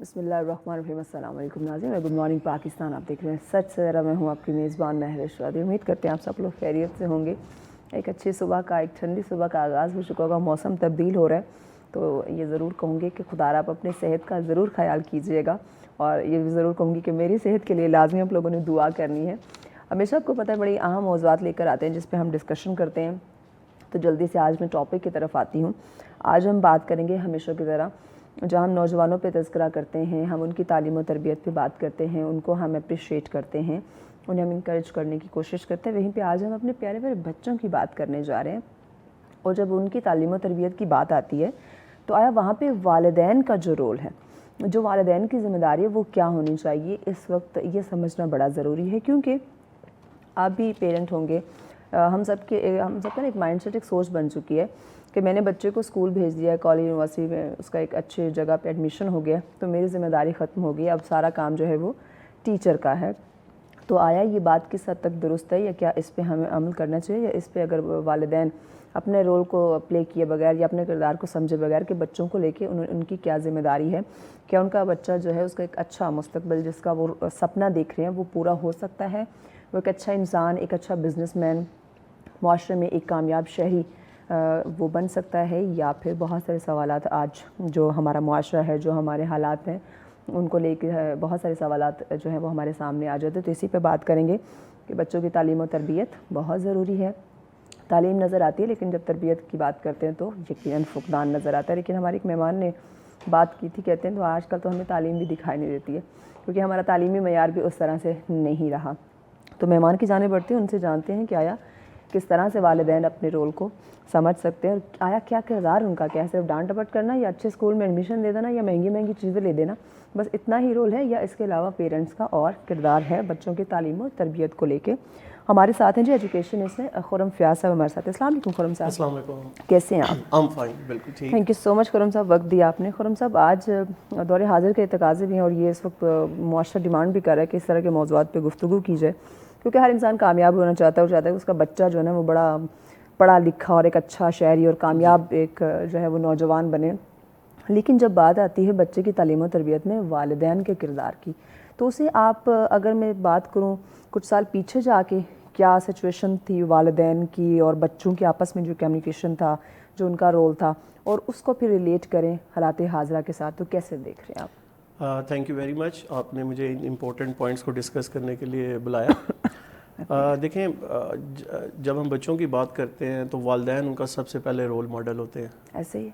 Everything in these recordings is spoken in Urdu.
بسم اللہ الرحمن الرحیم. السلام علیکم ناظرین اور گڈ مارننگ پاکستان. آپ دیکھ رہے ہیں سچ سے ذرا. میں ہوں آپ کی میزبان مہر شادی. امید کرتے ہیں آپ سب لوگ خیریت سے ہوں گے. ایک اچھی صبح کا، ایک ٹھنڈی صبح کا آغاز ہو چکا ہوگا. موسم تبدیل ہو رہا ہے تو یہ ضرور کہوں گی کہ خدا آپ اپنے صحت کا ضرور خیال کیجیے گا، اور یہ بھی ضرور کہوں گی کہ میری صحت کے لیے لازمی آپ لوگوں نے دعا کرنی ہے. ہمیشہ آپ کو پتہ ہے بڑی اہم موضوعات لے کر آتے ہیں جس پہ ہم ڈسکشن کرتے ہیں. تو جلدی سے آج میں ٹاپک کی طرف آتی ہوں. آج ہم بات کریں گے ہمیشہ کی طرح، جہاں ہم نوجوانوں پہ تذکرہ کرتے ہیں، ہم ان کی تعلیم و تربیت پہ بات کرتے ہیں، ان کو ہم اپریشیٹ کرتے ہیں، انہیں ہم انکریج کرنے کی کوشش کرتے ہیں. وہیں پہ آج ہم اپنے پیارے پیارے بچوں کی بات کرنے جا رہے ہیں. اور جب ان کی تعلیم و تربیت کی بات آتی ہے تو آیا وہاں پہ والدین کا جو رول ہے، جو والدین کی ذمہ داری ہے، وہ کیا ہونی چاہیے، اس وقت یہ سمجھنا بڑا ضروری ہے. کیونکہ آپ بھی پیرنٹ ہوں گے. ہم سب کا ایک مائنڈ سیٹ، ایک سوچ بن چکی ہے کہ میں نے بچے کو اسکول بھیج دیا ہے، کالج یونیورسٹی میں اس کا ایک اچھی جگہ پہ ایڈمیشن ہو گیا تو میری ذمہ داری ختم ہو گئی، اب سارا کام جو ہے وہ ٹیچر کا ہے. تو آیا یہ بات کس حد تک درست ہے، یا کیا اس پہ ہمیں عمل کرنا چاہیے، یا اس پہ اگر والدین اپنے رول کو پلے کیے بغیر یا اپنے کردار کو سمجھے بغیر کہ بچوں کو لے کے ان کی کیا ذمہ داری ہے، کیا ان کا بچہ جو ہے اس کا ایک اچھا مستقبل جس کا وہ سپنا دیکھ رہے ہیں وہ پورا ہو سکتا ہے، وہ ایک اچھا انسان، ایک اچھا بزنس مین، معاشرے میں ایک کامیاب شہری وہ بن سکتا ہے. یا پھر بہت سارے سوالات آج جو ہمارا معاشرہ ہے، جو ہمارے حالات ہیں، ان کو لے کے بہت سارے سوالات جو ہیں وہ ہمارے سامنے آ جاتے ہیں. تو اسی پہ بات کریں گے کہ بچوں کی تعلیم و تربیت بہت ضروری ہے. تعلیم نظر آتی ہے لیکن جب تربیت کی بات کرتے ہیں تو یقیناً فقدان نظر آتا ہے. لیکن ہمارے ایک مہمان نے بات کی تھی، کہتے ہیں تو آج کل تو ہمیں تعلیم بھی دکھائی نہیں دیتی ہے کیونکہ ہمارا تعلیمی معیار بھی اس طرح سے نہیں رہا. تو مہمان کی جانب بڑھتے ہیں، ان سے جانتے ہیں کہ آیا کس طرح سے والدین اپنے رول کو سمجھ سکتے ہیں، اور آیا کیا کردار ان کا کیا ہے. صرف ڈانٹ ڈپٹ کرنا، یا اچھے اسکول میں ایڈمیشن دے دینا، یا مہنگی مہنگی چیزیں لے دینا، بس اتنا ہی رول ہے، یا اس کے علاوہ پیرنٹس کا اور کردار ہے بچوں کی تعلیم و تربیت کو لے کے. ہمارے ساتھ ہیں جی ایجوکیشن اس میں خرم فیاض صاحب ہمارے ساتھ. السلام علیکم خرم صاحب. السلام علیکم. کیسے ہیں آپ؟ فائن، بالکل ٹھیک. تھینک یو سو مچ خرم صاحب، وقت دیا آپ نے. خرم صاحب آج دور حاضر کے تقاضے بھی ہیں اور یہ اس وقت معاشرہ ڈیمانڈ بھی کر رہا ہے کہ اس طرح کے موضوعات پہ گفتگو کی جائے، کیونکہ ہر انسان کامیاب ہونا چاہتا ہے، اور چاہتا ہے کہ اس کا بچہ جو ہے نا وہ بڑا پڑھا لکھا اور ایک اچھا شہری اور کامیاب ایک جو ہے وہ نوجوان بنے. لیکن جب بات آتی ہے بچے کی تعلیم و تربیت میں والدین کے کردار کی، تو اسے آپ اگر میں بات کروں کچھ سال پیچھے جا کے کیا سچویشن تھی والدین کی اور بچوں کے آپس میں جو کمیونیکیشن تھا، جو ان کا رول تھا، اور اس کو پھر ریلیٹ کریں حالات حاضرہ کے ساتھ، تو کیسے دیکھ رہے ہیں آپ؟ Thank you very much. آپ نے مجھے ان امپورٹنٹ پوائنٹس کو ڈسکس کرنے کے لیے بلایا. دیکھیں، جب ہم بچوں کی بات کرتے ہیں تو والدین ان کا سب سے پہلے رول ماڈل ہوتے ہیں. ایسے ہی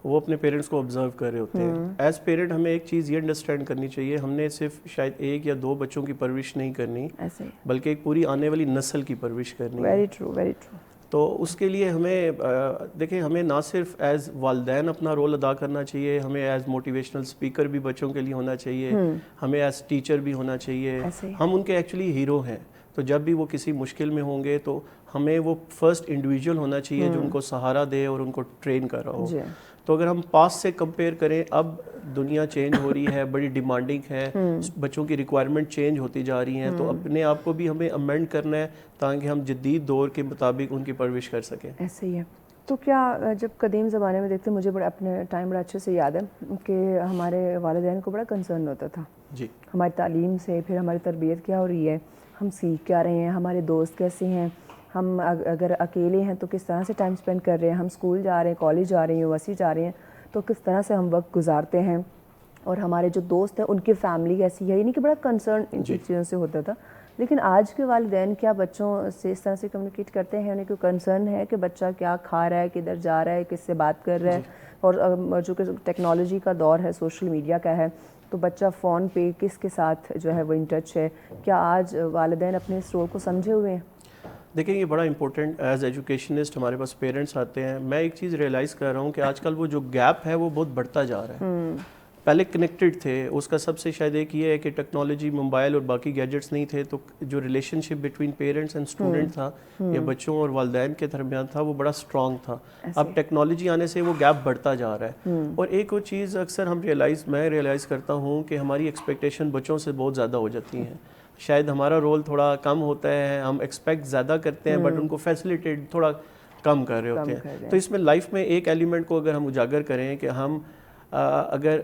وہ اپنے پیرنٹس کو آبزرو کر رہے ہوتے ہیں. ایز پیرنٹ ہمیں ایک چیز یہ انڈرسٹینڈ کرنی چاہیے، ہم نے صرف شاید ایک یا دو بچوں کی پرورش نہیں کرنی، ایسے ہی، بلکہ ایک پوری آنے والی نسل کی پرورش کرنی ہے. Very true, very true. تو اس کے لیے ہمیں دیکھیں، ہمیں نہ صرف ایز والدین اپنا رول ادا کرنا چاہیے، ہمیں ایز موٹیویشنل اسپیکر بھی بچوں کے لیے ہونا چاہیے، ہمیں ایز ٹیچر بھی ہونا چاہیے. ہم ان کے ایکچولی ہیرو ہیں. تو جب بھی وہ کسی مشکل میں ہوں گے تو ہمیں وہ فرسٹ انڈیویجول ہونا چاہیے جو ان کو سہارا دے اور ان کو ٹرین کر رہا ہو. تو اگر ہم پاسٹ سے کمپیئر کریں، اب دنیا چینج ہو رہی ہے، بڑی ڈیمانڈنگ ہے، بچوں کی ریکوائرمنٹ چینج ہوتی جا رہی ہیں، تو اپنے آپ کو بھی ہمیں امینڈ کرنا ہے تاکہ ہم جدید دور کے مطابق ان کی پرورش کر سکیں. ایسے ہی ہے. تو کیا جب قدیم زمانے میں دیکھتے، مجھے بڑا اپنے ٹائم بڑا اچھے سے یاد ہے کہ ہمارے والدین کو بڑا کنسرن ہوتا تھا جی ہماری تعلیم سے، پھر ہماری تربیت کیا ہو رہی ہے، ہم سیکھ کیا رہے ہیں، ہمارے دوست کیسے ہیں، ہم اگر اکیلے ہیں تو کس طرح سے ٹائم اسپینڈ کر رہے ہیں، ہم اسکول جا رہے ہیں، کالج جا رہے ہیں، یونیورسٹی جا رہے ہیں تو کس طرح سے ہم وقت گزارتے ہیں، اور ہمارے جو دوست ہیں ان کی فیملی کیسی ہے. یعنی کہ بڑا کنسرن ان چیزوں سے ہوتا تھا. لیکن آج کے والدین کیا بچوں سے اس طرح سے کمیونیکیٹ کرتے ہیں؟ انہیں کوئی کنسرن ہے کہ بچہ کیا کھا رہا ہے، کدھر جا رہا ہے، کس سے بات کر رہا ہے؟ اور جو کہ ٹیکنالوجی کا دور ہے، سوشل میڈیا کا ہے، تو بچہ فون پہ کس کے ساتھ جو ہے وہ ان ٹچ ہے؟ کیا آج والدین اپنے اس رول کو سمجھے ہوئے ہیں؟ دیکھیں، یہ بڑا امپورٹنٹ، ایز ایجوکیشنسٹ ہمارے پاس پیرنٹس آتے ہیں. میں ایک چیز ریئلائز کر رہا ہوں کہ آج کل وہ جو گیپ ہے وہ بہت بڑھتا جا رہا ہے. پہلے کنیکٹڈ تھے، اس کا سب سے شاید ایک یہ ہے کہ ٹیکنالوجی، موبائل اور باقی گیجٹس نہیں تھے، تو جو relation ship between parents and student تھا یا بچوں اور والدین کے درمیان تھا، وہ بڑا اسٹرانگ تھا. اب ٹیکنالوجی آنے سے وہ گیپ بڑھتا جا رہا ہے. اور ایک وہ چیز اکثر میں ریئلائز کرتا ہوں کہ ہماری ایکسپیکٹیشن بچوں سے بہت زیادہ ہو جاتی ہیں. شاید ہمارا رول تھوڑا کم ہوتا ہے، ہم ایکسپیکٹ زیادہ کرتے ہیں بٹ ان کو فیسیلیٹیٹ تھوڑا کم کر رہے ہوتے ہیں. تو اس میں لائف میں ایک ایلیمنٹ کو اگر ہم اجاگر کریں کہ ہم اگر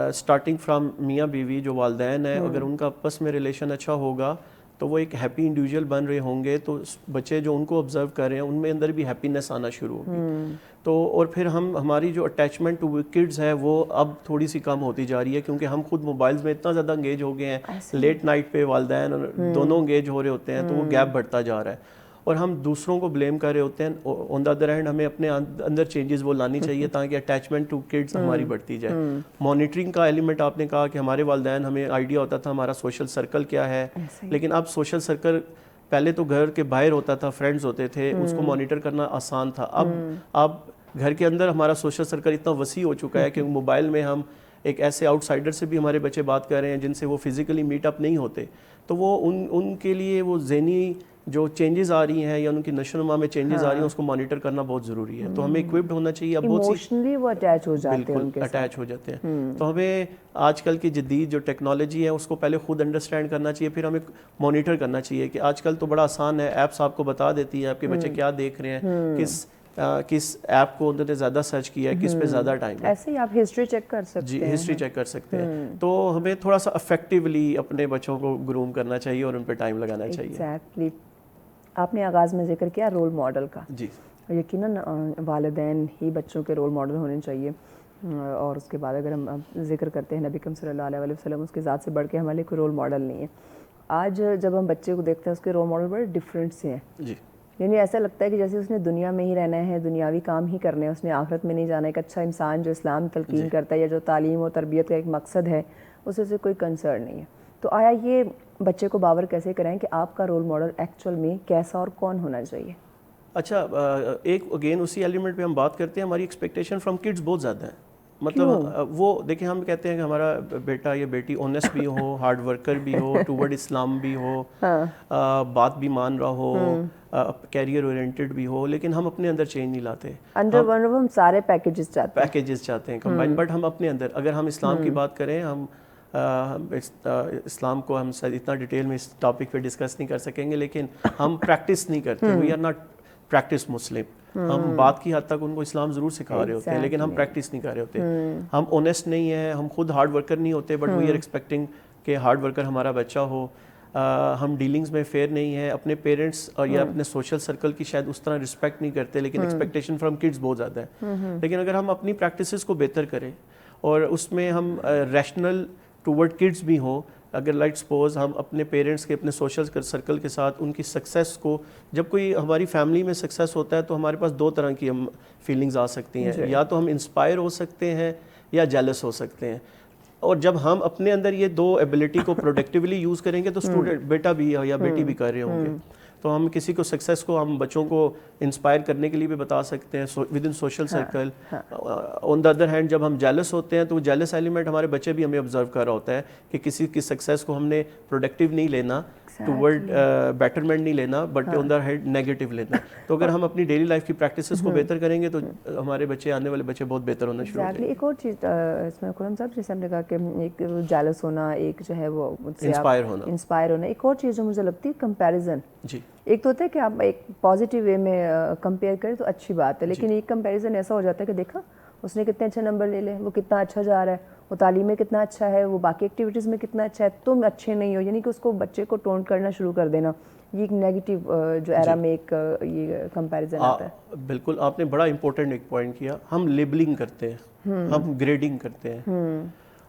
اسٹارٹنگ فرام میاں بیوی جو والدین ہیں اگر ان کا آپس میں ریلیشن اچھا ہوگا تو وہ ایک ہیپی انڈیویجول بن رہے ہوں گے, تو بچے جو ان کو آبزرو کر رہے ہیں ان میں اندر بھی ہیپینس آنا شروع ہوگی. تو اور پھر ہماری جو اٹیچمنٹ ٹو کڈز ہے وہ اب تھوڑی سی کم ہوتی جا رہی ہے, کیونکہ ہم خود موبائلز میں اتنا زیادہ انگیج ہو گئے ہیں, لیٹ نائٹ پہ والدین دونوں انگیج ہو رہے ہوتے ہیں, تو وہ گیپ بڑھتا جا رہا ہے اور ہم دوسروں کو بلیم کر رہے ہوتے ہیں. آن دا ادر ہینڈ ہمیں اپنے اندر چینجز وہ لانی چاہیے تاکہ اٹیچمنٹ ٹو کڈز ہماری بڑھتی جائے. مانیٹرنگ کا ایلیمنٹ آپ نے کہا کہ ہمارے والدین ہمیں آئیڈیا ہوتا تھا ہمارا سوشل سرکل کیا ہے, لیکن اب سوشل سرکل پہلے تو گھر کے باہر ہوتا تھا, فرینڈز ہوتے تھے, اس کو مانیٹر کرنا آسان تھا. اب گھر کے اندر ہمارا سوشل سرکل اتنا وسیع ہو چکا ہے کہ موبائل میں ہم ایک ایسے آؤٹ سائڈر سے بھی ہمارے بچے بات کر رہے ہیں جن سے وہ فزیکلی میٹ اپ نہیں ہوتے, تو وہ ان کے لیے وہ ذہنی جو چینجز آ رہی ہیں یا ان کی نشو و نما میں چینجز آ رہی ہیں اس کو مانیٹر کرنا بہت ضروری ہے. تو ہمیں اکوپڈ ہونا چاہیے. اب بہت سی ایموشنلی وہ اٹیچ ہو جاتے ہیں, بالکل اٹیچ ہو جاتے ہیں. تو ہمیں آج کل کی جدید جو ٹیکنالوجی ہے اس کو پہلے خود انڈرسٹینڈ کرنا چاہیے, پھر ہمیں مانیٹر کرنا چاہیے کہ آج کل تو بڑا آسان ہے, ایپس آپ کو بتا دیتی ہے آپ کے بچے کیا دیکھ رہے ہیں, کس ایپ کو انہوں نے زیادہ سرچ کیا ہے, کس پہ زیادہ ٹائم ہے. ایسے ہی آپ ہسٹری چیک کر سکتے ہیں. جی ہسٹری چیک کر سکتے ہیں. تو ہمیں تھوڑا سا افیکٹولی اپنے بچوں کو گروم کرنا چاہیے اور ان پہ ٹائم لگانا چاہیے. ایگزیکٹلی. آپ نے آغاز میں ذکر کیا رول ماڈل کا. جی یقیناً والدین ہی بچوں کے رول ماڈل ہونے چاہیے, اور اس کے بعد اگر ہم ذکر کرتے ہیں نبی کریم صلی اللہ علیہ وسلم, اس کے ذات سے بڑھ کے ہمارے کوئی رول ماڈل نہیں ہے. آج جب ہم بچے کو دیکھتے ہیں اس کے رول ماڈل بڑے ڈفرینٹ سے ہیں. جی یعنی ایسا لگتا ہے کہ جیسے اس نے دنیا میں ہی رہنا ہے, دنیاوی کام ہی کرنے ہیں, اس نے آخرت میں نہیں جانا. ایک اچھا انسان جو اسلام تلقین کرتا ہے یا جو تعلیم اور تربیت کا ایک مقصد ہے, اسے سے کوئی کنسرن نہیں ہے. تو آیا یہ بچے کو باور کیسے کریں کہ آپ کا رول ماڈل ایکچوئل میں کیسا اور کون ہونا چاہیے؟ اچھا, ایک اگین اسی ایلیمنٹ پہ ہم بات کرتے ہیں, ہماری ایکسپیکٹیشن فرام کڈز بہت زیادہ ہیں. مطلب وہ دیکھیں ہم کہتے ہیں کہ ہمارا بیٹا یا بیٹی آنیسٹ بھی ہو, ہارڈ ورکر بھی ہو, ٹوورڈ اسلام بھی ہو, بات بھی مان رہا ہو, کیریئر اورینٹڈ بھی ہو, لیکن ہم اپنے اندر چینج نہیں لاتے. ہم سارے پیکیجز چاہتے ہیں کمبائن, بٹ ہم اپنے اندر اگر ہم اسلام کی بات کریں, ہم اسلام کو ہم اتنا ڈیٹیل میں اس ٹاپک پہ ڈسکس نہیں کر سکیں گے, لیکن ہم پریکٹس نہیں کرتے. وی آر ناٹ پریکٹس مسلم. ہم بات کی حد تک ان کو اسلام ضرور سکھا رہے ہوتے ہیں, لیکن ہم پریکٹس نہیں کر رہے ہوتے. ہم اونیسٹ نہیں ہیں, ہم خود ہارڈ ورکر نہیں ہوتے, بٹ وی آر ایکسپیکٹنگ کہ ہارڈ ورکر ہمارا بچہ ہو. ہم ڈیلنگز میں فیئر نہیں ہیں, اپنے پیرنٹس اور یا اپنے سوشل سرکل کی شاید اس طرح رسپیکٹ نہیں کرتے, لیکن ایکسپیکٹیشن فرام کڈز بہت زیادہ ہے. لیکن اگر ہم اپنی پریکٹسز کو بہتر کریں اور اس میں ہم ریشنل ٹوورڈ کڈز بھی ہوں, اگر لائٹ سپوز ہم اپنے پیرنٹس کے اپنے سوشل سرکل کے ساتھ ان کی سکسیس کو, جب کوئی ہماری فیملی میں سکسیس ہوتا ہے تو ہمارے پاس دو طرح کی ہم فیلنگز آ سکتی ہیں, یا تو ہم انسپائر ہو سکتے ہیں یا جیلس ہو سکتے ہیں. اور جب ہم اپنے اندر یہ دو ایبلٹی کو پروڈکٹیولی یوز کریں گے تو اسٹوڈنٹ بیٹا بھی یا بیٹی بھی کر رہے ہوں گے. تو ہم کسی کو سکسیس کو ہم بچوں کو انسپائر کرنے کے لیے بھی بتا سکتے ہیں with in social circle. On the other hand جب ہم جیلس ہوتے ہیں تو وہ جیلس ایلیمنٹ ہمارے بچے بھی ہمیں آبزرو کر رہا ہوتا ہے کہ کسی کی سکسیس کو ہم نے پروڈکٹیو نہیں لینا, ٹوورڈ بیٹرمنٹ نہیں لینا, but on the head negative لینا. تو اگر ہم اپنی ڈیلی لائف کی پریکٹسز کو بہتر کریں گے تو ہمارے بچے, آنے والے بچے بہت بہتر ہونا شروع ہو جائیں گے. ایک اور چیز اس میں خرم صاحب جیسے ہم نے کہا کہ ایک جیلس ہونا, ایک جو ہے وہ انسپائر ہونا, ایک اور چیز جو مجھے لگتی ہے کمپیریزن. جی ایک تو ہوتا ہے کہ آپ ایک پازیٹیو وے میں کمپیئر کریں تو اچھی بات ہے, لیکن ایک کمپیریزن ایسا ہو جاتا ہے کہ دیکھا اس نے کتنے اچھے نمبر لے لے, وہ کتنا اچھا جا رہا ہے, وہ تعلیم میں کتنا اچھا ہے, وہ باقی ایکٹیویٹیز میں کتنا اچھا ہے, تم اچھے نہیں ہو. یعنی کہ اس کو بچے کو ٹونٹ کرنا شروع کر دینا, یہ ایک نیگیٹو جو ایرا میں ایک یہ کمپیریزن آتا ہے. بالکل آپ نے بڑا امپورٹنٹ ایک پوائنٹ کیا. ہم لیبلنگ کرتے ہیں, ہم گریڈنگ کرتے ہیں.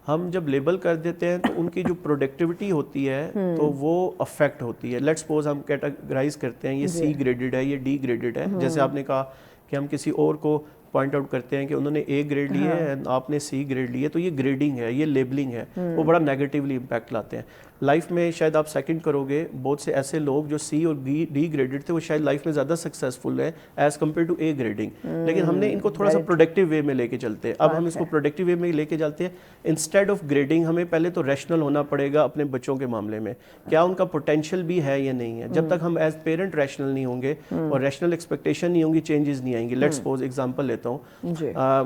ہم جب لیبل کر دیتے ہیں تو ان کی جو پروڈکٹیوٹی ہوتی ہے تو وہ افیکٹ ہوتی ہے. لیٹ سپوز ہم کیٹاگرائز کرتے ہیں, یہ سی گریڈڈ ہے, یہ ڈی گریڈڈ ہے. جیسے آپ نے کہا کہ ہم کسی اور کو پوائنٹ آؤٹ کرتے ہیں کہ انہوں نے اے گریڈ لیے ہے, آپ نے سی گریڈ لیے, تو یہ گریڈنگ ہے, یہ لیبلنگ ہے, وہ بڑا نیگیٹیولی امپیکٹ لاتے ہیں. لائف میں شاید آپ سیکنڈ کرو گے, بہت سے ایسے لوگ جو سی اور ڈی گریڈڈ تھے وہ شاید لائف میں زیادہ سکسیزفل ہیں as compared to a grading. لیکن ہم نے ان کو تھوڑا سا پروڈکٹیو وے میں لے کے چلتے ہیں. اب ہم اس کو پروڈکٹیو وے میں لے کے چلتے ہیں انسٹیڈ آف گریڈنگ. ہمیں پہلے تو ریشنل ہونا پڑے گا اپنے بچوں کے معاملے میں, کیا ان کا پوٹینشیل بھی ہے یا نہیں ہے. جب تک ہم ایز پیرنٹ ریشنل نہیں ہوں گے اور ریشنل ایکسپیکٹیشن نہیں ہوں گی, چینجز نہیں آئیں گی. لیٹ سپوز ایگزامپل لیتا ہوں,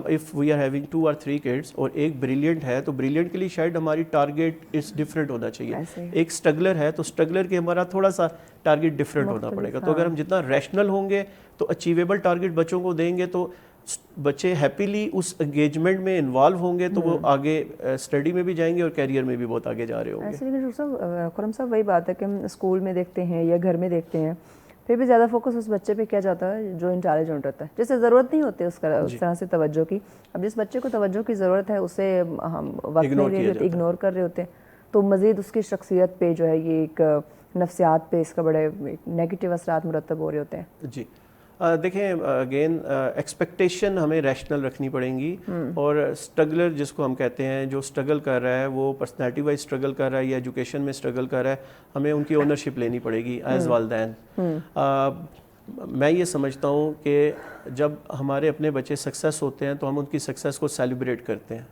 if we are having 2 or 3 kids اور ایک بریلینٹ ہے, تو بریلینٹ کے لیے شاید ہماری ٹارگیٹ از ڈفرینٹ ہونا چاہیے. ایک اسٹرگلر ہے تو اسٹرگلر کے ہمارا تھوڑا سا ٹارگیٹ ڈفرینٹ ہونا پڑے گا. تو اگر ہم جتنا ریشنل ہوں گے تو اچیویبل ٹارگیٹ بچوں کو دیں گے تو بچے ہیپیلی اس انگیجمنٹ میں انوالو ہوں گے تو وہ آگے اسٹڈی میں بھی جائیں گے اور کیریئر میں بھی بہت آگے جا رہے ہوں گے. ایسے لیکن ڈاکٹر صاحب خرم صاحب وہی بات ہے کہ ہم اسکول میں دیکھتے ہیں یا گھر میں دیکھتے ہیں پھر بھی زیادہ فوکس اس بچے پہ کیا جاتا ہے جو انٹیلیجنٹ ہوتا ہے, جسے ضرورت نہیں ہوتی اس طرح سے توجہ کی. اب جس بچے کو توجہ کی ضرورت ہے اسے ہم وقت نہیں دے رہے ہوتے, اگنور کر رہے ہوتے ہیں, تو مزید اس کی شخصیت پہ جو ہے یہ ایک نفسیات پہ اس کا بڑے نیگیٹو اثرات مرتب ہو رہے ہوتے ہیں. جی دیکھیں اگین ایکسپیکٹیشن ہمیں ریشنل رکھنی پڑیں گی, اور اسٹرگلر جس کو ہم کہتے ہیں جو اسٹرگل کر رہا ہے وہ پرسنالٹی وائز اسٹرگل کر رہا ہے یا ایجوکیشن میں اسٹرگل کر رہا ہے, ہمیں ان کی اونرشپ لینی پڑے گی ایز والدین. میں یہ سمجھتا ہوں کہ جب ہمارے اپنے بچے سکسیس ہوتے ہیں تو ہم ان کی سکسیس کو سیلیبریٹ کرتے ہیں,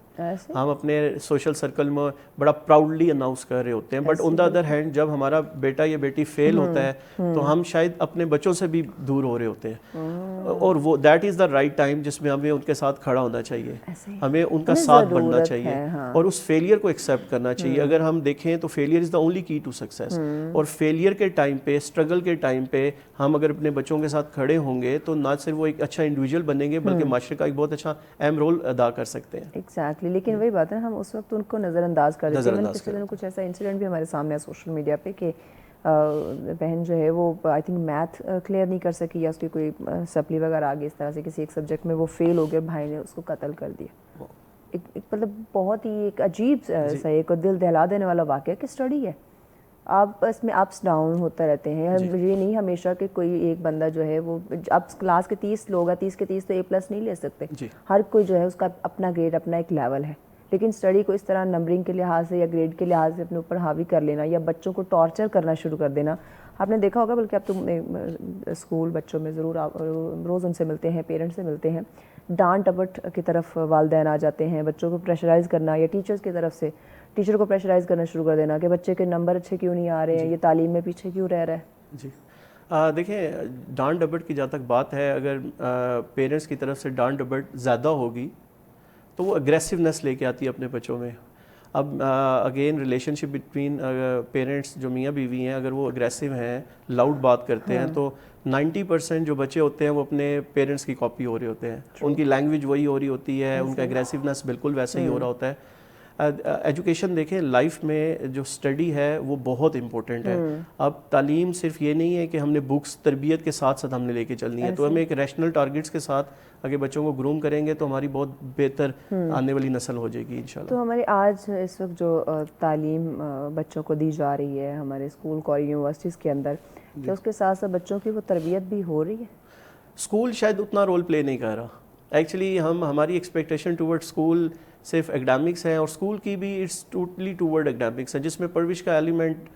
ہم اپنے سوشل سرکل میں بڑا پراؤڈلی اناؤنس کر رہے ہوتے ہیں. But on the other hand جب ہمارا بیٹا یا بیٹی فیل ہوتا ہے تو ہم شاید اپنے بچوں سے بھی دور ہو رہے ہوتے ہیں, اور وہ that is the right time جس میں ہمیں ان کے ساتھ کھڑا ہونا چاہیے, ہمیں ان کا ساتھ بننا چاہیے اور اس فیلئر کو ایکسیپٹ کرنا چاہیے. اگر ہم دیکھیں تو فیلئر از دا اونلی کی ٹو سکسیس, اور فیلئر کے ٹائم پہ, اسٹرگل کے ٹائم پہ ہم اگر اپنے بچوں کے ساتھ کھڑے ہوں گے تو نہ صرف وہ ایک اچھا انڈیویجول بنیں گے بلکہ معاشرے کا ایک بہت اچھا اہم رول ادا کر سکتے ہیں. ایگزیکٹلی, لیکن وہی بات ہے ہم اس وقت ان کو نظر انداز کر دیتے ہیں. پچھلے دنوں کچھ ایسا انسیڈنٹ بھی ہمارے سامنے ہے سوشل میڈیا پہ کہ بہن جو ہے وہ آئی تھنک میتھ کلیئر نہیں کر سکی یا اس کی کوئی سپلی وغیرہ آ گئی, اس طرح سے کسی ایک سبجیکٹ میں وہ فیل ہو گیا, بھائی نے اس کو قتل کر دیا. ایک مطلب بہت ہی ایک عجیب سا ایک دل دہلا دینے والا واقعہ کہ اسٹڈی ہے, آپ اس میں اپس ڈاؤن ہوتے رہتے ہیں. یہ نہیں ہمیشہ کہ کوئی ایک بندہ جو ہے وہ, اب کلاس کے 30 لوگ ہیں, 30 کے 30 تو A+ نہیں لے سکتے, ہر کوئی جو ہے اس کا اپنا گریڈ, اپنا ایک لیول ہے. لیکن اسٹڈی کو اس طرح نمبرنگ کے لحاظ سے یا گریڈ کے لحاظ سے اپنے اوپر حاوی کر لینا یا بچوں کو ٹارچر کرنا شروع کر دینا, آپ نے دیکھا ہوگا, بلکہ اب تو اسکول بچوں میں ضرور روز ان سے ملتے ہیں, پیرنٹس سے ملتے ہیں, ڈانٹ ڈپٹ کی طرف والدین آ جاتے ہیں, بچوں کو پریشرائز کرنا یا ٹیچرز کی طرف سے ٹیچر کو پریشرائز کرنا شروع کر دینا کہ بچے کے نمبر اچھے کیوں نہیں آ رہے ہیں, یہ تعلیم میں پیچھے کیوں رہ رہا ہے. جی دیکھیں ڈانٹ ڈپٹ کی جہاں تک بات ہے, اگر پیرنٹس کی طرف سے ڈانٹ ڈپٹ زیادہ ہوگی تو وہ اگریسونیس لے کے آتی ہے اپنے بچوں میں. اب اگین ریلیشن شپ بٹوین پیرنٹس جو میاں بیوی ہیں اگر وہ اگریسو ہیں, لاؤڈ بات کرتے ہیں, تو 90% جو بچے ہوتے ہیں وہ اپنے پیرنٹس کی کاپی ہو رہے ہوتے ہیں. ان کی لینگویج وہی ہو رہی ہوتی ہے, ان کا اگریسونیس بالکل ویسا ہی ہو رہا ہوتا ہے. ایجوکیشن دیکھیں لائف میں جو اسٹڈی ہے وہ بہت امپورٹنٹ ہے. اب تعلیم صرف یہ نہیں ہے کہ ہم نے بکس, تربیت کے ساتھ ساتھ ہم نے لے کے چلنی ہے, تو ہمیں ایک ریشنل ٹارگیٹس کے ساتھ اگر بچوں کو گروم کریں گے تو ہماری بہت بہتر آنے والی نسل ہو جائے گی انشاءاللہ. تو ہمارے آج اس وقت جو تعلیم بچوں کو دی جا رہی ہے ہمارے اسکول کالج یونیورسٹیز کے اندر, تو اس کے ساتھ ساتھ بچوں کی وہ تربیت بھی ہو رہی ہے؟ اسکول شاید اتنا رول پلے نہیں کر رہا. ایکچولی ہماری ایکسپیکٹیشن ٹورڈ اسکول صرف اکیڈمکس ہے, اور اسکول کی بھی اٹس ٹوٹلی ٹورڈ اکیڈمکس ہے, جس میں پرورش کا ایلیمنٹ,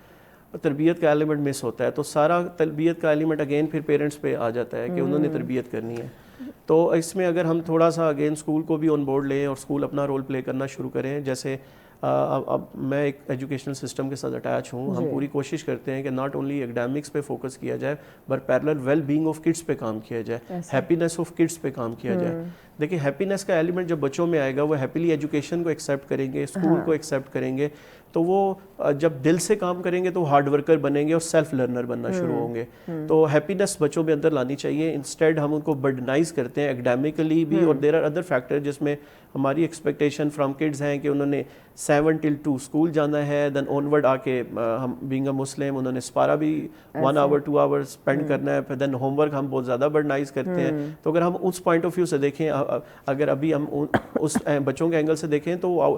تربیت کا ایلیمنٹ مس ہوتا ہے. تو سارا تربیت کا ایلیمنٹ اگین پھر پیرنٹس پہ آ جاتا ہے کہ انہوں نے تربیت کرنی ہے. تو اس میں اگر ہم تھوڑا سا اگین اسکول کو بھی آن بورڈ لیں اور اسکول اپنا رول پلے کرنا شروع کریں, جیسے اب میں ایک ایجوکیشنل سسٹم کے ساتھ اٹیچ ہوں, ہم پوری کوشش کرتے ہیں کہ ناٹ اونلی اکیڈمکس پہ فوکس کیا جائے but parallel well being of kids پہ کام کیا جائے, ہیپینیس آف کڈس پہ کام کیا جائے. دیکھیں ہیپینیس کا ایلیمنٹ جب بچوں میں آئے گا, وہ ہیپیلی ایجوکیشن کو ایکسیپٹ کریں گے, اسکول کو ایکسیپٹ کریں گے, تو وہ جب دل سے کام کریں گے تو ہارڈ ورکر بنیں گے اور سیلف لرنر بننا شروع ہوں گے. تو ہیپینیس بچوں میں اندر لانی چاہیے. انسٹیڈ ہم ان کو برڈنائز کرتے ہیں اکیڈیمکلی بھی, اور دیر آر ادر فیکٹر جس میں ہماری ایکسپیکٹیشن فرام کڈز ہیں کہ انہوں نے 7 till 2 اسکول جانا ہے, دین آن ورڈ آ کے ہم بینگ اے مسلم انہوں نے سپارہ بھی 1 hour 2 hours اسپینڈ کرنا ہے, پھر دین ہوم ورک ہم بہت زیادہ برڈنائز کرتے ہیں. تو اگر ہم اس پوائنٹ آف ویو سے دیکھیں, اگر ابھی ہم اس بچوں کے اینگل سے دیکھیں تو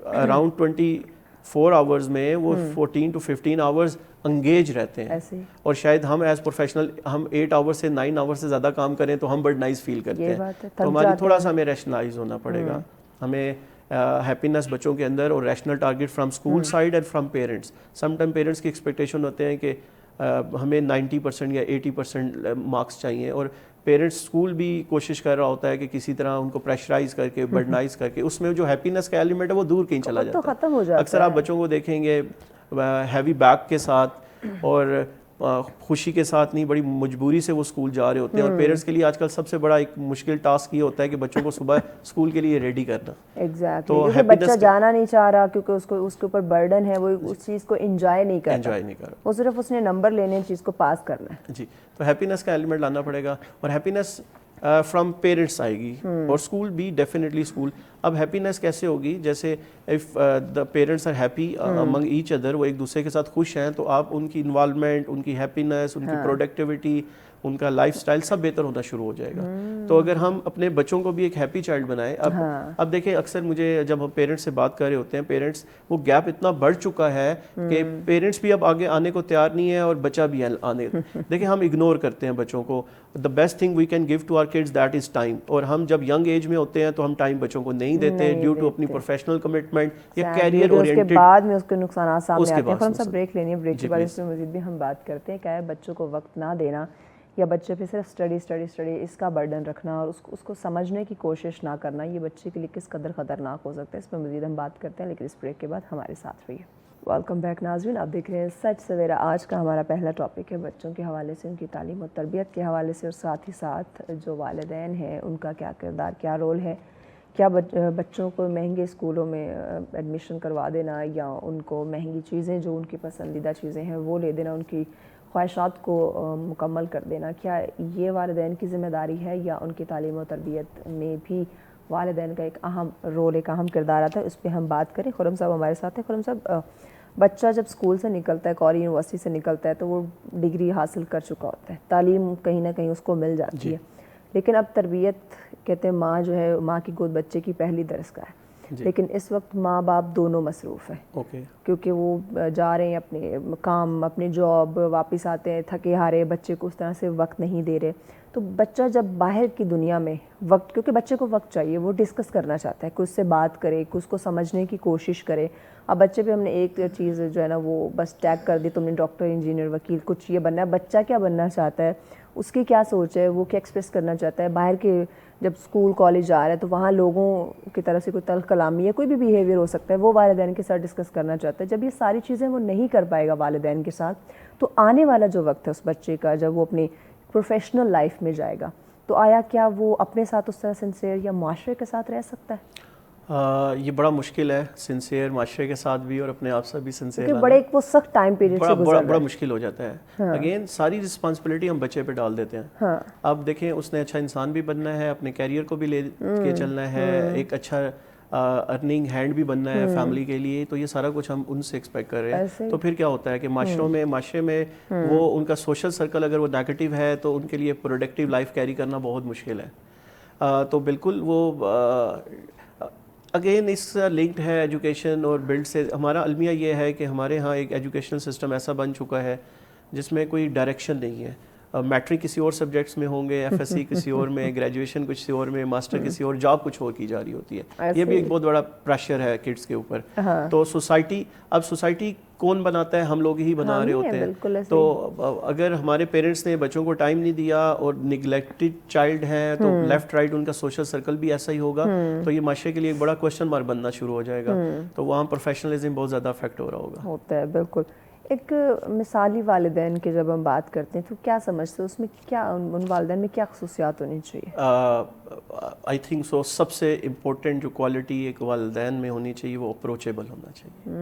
اراؤنڈ 24 hours میں وہ 14 to 15 hours انگیج رہتے ہیں, اور شاید ہم ایز پروفیشنل ہم 8 hours سے 9 hours سے زیادہ کام کریں تو ہم برڈنائز فیل کرتے ہیں. تو ہماری تھوڑا سا ہمیں ریشنلائز ہونا پڑے گا. ہمیں ہیپینیس بچوں کے اندر اور rational target from school side and from parents. Some time parents کی ایکسپیکٹیشن ہوتے ہیں کہ ہمیں 90% یا 80% مارکس چاہیے, اور پیرنٹس اسکول بھی کوشش کر رہا ہوتا ہے کہ کسی طرح ان کو پریشرائز کر کے برڈنائز کر کے اس میں جو ہیپینیس کا ایلیمنٹ ہے وہ دور کہیں چلا جاتا ہے, ختم ہو جاتا ہے. اکثر آپ بچوں کو دیکھیں گے ہیوی بیگ کے ساتھ اور خوشی کے ساتھ نہیں, بڑی مجبوری سے وہ اسکول جا رہے ہوتے ہیں, اور پیرنٹس کے لیے آج کل سب سے بڑا ایک مشکل ٹاسک یہ ہوتا ہے کہ بچوں کو صبح اسکول کے لیے ریڈی کرنا. ایگزیکٹلی, بچہ جانا نہیں چاہ رہا کیونکہ اس کے اوپر برڈن ہے, وہ اس چیز کو انجوائے نہیں کر رہا, وہ صرف اس نے نمبر لینے چیز کو پاس کرنا ہے. جی, تو ہیپینیس کا ایلیمنٹ لانا پڑے گا. اور ہیپینیس فرام پیرنٹس آئے گی, اور اسکول بھی ڈیفینیٹلی اسکول. اب ہیپینس کیسے ہوگی, جیسے if the parents are happy among each other, وہ ایک دوسرے کے ساتھ خوش ہیں, تو آپ ان کی انوالومنٹ, ان کی ہیپینس, ان کی پروڈکٹیوٹی, ان کا لائف سٹائل سب بہتر ہونا شروع ہو جائے گا. تو اگر ہم اپنے بچوں کو بھی ایک ہیپی چائلڈ بنائیں. اب دیکھیں اکثر مجھے جب ہم پیرنٹس سے بات کر رہے ہوتے ہیں, پیرنٹس وہ گیپ اتنا بڑھ چکا ہے کہ پیرنٹس بھی اب آگے آنے کو تیار نہیں ہے اور بچہ بھی آنے. دیکھیں ہم اگنور کرتے ہیں بچوں کو. The best thing we can give to our kids that is time. اور ہم جب ینگ ایج میں ہوتے ہیں تو ہم ٹائم بچوں کو نہیں دیتے ڈیو ٹو اپنی پروفیشنل کمٹمنٹ یا کیریئر اورینٹڈ. اس کے بعد میں اس کے نقصانات سامنے آتے ہیں. ہم سب بریک لینی ہے, بریک کے بعد اس میں مزید بھی ہم بات کرتے ہیں. کیا ہے بچوں کو وقت نہ دینا یا بچے پہ صرف اسٹڈی اس کا برڈن رکھنا اور اس کو سمجھنے کی کوشش نہ کرنا, یہ بچے کے لیے کس قدر خطرناک ہو سکتا ہے, اس پہ مزید ہم بات کرتے ہیں, لیکن اس بریک کے بعد ہمارے ساتھ رہیے. ویلکم بیک ناظرین, آپ دیکھ رہے ہیں سچ سویرا. آج کا ہمارا پہلا ٹاپک ہے بچوں کے حوالے سے, ان کی تعلیم و تربیت کے حوالے سے, اور ساتھ ہی ساتھ جو والدین ہیں ان کا کیا کردار, کیا رول ہے, کیا بچوں کو مہنگے اسکولوں میں ایڈمیشن کروا دینا یا ان کو مہنگی چیزیں جو ان کی پسندیدہ چیزیں ہیں وہ لے دینا, ان کی خواہشات کو مکمل کر دینا, کیا یہ والدین کی ذمہ داری ہے یا ان کی تعلیم و تربیت میں بھی والدین کا ایک اہم رول, ایک اہم کردار آتا ہے. اس پہ ہم بات کریں. خرم صاحب ہمارے ساتھ ہیں. خرم صاحب, بچہ جب اسکول سے نکلتا ہے, کالج یونیورسٹی سے نکلتا ہے, تو وہ ڈگری حاصل کر چکا ہوتا ہے, تعلیم کہیں نہ کہیں اس کو مل جاتی ہے, لیکن اب تربیت کہتے ہیں ماں جو ہے, ماں کی گود بچے کی پہلی درسگاہ ہے. لیکن اس وقت ماں باپ دونوں مصروف ہیں, کیونکہ وہ جا رہے ہیں اپنے کام, اپنے جاب, واپس آتے ہیں تھکے ہارے, بچے کو اس طرح سے وقت نہیں دے رہے. تو بچہ جب باہر کی دنیا میں وقت, کیونکہ بچے کو وقت چاہیے, وہ ڈسکس کرنا چاہتا ہے, کہ اس سے بات کرے, کہ اس کو سمجھنے کی کوشش کرے. اب بچے پہ ہم نے ایک چیز جو ہے نا وہ بس ٹیگ کر دی, تم نے ڈاکٹر, انجینئر, وکیل, کچھ یہ بننا ہے. بچہ کیا بننا چاہتا ہے, اس کی کیا سوچ ہے, وہ کیا ایکسپریس کرنا چاہتا ہے. باہر کے جب اسکول کالج جا رہا ہے تو وہاں لوگوں کی طرف سے کوئی تلخ کلامی یا کوئی بھی بیہیویئر ہو سکتا ہے, وہ والدین کے ساتھ ڈسکس کرنا چاہتا ہے. جب یہ ساری چیزیں وہ نہیں کر پائے گا والدین کے ساتھ, تو آنے والا جو وقت ہے اس بچے کا, جب وہ اپنی پروفیشنل لائف میں جائے گا, تو آیا کیا وہ اپنے ساتھ اس طرح سنسیئر یا معاشرے کے ساتھ رہ سکتا ہے؟ یہ بڑا مشکل ہے, سنسیئر معاشرے کے ساتھ بھی اور اپنے آپ سے بھی سنسیئر, بڑے ایک وہ سخت ٹائم پیریڈ سے گزر رہا ہے, بڑا مشکل ہو جاتا ہے. اگین ساری رسپانسبلٹی ہم بچے پہ ڈال دیتے ہیں. اب دیکھیں اس نے اچھا انسان بھی بننا ہے, اپنے کیریئر کو بھی لے کے چلنا ہے, ایک اچھا ارننگ ہینڈ بھی بننا ہے فیملی کے لیے, تو یہ سارا کچھ ہم ان سے ایکسپیکٹ کر رہے ہیں. تو پھر کیا ہوتا ہے کہ معاشرے میں وہ ان کا سوشل سرکل اگر وہ نیگیٹو ہے تو ان کے لیے پروڈکٹیو لائف کیری کرنا بہت مشکل ہے. تو بالکل وہ اگین اس لنکڈ ہے ایجوکیشن اور بلڈ سے. ہمارا المیہ یہ ہے کہ ہمارے ہاں ایک ایجوکیشنل سسٹم ایسا بن چکا ہے جس میں کوئی ڈائریکشن نہیں ہے. میٹرک کسی اور سبجیکٹس میں ہوں گے, ایف ایس سی کسی اور میں, گریجویشن کسی اور میں, ماسٹر کسی اور, جاب کچھ اور کی جا رہی ہوتی ہے. یہ بھی ایک بہت بڑا پریشر ہے کڈس کے اوپر. تو سوسائٹی کون بناتا ہے, ہم لوگ ہی بنا رہے ہوتے ہیں. تو اگر ہمارے پیرنٹس نے بچوں کو ٹائم نہیں دیا اور نگلیکٹڈ چائلڈ ہے, تو لیفٹ رائٹ ان کا سوشل سرکل بھی ایسا ہی ہوگا, تو یہ معاشرے کے لیے ایک بڑا کوشچن مارک بننا شروع ہو جائے گا. تو وہاں پروفیشنلزم بہت زیادہ افیکٹ ہو رہا ہوتا ہے. بالکل. ایک مثالی والدین کی جب ہم بات کرتے ہیں تو کیا سمجھتے ہیں اس میں, کیا ان والدین میں کیا خصوصیات ہونی چاہیے؟ آئی تھنک سو سب سے امپورٹنٹ جو کوالٹی ایک والدین میں ہونی چاہیے وہ اپروچیبل ہونا چاہیے.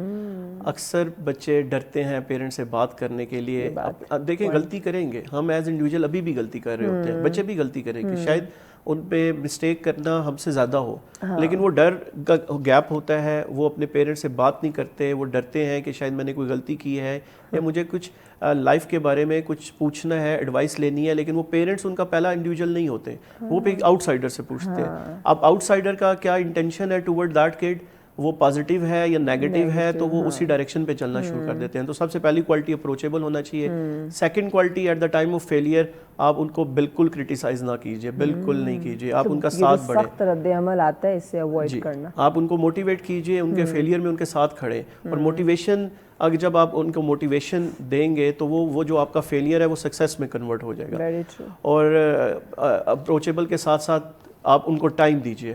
اکثر بچے ڈرتے ہیں پیرنٹ سے بات کرنے کے لیے. اب دیکھیں غلطی کریں گے ہم ایز انڈیویجول, ابھی بھی غلطی کر رہے ہوتے ہیں, بچے بھی غلطی کریں گے, شاید ان پہ مسٹیک کرنا ہم سے زیادہ ہو, لیکن وہ ڈر کا گیپ ہوتا ہے, وہ اپنے پیرنٹ سے بات نہیں کرتے, وہ ڈرتے ہیں کہ شاید میں نے کوئی غلطی کی ہے یا مجھے کچھ لائف کے بارے میں کچھ پوچھنا ہے, ایڈوائس لینی ہے, لیکن وہ پیرنٹس ان کا پہلا انڈیویجول نہیں ہوتے, وہ بھی ایک آؤٹ سائڈر سے پوچھتے ہیں. اب آؤٹ سائڈر کا کیا انٹینشن ہے ٹورڈ دیٹ کڈ, وہ پازیٹیو ہے یا نیگیٹو ہے, تو وہ اسی ڈائریکشن پہ چلنا شروع کر دیتے ہیں. تو سب سے پہلی کوالٹی اپروچیبل ہونا چاہیے. Second quality, at the time of failure آپ ان کو بالکل کرٹیسائز نہ کیجیے, بالکل نہیں کیجیے, آپ ان کا ساتھ بڑھیں. سخت رد عمل آتا ہے, اس سے اوائڈ کرنا. آپ ان کو موٹیویٹ کیجیے, ان کے فیلئر میں ان کے ساتھ کھڑے. اور موٹیویشن, اگر جب آپ ان کو موٹیویشن دیں گے تو وہ جو آپ کا فیلئر ہے وہ سکسیس میں کنورٹ ہو جائے گا. اور اپروچیبل کے ساتھ ساتھ آپ ان کو ٹائم دیجیے.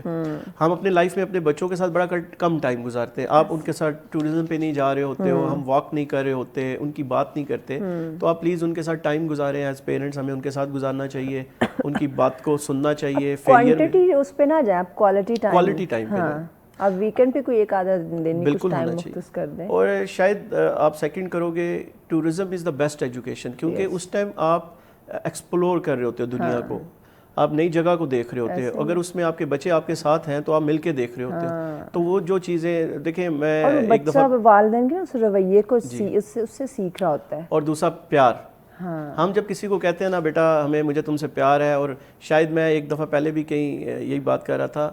ہم اپنے لائف میں اپنے بچوں کے ساتھ بڑا کم ٹائم گزارتے ہیں. آپ ان کے ساتھ ٹورزم پہ نہیں جا رہے ہوتے ہو, ہم واک نہیں کر رہے ہوتے, ان کی بات نہیں کرتے, تو آپ پلیز ان کے ساتھ ٹائم گزاریں. ایز پیرنٹس ہمیں ان کے ساتھ گزارنا چاہیے, ان کی بات کو سننا چاہیے. کوانٹٹی اس پہ نہ جائیں, آپ کوالٹی ٹائم پہ جائیں. اب ویکینڈ پہ کوئی ایک آدھا دن کچھ ٹائم مختص کر دیں. اور شاید آپ سیکنڈ کرو گے, tourism is the best education, کیونکہ اس ٹائم آپ ایکسپلور کر رہے ہوتے ہو دنیا کو. آپ نئی جگہ کو دیکھ رہے ہوتے ہیں, اگر اس میں آپ کے بچے آپ کے ساتھ ہیں تو آپ مل کے دیکھ رہے ہوتے ہیں. تو وہ جو چیزیں دیکھیں, میں ایک دفعہ والدین کے اس رویے کو اس سے سیکھ رہا ہوتا ہے. اور دوسرا پیار, ہم جب کسی کو کہتے ہیں نا بیٹا مجھے تم سے پیار ہے, اور شاید میں ایک دفعہ پہلے بھی کہیں یہی بات کر رہا تھا,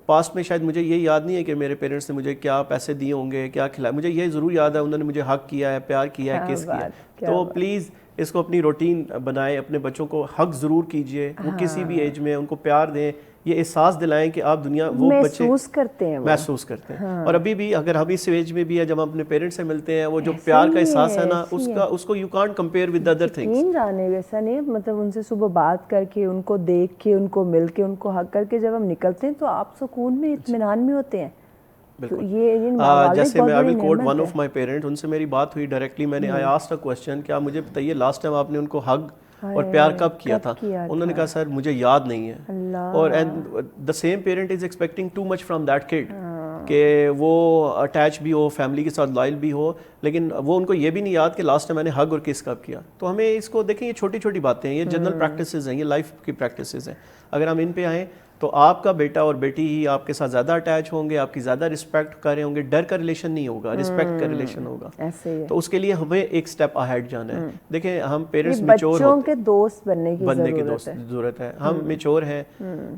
پاسٹ میں شاید مجھے یہ یاد نہیں ہے کہ میرے پیرنٹس نے مجھے کیا پیسے دیے ہوں گے, کیا کھلایا, مجھے یہ ضرور یاد ہے انہوں نے مجھے حق کیا ہے, پیار کیا ہے, کس کیا. تو پلیز اس کو اپنی روٹین بنائیں, اپنے بچوں کو حق ضرور کیجئے, وہ کسی بھی ایج میں ان کو پیار دیں, یہ احساس دلائیں کہ آپ دنیا وہ بچے محسوس کرتے ہیں. اور ابھی بھی اگر ہم اس ایج میں بھی ہے, جب ہم اپنے پیرنٹس سے ملتے ہیں, وہ جو پیار کا احساس ہے نا, اس کو you can't compare with other things. جانے ویسا نہیں, مطلب ان سے صبح بات کر کے, ان کو دیکھ کے, ان کو مل کے, ان کو حق کر کے جب ہم نکلتے ہیں تو آپ سکون میں اطمینان میں ہوتے ہیں. جیسے میں I will quote one of my parents, ان سے میری بات ہوئی ڈائریکٹلی, میں نے I asked a question, کیا مجھے بتائیے لاسٹ ٹائم آپ نے ان کو حگ اور پیار کب کیا تھا؟ انہوں نے کہا سر مجھے یاد نہیں ہے. اور the same parent is expecting too much from that kid, کہ وہ اٹیچ بھی ہو, فیملی کے ساتھ لائل بھی ہو, لیکن وہ ان کو یہ بھی نہیں یاد کہ لاسٹ ٹائم میں نے حگ اور کس کب کیا. تو ہمیں اس کو دیکھیں, یہ چھوٹی چھوٹی باتیں ہیں, یہ جنرل پریکٹسز ہیں, یہ لائف کی پریکٹسز ہیں. اگر ہم ان پہ آئیں تو آپ کا بیٹا اور بیٹی ہی آپ کے ساتھ زیادہ اٹیچ ہوں گے, آپ کی زیادہ رسپیکٹ کر رہے ہوں گے. ڈر کا ریلیشن نہیں ہوگا, رسپیکٹ کا ریلیشن ہوگا. تو اس کے لیے ہمیں ایک سٹیپ اہیڈ جانا ہے. دیکھیں ہم پیرنٹس میچور بچوں کے دوست بننے کی ضرورت ہے. ہم میچور ہیں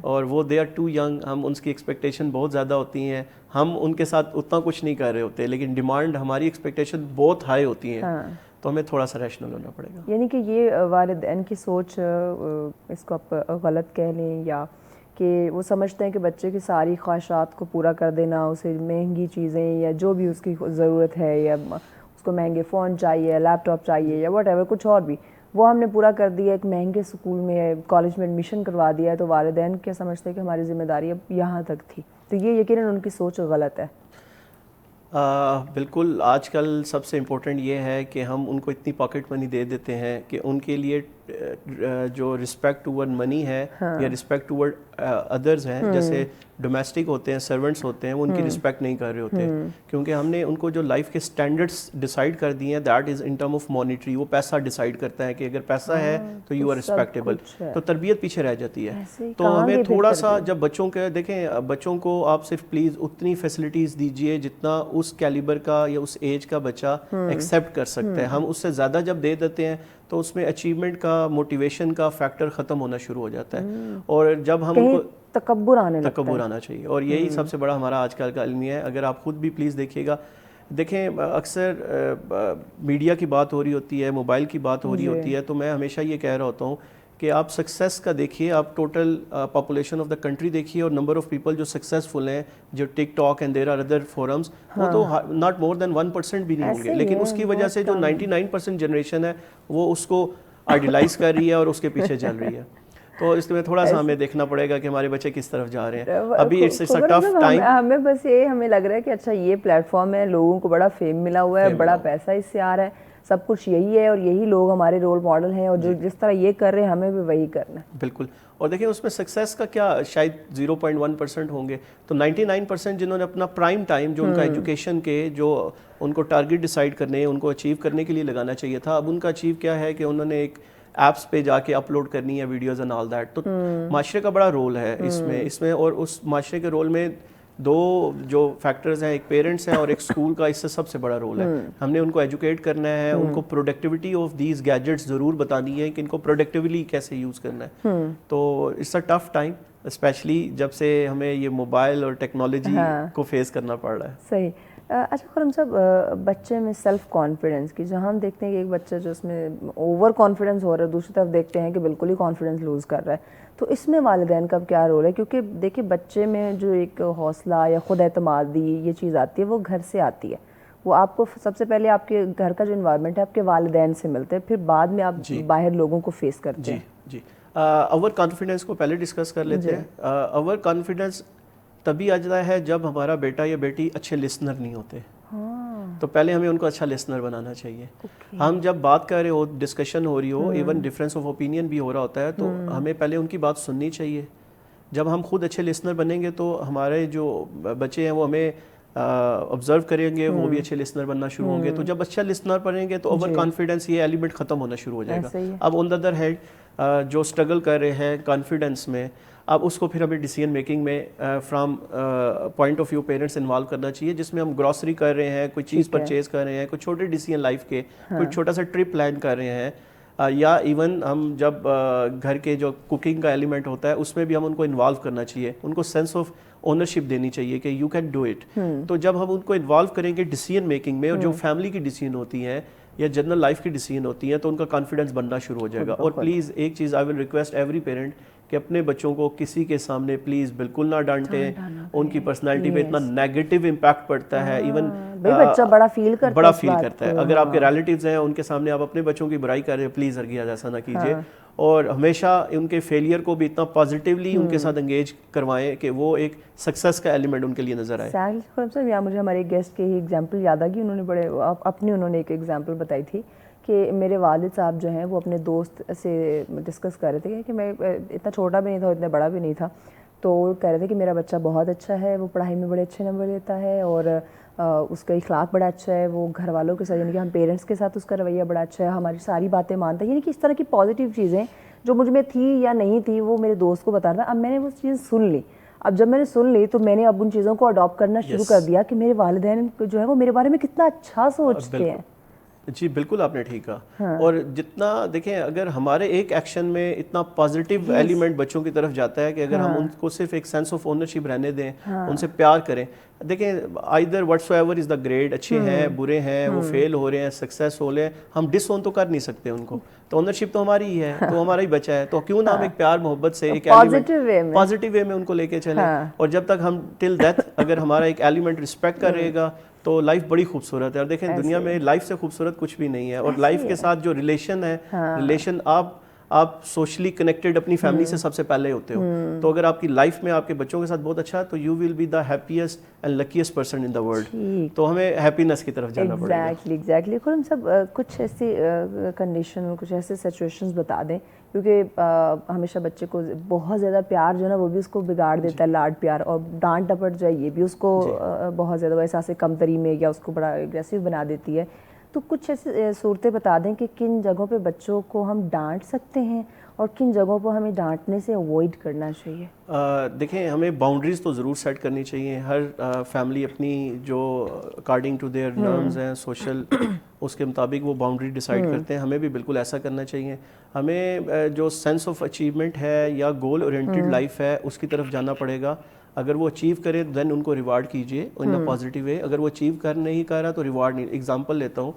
اور وہ دے آر ٹو ینگ, ہم ان کی ایکسپیکٹیشن بہت زیادہ ہوتی ہیں, ہم ان کے ساتھ اتنا کچھ نہیں کر رہے ہوتے, لیکن ڈیمانڈ ہماری ایکسپیکٹیشن بہت ہائی ہوتی ہیں. تو ہمیں تھوڑا سا ریشنل ہونا پڑے گا. یعنی کہ یہ والدین کی سوچ, اس کو آپ غلط کہہ لیں, یا کہ وہ سمجھتے ہیں کہ بچے کی ساری خواہشات کو پورا کر دینا, اسے مہنگی چیزیں یا جو بھی اس کی ضرورت ہے, یا اس کو مہنگے فون چاہیے, لیپ ٹاپ چاہیے, یا واٹ ایور کچھ اور بھی, وہ ہم نے پورا کر دیا, ایک مہنگے اسکول میں کالج میں ایڈمیشن کروا دیا ہے, تو والدین کیا سمجھتے ہیں کہ ہماری ذمہ داری اب یہاں تک تھی. تو یہ یقیناً ان کی سوچ غلط ہے. بالکل. آج کل سب سے امپورٹنٹ یہ ہے کہ ہم ان کو اتنی پاکٹ منی دے دیتے ہیں کہ ان کے لیے جو رسپیکٹ ٹورڈ منی ہے یا رسپیکٹ ٹورڈ ادرز ہیں, جیسے ڈومیسٹک ہوتے ہیں, سرونٹس ہوتے ہیں, وہ ان کی رسپیکٹ نہیں کر رہے ہوتے, کیونکہ ہم نے ان کو جو لائف کے اسٹینڈرڈس ڈیسائیڈ کر دیے ہیں, that is in term of monetary. وہ پیسہ ڈیسائیڈ کرتا ہے کہ اگر پیسہ ہے تو یو آر رسپیکٹیبل. تو تربیت پیچھے رہ جاتی ہے. تو ہمیں تھوڑا سا, جب بچوں کے دیکھیں, بچوں کو آپ صرف پلیز اتنی فیسلٹیز دیجیے جتنا اس کیلیبر کا یا اس ایج کا بچہ ایکسیپٹ کر سکتا ہے. ہم اس سے زیادہ جب دے دیتے ہیں تو اس میں اچیومنٹ کا, موٹیویشن کا فیکٹر ختم ہونا شروع ہو جاتا ہے, اور جب ہم ان کو تکبر آنا چاہیے. اور یہی سب سے بڑا ہمارا آج کل کا المیہ ہے. اگر آپ خود بھی پلیز دیکھیے گا, دیکھیں اکثر میڈیا کی بات ہو رہی ہوتی ہے, موبائل کی بات ہو رہی ہوتی ہے, تو میں ہمیشہ یہ کہہ رہا ہوتا ہوں کہ آپ سکسیس کا دیکھیے, آپ total population of the country دیکھیے, اور نمبر آف پیپل جو سکسیزفل ہیں, جو TikTok and there are other forums, وہ تو ناٹ مور دین 1% بھی نہیں ہوں گے. لیکن اس کی وجہ سے جو 99% جنریشن ہے وہ اس کو آئیڈیلائز کر رہی ہے اور اس کے پیچھے چل رہی ہے. تو اس میں تھوڑا سا ہمیں دیکھنا پڑے گا کہ ہمارے بچے کس طرف جا رہے ہیں. ابھی اٹس اے ٹف ٹائم. ہمیں بس یہ ہمیں لگ رہا ہے کہ اچھا یہ پلیٹ فارم ہے, لوگوں کو بڑا فیم ملا ہوا ہے, بڑا پیسہ اس سے آ رہا ہے, سب کچھ یہی ہے, اور یہی لوگ ہمارے رول ماڈل ہیں, اور جو جس طرح یہ کر رہے ہیں ہمیں بھی وہی کرنا ہے. بالکل. اور دیکھیں اس میں سکسیس کا کیا, شاید 0.1% ہوں گے, تو 99% جنہوں نے اپنا پرائم ٹائم جو ان کا ایجوکیشن کے جو ان کو ٹارگیٹ ڈیسائیڈ کرنے, ان کو اچیو کرنے کے لیے لگانا چاہیے تھا, اب ان کا اچیو کیا ہے کہ انہوں نے ایک ایپس پہ جا کے اپلوڈ کرنی ہے ویڈیوز اینڈ آل دیٹ. تو معاشرے کا بڑا رول ہے اس میں, اور اس معاشرے کے رول میں دو جو فیکٹرز ہیں, ایک پیرنٹس ہیں اور ایک اسکول کا, اس سے سب سے بڑا رول ہے. ہم نے ان کو ایجوکیٹ کرنا ہے, ان کو پروڈکٹیوٹی آف دیز گیجٹس ضرور بتانی ہے کہ ان کو پروڈکٹیولی کیسے یوز کرنا ہے. تو it's a tough time, especially جب سے ہمیں یہ موبائل اور ٹیکنالوجی کو فیس کرنا پڑ رہا ہے. صحیح. اچھا خرم صاحب, بچے میں سیلف کانفیڈنس کی, جہاں ہم دیکھتے ہیں کہ ایک بچہ جو اس میں اوور کانفیڈنس ہو رہا ہے, دوسری طرف دیکھتے ہیں کہ بالکل ہی کانفیڈنس لوز کر رہا ہے, تو اس میں والدین کا کیا رول ہے؟ کیونکہ دیکھیں بچے میں جو ایک حوصلہ یا خود اعتمادی یہ چیز آتی ہے وہ گھر سے آتی ہے. وہ آپ کو سب سے پہلے آپ کے گھر کا جو انوائرمنٹ ہے آپ کے والدین سے ملتے ہیں, پھر بعد میں آپ باہر لوگوں کو فیس کرتے ہیں. جی اوور کانفیڈنس کو پہلے ڈسکس کر لیتے ہیں. اوور کانفیڈنس تبھی آ جاتا ہے جب ہمارا بیٹا یا بیٹی اچھے لسنر نہیں ہوتے. تو پہلے ہمیں ان کو اچھا لسنر بنانا چاہیے. ہم جب بات کر رہے ہو, ڈسکشن ہو رہی ہو, ایون ڈفرینس آف اوپینین بھی ہو رہا ہوتا ہے, تو ہمیں پہلے ان کی بات سننی چاہیے. جب ہم خود اچھے لسنر بنیں گے تو ہمارے جو بچے ہیں وہ ہمیں آبزرو کریں گے, وہ بھی اچھے لسنر بننا شروع ہوں گے. تو جب اچھا لسنر بنیں گے تو اوور کانفیڈنس یہ ایلیمنٹ ختم ہونا شروع ہو جائے گا. اب آن دا ادر ہینڈ جو اسٹرگل کر رہے ہیں کانفیڈنس میں, اب اس کو پھر ہمیں ڈیسیجن میکنگ میں from point of view parents involve کرنا چاہیے, جس میں ہم گروسری کر رہے ہیں, کوئی چیز پرچیز کر رہے ہیں, کوئی چھوٹے ڈیسیجن لائف کے, کوئی چھوٹا سا ٹرپ پلان کر رہے ہیں, یا ایون ہم جب گھر کے جو کوکنگ کا ایلیمنٹ ہوتا ہے اس میں بھی ہم ان کو انوالو کرنا چاہیے, ان کو سینس آف اونرشپ دینی چاہیے کہ یو کین ڈو اٹ. تو جب ہم ان کو انوالو کریں گے ڈیسیجن میکنگ میں, اور جو فیملی کی ڈیسیجن ہوتی ہیں یا جنرل لائف کی ڈیسیجن ہوتی ہیں, تو ان کا کانفیڈنس بننا شروع ہو جائے گا. اور پلیز ایک چیز آئی ول ریکویسٹ ایوری پیرنٹ کہ اپنے بچوں کو کسی کے سامنے پلیز بالکل نہ ڈانٹیں, ان کی پرسنالٹی پہ اتنا نیگیٹو امپیکٹ پڑتا ہے, ایون بچہ بڑا فیل کرتا ہے. اگر آپ کے ریلیٹیوز ہیں ان کے سامنے آپ اپنے بچوں کی برائی کر رہے ہیں, پلیز ہرگز ایسا نہ کیجیے, اور ہمیشہ ان کے فیلئر کو بھی اتنا پازیٹیولی ان کے ساتھ انگیج کروائیں کہ وہ ایک سکسیس کا ایلیمنٹ ان کے لیے نظر آئے. صاحب یہاں مجھے ہمارے گیسٹ کی ہی ایگزامپل یاد آ گئی, انہوں نے ایک ایگزامپل بتائی تھی کہ میرے والد صاحب جو ہیں وہ اپنے دوست سے ڈسکس کر رہے تھے کہ میں اتنا چھوٹا بھی نہیں تھا, اتنا بڑا بھی نہیں تھا, تو وہ کہہ رہے تھے کہ میرا بچہ بہت اچھا ہے, وہ پڑھائی میں بڑے اچھے نمبر لیتا ہے, اور اس کا اخلاق بڑا اچھا ہے, وہ گھر والوں کے ساتھ یعنی کہ ہم پیرنٹس کے ساتھ اس کا رویہ بڑا اچھا ہے, ہماری ساری باتیں مانتا ہے, یعنی کہ اس طرح کی پازیٹیو چیزیں جو مجھ میں تھی یا نہیں تھی وہ میرے دوست کو بتا رہا تھا. اب میں نے وہ چیز سن لی, اب جب میں نے سن لی تو میں نے اب ان چیزوں کو اڈاپٹ کرنا شروع کر دیا کہ میرے والدین جو ہے وہ میرے بارے میں کتنا اچھا سوچتے ہیں. جی بالکل آپ نے ٹھیک کہا. اور جتنا دیکھیں اگر ہمارے ایک ایکشن میں اتنا پازیٹیو ایلیمنٹ بچوں کی طرف جاتا ہے کہ اگر ہم ان کو صرف ایک سینس آف اونرشپ رہنے دیں, ان سے پیار کریں. دیکھیں آئیدر وٹس ایور از دا گریڈ, اچھے ہیں برے ہیں, وہ فیل ہو رہے ہیں سکسیس ہو رہے ہیں, ہم ڈس اون تو کر نہیں سکتے ان کو, تو اونرشپ تو ہماری ہی ہے, تو ہمارا ہی بچہ ہے, تو کیوں نہ ہم ایک پیار محبت سے ایک ایلیمنٹ پازیٹیو وے میں ان کو لے کے چلیں. اور جب تک ہم ٹل ڈیتھ اگر ہمارا ایک ایلیمنٹ رسپیکٹ کرے گا تو لائف بڑی خوبصورت ہے. اور دیکھیں دنیا میں لائف سے خوبصورت کچھ بھی نہیں ہے, اور لائف کے ساتھ جو ریلیشن ہے, ریلیشن آپ سوشلی کنیکٹڈ اپنی فیملی سے سب سے پہلے ہوتے ہو, تو اگر آپ کی لائف میں آپ کے بچوں کے ساتھ بہت اچھا ہے تو you will be the happiest and luckiest person in the world. تو ہمیں ہیپینس کی طرف جانا پڑے گا. ایگزیکٹلی. ہم سب کچھ ایسی کنڈیشن, کچھ ایسے سچویشنز بتا دیں, کیونکہ ہمیشہ بچے کو بہت زیادہ پیار جو ہے نا وہ بھی اس کو بگاڑ دیتا ہے, لاڈ پیار, اور ڈانٹ ڈپٹ جو ہے یہ بھی اس کو بہت زیادہ احساس کمتری میں یا اس کو بڑا اگریسو بنا دیتی ہے. تو کچھ ایسی صورتیں بتا دیں کہ کن جگہوں پہ بچوں کو ہم ڈانٹ سکتے ہیں اور کن جگہوں پہ ہمیں ڈانٹنے سے اوائڈ کرنا چاہیے. دیکھیں ہمیں باؤنڈریز تو ضرور سیٹ کرنی چاہیے. ہر فیملی اپنی جو اکارڈنگ ٹو دیئر نارمز ہیں سوشل, اس کے مطابق وہ باؤنڈری ڈیسائیڈ کرتے ہیں. ہمیں بھی بالکل ایسا کرنا چاہیے. ہمیں جو سینس آف اچیومنٹ ہے یا گول اورینٹیڈ لائف ہے اس کی طرف جانا پڑے گا. اگر وہ اچیو کرے دین ان کو ریوارڈ کیجیے ان اے پازیٹیو وے. اگر وہ اچیو نہیں کر رہا تو ریوارڈ نہیں. ایگزامپل لیتا ہوں,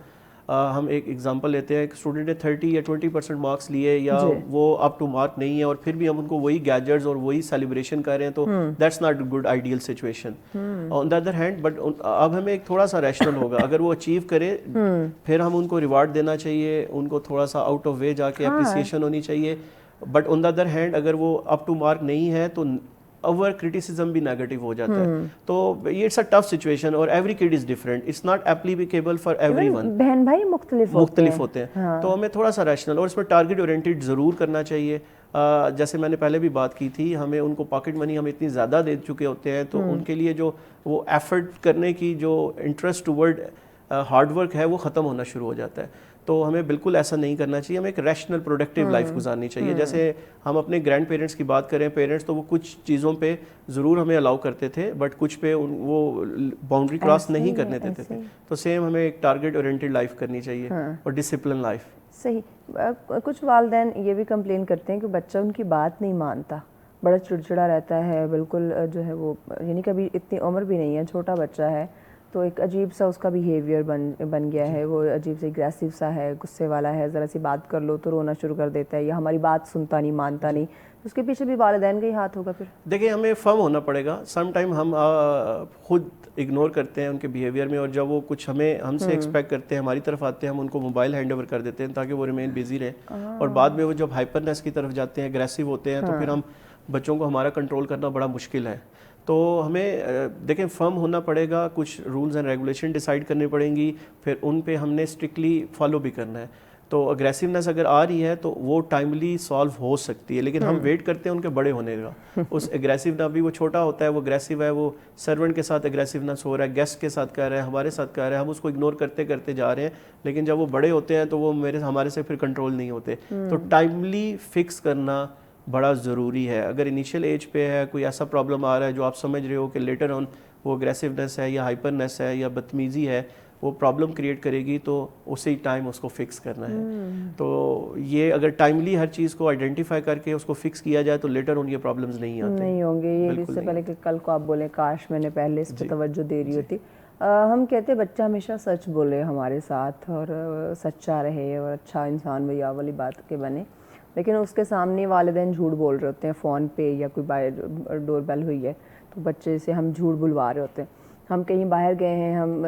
ہم ایک ایگزامپل لیتے ہیں, ایک اسٹوڈنٹ نے 30 یا 20% مارکس لیے, یا وہ اپ ٹو مارک نہیں ہے, اور پھر بھی ہم ان کو وہی گیجٹس اور وہی سیلیبریشن کر رہے ہیں, تو that's not good ideal situation. On the other hand but اب ہمیں ایک تھوڑا سا ریشنل ہوگا. اگر وہ اچیو کرے پھر ہم ان کو ریوارڈ دینا چاہیے, ان کو تھوڑا سا آؤٹ آف وے جا کے اپریسیشن ہونی چاہیے. But on the other hand اگر وہ اپ ٹو مارک نہیں ہے تو اوور کرٹیسزم بھی نیگیٹو ہو جاتا ہے. تو یہ اٹس اے ٹف سچویشن, اور every kid is different, it's not applicable for every one. بہن بھائی مختلف ہوتے ہیں. تو ہمیں تھوڑا سا ریشنل اور اس میں ٹارگیٹ اورینٹیڈ ضرور کرنا چاہیے. جیسے میں نے پہلے بھی بات کی تھی, ہمیں ان کو پاکٹ منی ہم اتنی زیادہ دے چکے ہوتے ہیں, تو ان کے لیے جو وہ ایفرٹ کرنے کی جو انٹرسٹ ٹورڈ ہارڈ ورک ہے وہ ختم ہونا شروع ہو جاتا ہے. تو ہمیں بالکل ایسا نہیں کرنا چاہیے. ہمیں ایک ریشنل پروڈکٹیو لائف گزارنی چاہیے. جیسے ہم اپنے گرینڈ پیرنٹس کی بات کریں, پیرنٹس تو وہ کچھ چیزوں پہ ضرور ہمیں الاؤ کرتے تھے, بٹ کچھ پہ وہ باؤنڈری کراس نہیں کرنے دیتے تھے. تو سیم ہمیں ایک ٹارگیٹ اورینٹیڈ لائف کرنی چاہیے اور ڈسپلن لائف. صحیح. کچھ والدین یہ بھی کمپلین کرتے ہیں کہ بچہ ان کی بات نہیں مانتا, بڑا چڑچڑا رہتا ہے, بالکل جو ہے وہ یعنی کہ ابھی اتنی عمر بھی نہیں ہے, چھوٹا بچہ ہے, تو ایک عجیب سا اس کا بیہیویئر بن گیا ہے, وہ عجیب سے اگریسو سا ہے, غصے والا ہے, ذرا سی بات کر لو تو رونا شروع کر دیتا ہے, یا ہماری بات سنتا نہیں, مانتا نہیں. اس کے پیچھے بھی والدین کا ہی ہاتھ ہوگا. پھر دیکھیں ہمیں فرم ہونا پڑے گا. سم ٹائم ہم خود اگنور کرتے ہیں ان کے بیہیویئر میں, اور جب وہ کچھ ہم سے ایکسپیکٹ کرتے ہیں, ہماری طرف آتے ہیں, ہم ان کو موبائل ہینڈ اوور کر دیتے ہیں تاکہ وہ ریمین بیزی رہے, اور بعد میں وہ جب ہائپرنیس کی طرف جاتے ہیں, اگریسو ہوتے ہیں, تو پھر ہم بچوں کو ہمارا کنٹرول کرنا بڑا مشکل ہے. تو ہمیں دیکھیں فرم ہونا پڑے گا, کچھ رولز اینڈ ریگولیشن ڈیسائیڈ کرنی پڑیں گی, پھر ان پہ ہم نے اسٹرکٹلی فالو بھی کرنا ہے. تو اگریسونیس اگر آ رہی ہے تو وہ ٹائملی سالو ہو سکتی ہے, لیکن ہم ویٹ کرتے ہیں ان کے بڑے ہونے کا. اس اگریسو نہ بھی, وہ چھوٹا ہوتا ہے وہ اگریسو ہے, وہ سرونٹ کے ساتھ اگریسونیس ہو رہا ہے, گیسٹ کے ساتھ کر رہا ہے, ہمارے ساتھ کر رہا ہے, ہم اس کو اگنور کرتے کرتے جا رہے ہیں, لیکن جب وہ بڑے ہوتے ہیں تو وہ ہمارے سے پھر کنٹرول نہیں ہوتے. تو ٹائملی فکس کرنا بڑا ضروری ہے. اگر انیشیل ایج پہ ہے کوئی ایسا پرابلم آ رہا ہے جو آپ سمجھ رہے ہو کہ لیٹر آن وہ اگریسونیس ہے یا ہائپرنیس ہے یا بدتمیزی ہے, وہ پرابلم کریٹ کرے گی, تو اسی ٹائم اس کو فکس کرنا ہے. تو یہ اگر ٹائملی ہر چیز کو آئیڈینٹیفائی کر کے اس کو فکس کیا جائے تو لیٹر آن یہ پرابلمز نہیں آتے, نہیں ہوں گے. یہ اس سے پہلے کہ کل کو آپ بولیں کاش میں نے پہلے اس پہ توجہ دے رہی ہوتی. ہم کہتے ہیں بچہ ہمیشہ سچ بولے ہمارے ساتھ اور سچا رہے اور اچھا انسان بھیا والی بات کے بنے, لیکن اس کے سامنے والدین جھوٹ بول رہے ہوتے ہیں فون پہ, یا کوئی ڈور بیل ہوئی ہے تو بچے سے ہم جھوٹ بلوا رہے ہوتے ہیں. ہم کہیں باہر گئے ہیں, ہم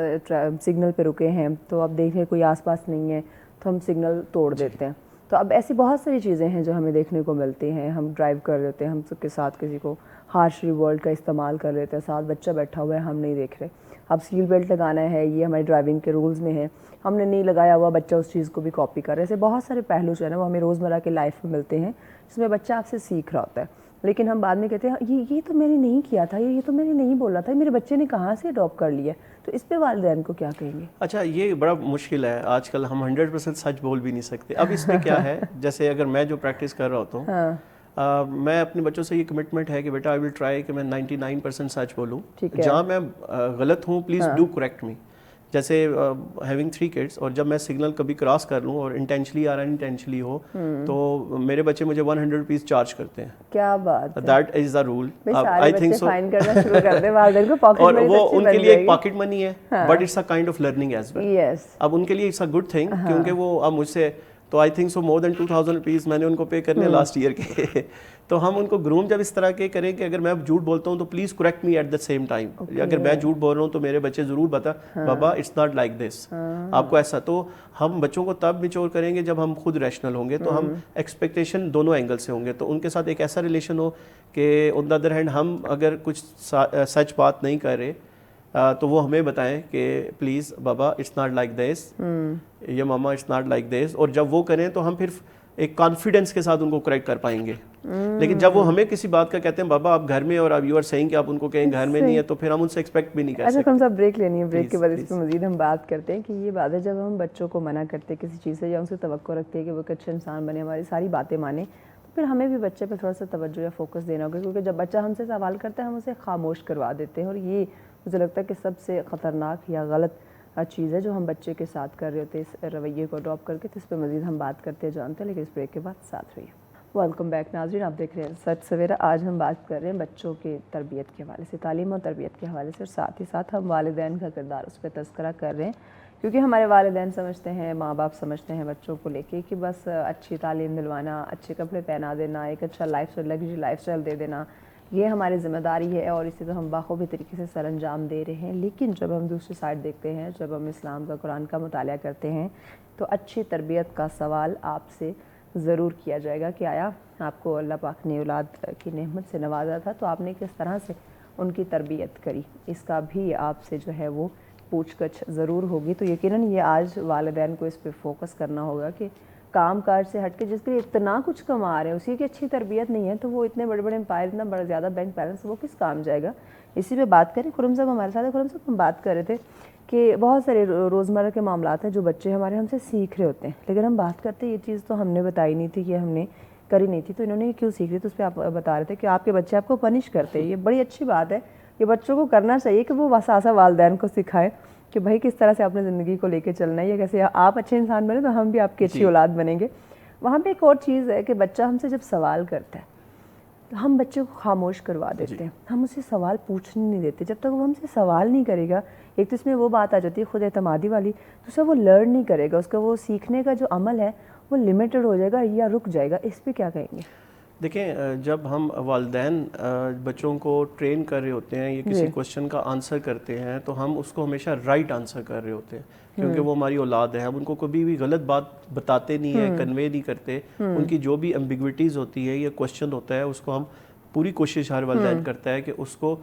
سگنل پہ رکے ہیں, تو اب دیکھیں کوئی آس پاس نہیں ہے تو ہم سگنل توڑ دیتے ہیں. تو اب ایسی بہت ساری چیزیں ہیں جو ہمیں دیکھنے کو ملتی ہیں. ہم ڈرائیو کر رہے ہوتے ہیں, ہم سب کے ساتھ کسی کو ہارش ورڈ کا استعمال کر رہے ہیں, ساتھ بچہ بیٹھا ہوا ہے, ہم نہیں دیکھ رہے. اب سیٹ بیلٹ لگانا ہے, یہ ہماری ڈرائیونگ کے رولز میں ہے, ہم نے نہیں لگایا ہوا, بچہ اس چیز کو بھی کاپی کر رہا ہے. ایسے بہت سارے پہلو جو ہے نا وہ ہمیں روزمرہ کے لائف میں ملتے ہیں جس میں بچہ آپ سے سیکھ رہا ہوتا ہے, لیکن ہم بعد میں کہتے ہیں یہ تو میں نے نہیں کیا تھا, یہ تو میں نے نہیں بولا تھا, میرے بچے نے کہاں سے اڈاپٹ کر لیا. تو اس پہ والدین کو کیا کہیں گے؟ اچھا, یہ بڑا مشکل ہے آج کل, ہم 100% سچ بول بھی نہیں سکتے. اب اس میں کیا ہے, جیسے اگر میں جو پریکٹس کر رہا ہوتا ہوں, میں اپنے بچوں سے یہ کمٹمنٹ ہے کہ بیٹا آئی ول ٹرائی کہ میں 99% سچ بولوں. جہاں میں غلط ہوں پلیز ڈو کریکٹ می. جیسے ہیونگ 3 kids, اور جب میں سگنل کبھی کراس کر لوں اور انٹینشلی یا انٹینشلی ہو تو میرے بچے مجھے 100 روپیز چارج کرتے ہیں. کیا بات ہے, that is the rule. I think so fine کرنا شروع کر دیں والدین کو, پاکٹ اور منی وہ ان کے لیے ایک پاکٹ منی ہے, but it's a kind of learning as well. Yes, اب ان کے لیے اٹس اے گڈ تھنگ, کیونکہ وہ اب مجھ سے تو I think so more then 2000 rupees میں نے ان کو پے کرنے لاسٹ ایئر کے. تو ہم ان کو گروم جب اس طرح کے کریں کہ اگر میں جھوٹ بولتا ہوں تو please correct me at the same time. اگر میں جھوٹ بول رہا ہوں تو میرے بچے ضرور بتا بابا اٹس ناٹ لائک دس, آپ کو ایسا. تو ہم بچوں کو تب میچور کریں گے جب ہم خود ریشنل ہوں گے, تو ہم ایکسپیکٹیشن دونوں اینگل سے ہوں گے, تو ان کے ساتھ ایک ایسا ریلیشن ہو کہ آن دا ادر ہینڈ ہم اگر کچھ سچ بات نہیں کر رہے تو وہ ہمیں بتائیں کہ پلیز بابا اٹس ناٹ لائک دس, یا ماما اٹس ناٹ لائک دس. اور جب وہ کریں تو ہم پھر ایک کانفیڈنس کے ساتھ ان کو کریکٹ کر پائیں گے. لیکن جب وہ ہمیں کسی بات کا کہتے ہیں بابا آپ گھر میں, اور آپ یو آر سیئنگ کہ آپ ان کو کہیں گھر میں نہیں ہے, تو پھر ہم ان سے ایکسپیکٹ بھی نہیں کر سکتے. اچھا, ہم سب بریک لینی ہے, بریک کے بعد اس پہ مزید ہم بات کرتے ہیں کہ یہ بات ہے جب ہم بچوں کو منع کرتے ہیں کسی چیز سے, یا ان سے توقع رکھتے ہیں کہ وہ ایک اچھا انسان بنے, ہماری ساری باتیں مانیں, تو پھر ہمیں بھی بچے پہ تھوڑا سا توجہ یا فوکس دینا ہوگا, کیونکہ جب بچہ ہم سے سوال کرتا ہے ہم اسے خاموش کروا دیتے ہیں. اور یہ مجھے لگتا ہے کہ سب سے خطرناک یا غلط چیز ہے جو ہم بچے کے ساتھ کر رہے ہوتے ہیں, اس رویے کو اڈاپٹ کر کے. تو اس پہ مزید ہم بات کرتے ہیں, جانتے ہیں, لیکن اس بریک کے بعد ساتھ رہیے. ویلکم بیک ناظرین, آپ دیکھ رہے ہیں سچ سویرا. آج ہم بات کر رہے ہیں بچوں کے تربیت کے حوالے سے, تعلیم اور تربیت کے حوالے سے, اور ساتھ ہی ساتھ ہم والدین کا کردار اس پہ تذکرہ کر رہے ہیں, کیونکہ ہمارے والدین سمجھتے ہیں, ماں باپ سمجھتے ہیں بچوں کو لے کے کہ بس اچھی تعلیم دلوانا, اچھے کپڑے پہنا دینا, ایک اچھا lifestyle, luxury lifestyle دے دینا, یہ ہماری ذمہ داری ہے, اور اسے تو ہم بخوبی طریقے سے سر انجام دے رہے ہیں. لیکن جب ہم دوسری سائڈ دیکھتے ہیں, جب ہم اسلام کا, قرآن کا مطالعہ کرتے ہیں, تو اچھی تربیت کا سوال آپ سے ضرور کیا جائے گا کہ آیا آپ کو اللہ پاک نے اولاد کی نعمت سے نوازا تھا, تو آپ نے کس طرح سے ان کی تربیت کری, اس کا بھی آپ سے جو ہے وہ پوچھ گچھ ضرور ہوگی. تو یقیناً یہ آج والدین کو اس پہ فوکس کرنا ہوگا کہ کام کاج سے ہٹ کے جس کے لیے اتنا کچھ کما رہے ہیں اسی کی اچھی تربیت نہیں ہے, تو وہ اتنے بڑے بڑے امپائر, اتنا بڑا زیادہ بینک بیلنس, وہ کس کام جائے گا. اسی پہ بات کریں. خرم صاحب ہمارے ساتھ ہے. خرم صاحب ہم بات کر رہے تھے کہ بہت سارے روزمرہ کے معاملات ہیں جو بچے ہمارے ہم سے سیکھ رہے ہوتے ہیں, لیکن ہم بات کرتے ہیں یہ چیز تو ہم نے بتائی نہیں تھی, کہ ہم نے کری نہیں تھی, تو انہوں نے یہ کیوں سیکھ لی. تو اس پہ آپ بتا رہے تھے کہ آپ کے بچے آپ کو پنش کرتے ہیں. یہ بڑی اچھی بات ہے کہ بچوں کو کرنا چاہیے کہ وہ وساسا والدین کو سکھائے کہ بھائی کس طرح سے اپنے زندگی کو لے کے چلنا ہے, یا کیسے آپ اچھے انسان بنے تو ہم بھی آپ کی اچھی اولاد بنیں گے. وہاں پہ ایک اور چیز ہے کہ بچہ ہم سے جب سوال کرتا ہے تو ہم بچے کو خاموش کروا دیتے ہیں, ہم اسے سوال پوچھنے نہیں دیتے. جب تک وہ ہم سے سوال نہیں کرے گا, ایک تو اس میں وہ بات آ جاتی ہے خود اعتمادی والی, دوسرا وہ لرن نہیں کرے گا, اس کا وہ سیکھنے کا جو عمل ہے وہ لمیٹڈ ہو جائے گا یا رک جائے گا. اس پہ کیا کہیں گے؟ دیکھیں, جب ہم والدین بچوں کو ٹرین کر رہے ہوتے ہیں یا کسی کوشچن کا آنسر کرتے ہیں, تو ہم اس کو ہمیشہ رائٹ آنسر کر رہے ہوتے ہیں, کیونکہ وہ ہماری اولاد ہے. ہم ان کو کبھی بھی غلط بات بتاتے نہیں ہیں, کنوے نہیں کرتے. ان کی جو بھی ایمبیگوٹیز ہوتی ہے یا کوشچن ہوتا ہے, اس کو ہم پوری کوشش ہر والدین کرتا ہے کہ اس کو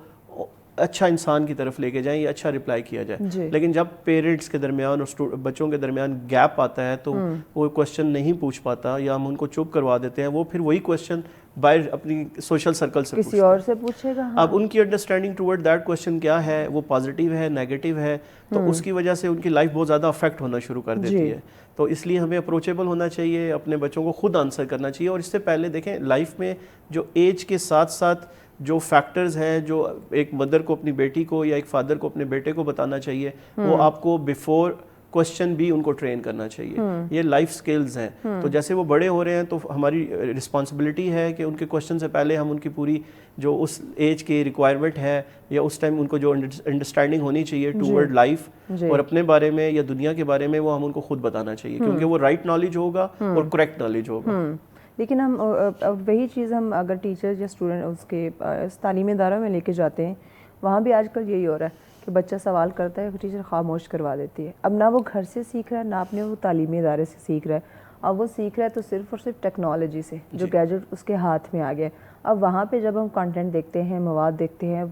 اچھا انسان کی طرف لے کے جائیں یا اچھا رپلائی کیا جائے. لیکن جب پیرنٹس کے درمیان اور بچوں کے درمیان گیپ آتا ہے تو وہ کوشچن نہیں پوچھ پاتا یا ہم ان کو چپ کروا دیتے ہیں, وہ پھر وہی کوشچن باہر اپنی سوشل سرکل سے کسی اور سے پوچھے گا. اب ان کی انڈرسٹینڈنگ ٹورڈ دیٹ کوشچن کیا ہے, وہ پازیٹیو ہے نیگیٹو ہے, تو اس کی وجہ سے ان کی لائف بہت زیادہ افیکٹ ہونا شروع کر دیتی ہے. تو اس لیے ہمیں اپروچیبل ہونا چاہیے, اپنے بچوں کو خود آنسر کرنا چاہیے. اور اس سے پہلے دیکھیں لائف میں جو ایج کے ساتھ ساتھ جو فیکٹرز ہیں, جو ایک مدر کو اپنی بیٹی کو یا ایک فادر کو اپنے بیٹے کو بتانا چاہیے, وہ آپ کو بیفور کوشچن بھی ان کو ٹرین کرنا چاہیے. یہ لائف سکلز ہیں. تو جیسے وہ بڑے ہو رہے ہیں تو ہماری رسپانسبلٹی ہے کہ ان کے کوشچن سے پہلے ہم ان کی پوری جو اس ایج کی ریکوائرمنٹ ہے یا اس ٹائم ان کو جو انڈرسٹینڈنگ ہونی چاہیے ٹوورڈ لائف اور اپنے بارے میں یا دنیا کے بارے میں, وہ ہم ان کو خود بتانا چاہیے, کیونکہ وہ رائٹ نالج ہوگا اور کریکٹ نالج ہوگا. لیکن ہم وہی چیز ہم اگر ٹیچرز یا اسٹوڈنٹ اس کے تعلیمی اداروں میں لے کے جاتے ہیں, وہاں بھی آج کل یہی ہو رہا ہے کہ بچہ سوال کرتا ہے, ٹیچر خاموش کروا دیتی ہے. اب نہ وہ گھر سے سیکھ رہا ہے, نہ اپنے وہ تعلیمی ادارے سے سیکھ رہا ہے. اب وہ سیکھ رہا ہے تو صرف اور صرف ٹیکنالوجی سے, جو گیجٹ اس کے ہاتھ میں آ گیا. اب وہاں پہ جب ہم کانٹینٹ دیکھتے ہیں, مواد دیکھتے ہیں,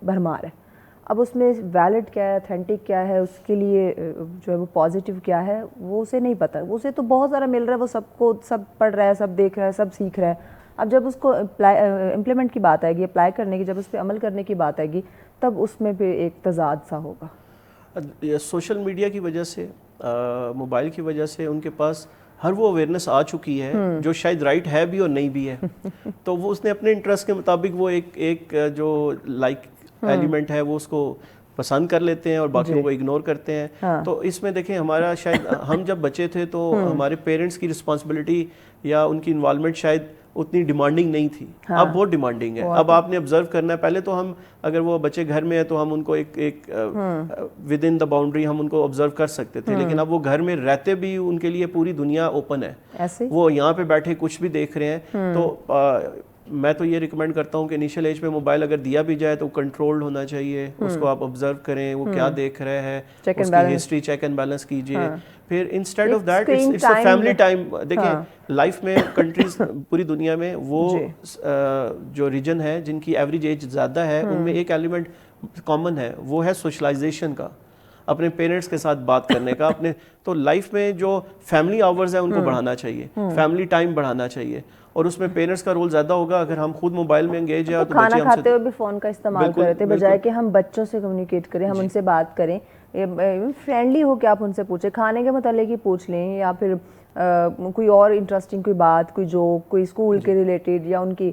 بھرمار ہے. اب اس میں ویلڈ کیا ہے, اتھینٹک کیا ہے, اس کے لیے جو ہے وہ پازیٹیو کیا ہے, وہ اسے نہیں پتہ. اسے تو بہت سارا مل رہا ہے, وہ سب کو سب پڑھ رہا ہے, سب دیکھ رہا ہے, سب سیکھ رہا ہے. اب جب اس کو امپلیمنٹ کی بات آئے گی, اپلائی کرنے کی, جب اس پہ عمل کرنے کی بات آئے گی, تب اس میں پھر ایک تضاد سا ہوگا. سوشل میڈیا کی وجہ سے, موبائل کی وجہ سے ان کے پاس ہر وہ اویئرنیس آ چکی ہے جو شاید رائٹ ہے بھی اور نہیں بھی ہے. تو وہ اس نے اپنے انٹرسٹ کے مطابق وہ ایک جو لائک ایلیمنٹ ہے وہ اس کو پسند کر لیتے ہیں اور باقیوں کو اگنور کرتے ہیں. تو اس میں دیکھیں ہمارا شاید ہم جب بچے تھے تو ہمارے پیرنٹس کی رسپانسبلٹی یا ان کی انوالومنٹ شاید اتنی ڈیمانڈنگ نہیں تھی. اب بہت ڈیمانڈنگ ہے. اب آپ نے آبزرو کرنا ہے. پہلے تو ہم اگر وہ بچے گھر میں ہیں تو ہم ان کو ایک ود ان دا باؤنڈری ہم ان کو آبزرو کر سکتے تھے, لیکن اب وہ گھر میں رہتے بھی ان کے لیے پوری دنیا اوپن ہے. وہ یہاں پہ بیٹھے کچھ بھی دیکھ رہے ہیں. تو میں تو یہ ریکمینڈ کرتا ہوں کہ انیشیل ایج پہ موبائل اگر دیا بھی جائے تو کنٹرولڈ ہونا چاہیے. اس کو آپ آبزرو کریں وہ کیا دیکھ رہے ہیں, اس کی ہسٹری چیک اینڈ بیلنس کیجیے. پھر instead of that it's a family time. دیکھیں لائف میں کنٹریز پوری دنیا میں وہ جو ریجن ہے جن کی ایوریج ایج زیادہ ہے, ان میں ایک ایلیمنٹ کامن ہے, وہ ہے سوشلائزیشن کا, اپنے پیرنٹس کے ساتھ بات کرنے کا. اپنے تو لائف میں جو فیملی آورز ہیں ان کو بڑھانا چاہیے, فیملی ٹائم بڑھانا چاہیے, اور اس میں پیرنٹس کا رول زیادہ ہوگا. اگر ہم خود موبائل میں انگیج ہیں تو کھانا کھاتے ہوئے بھی فون کا استعمال کرتے بجائے کہ ہم بچوں سے کمیونیکیٹ کریں, ہم ان سے بات کریں, فرینڈلی ہو کے آپ ان سے پوچھیں, کھانے کے متعلق ہی پوچھ لیں, یا پھر کوئی اور انٹرسٹنگ کوئی بات, کوئی جوک, کوئی اسکول کے ریلیٹڈ یا ان کی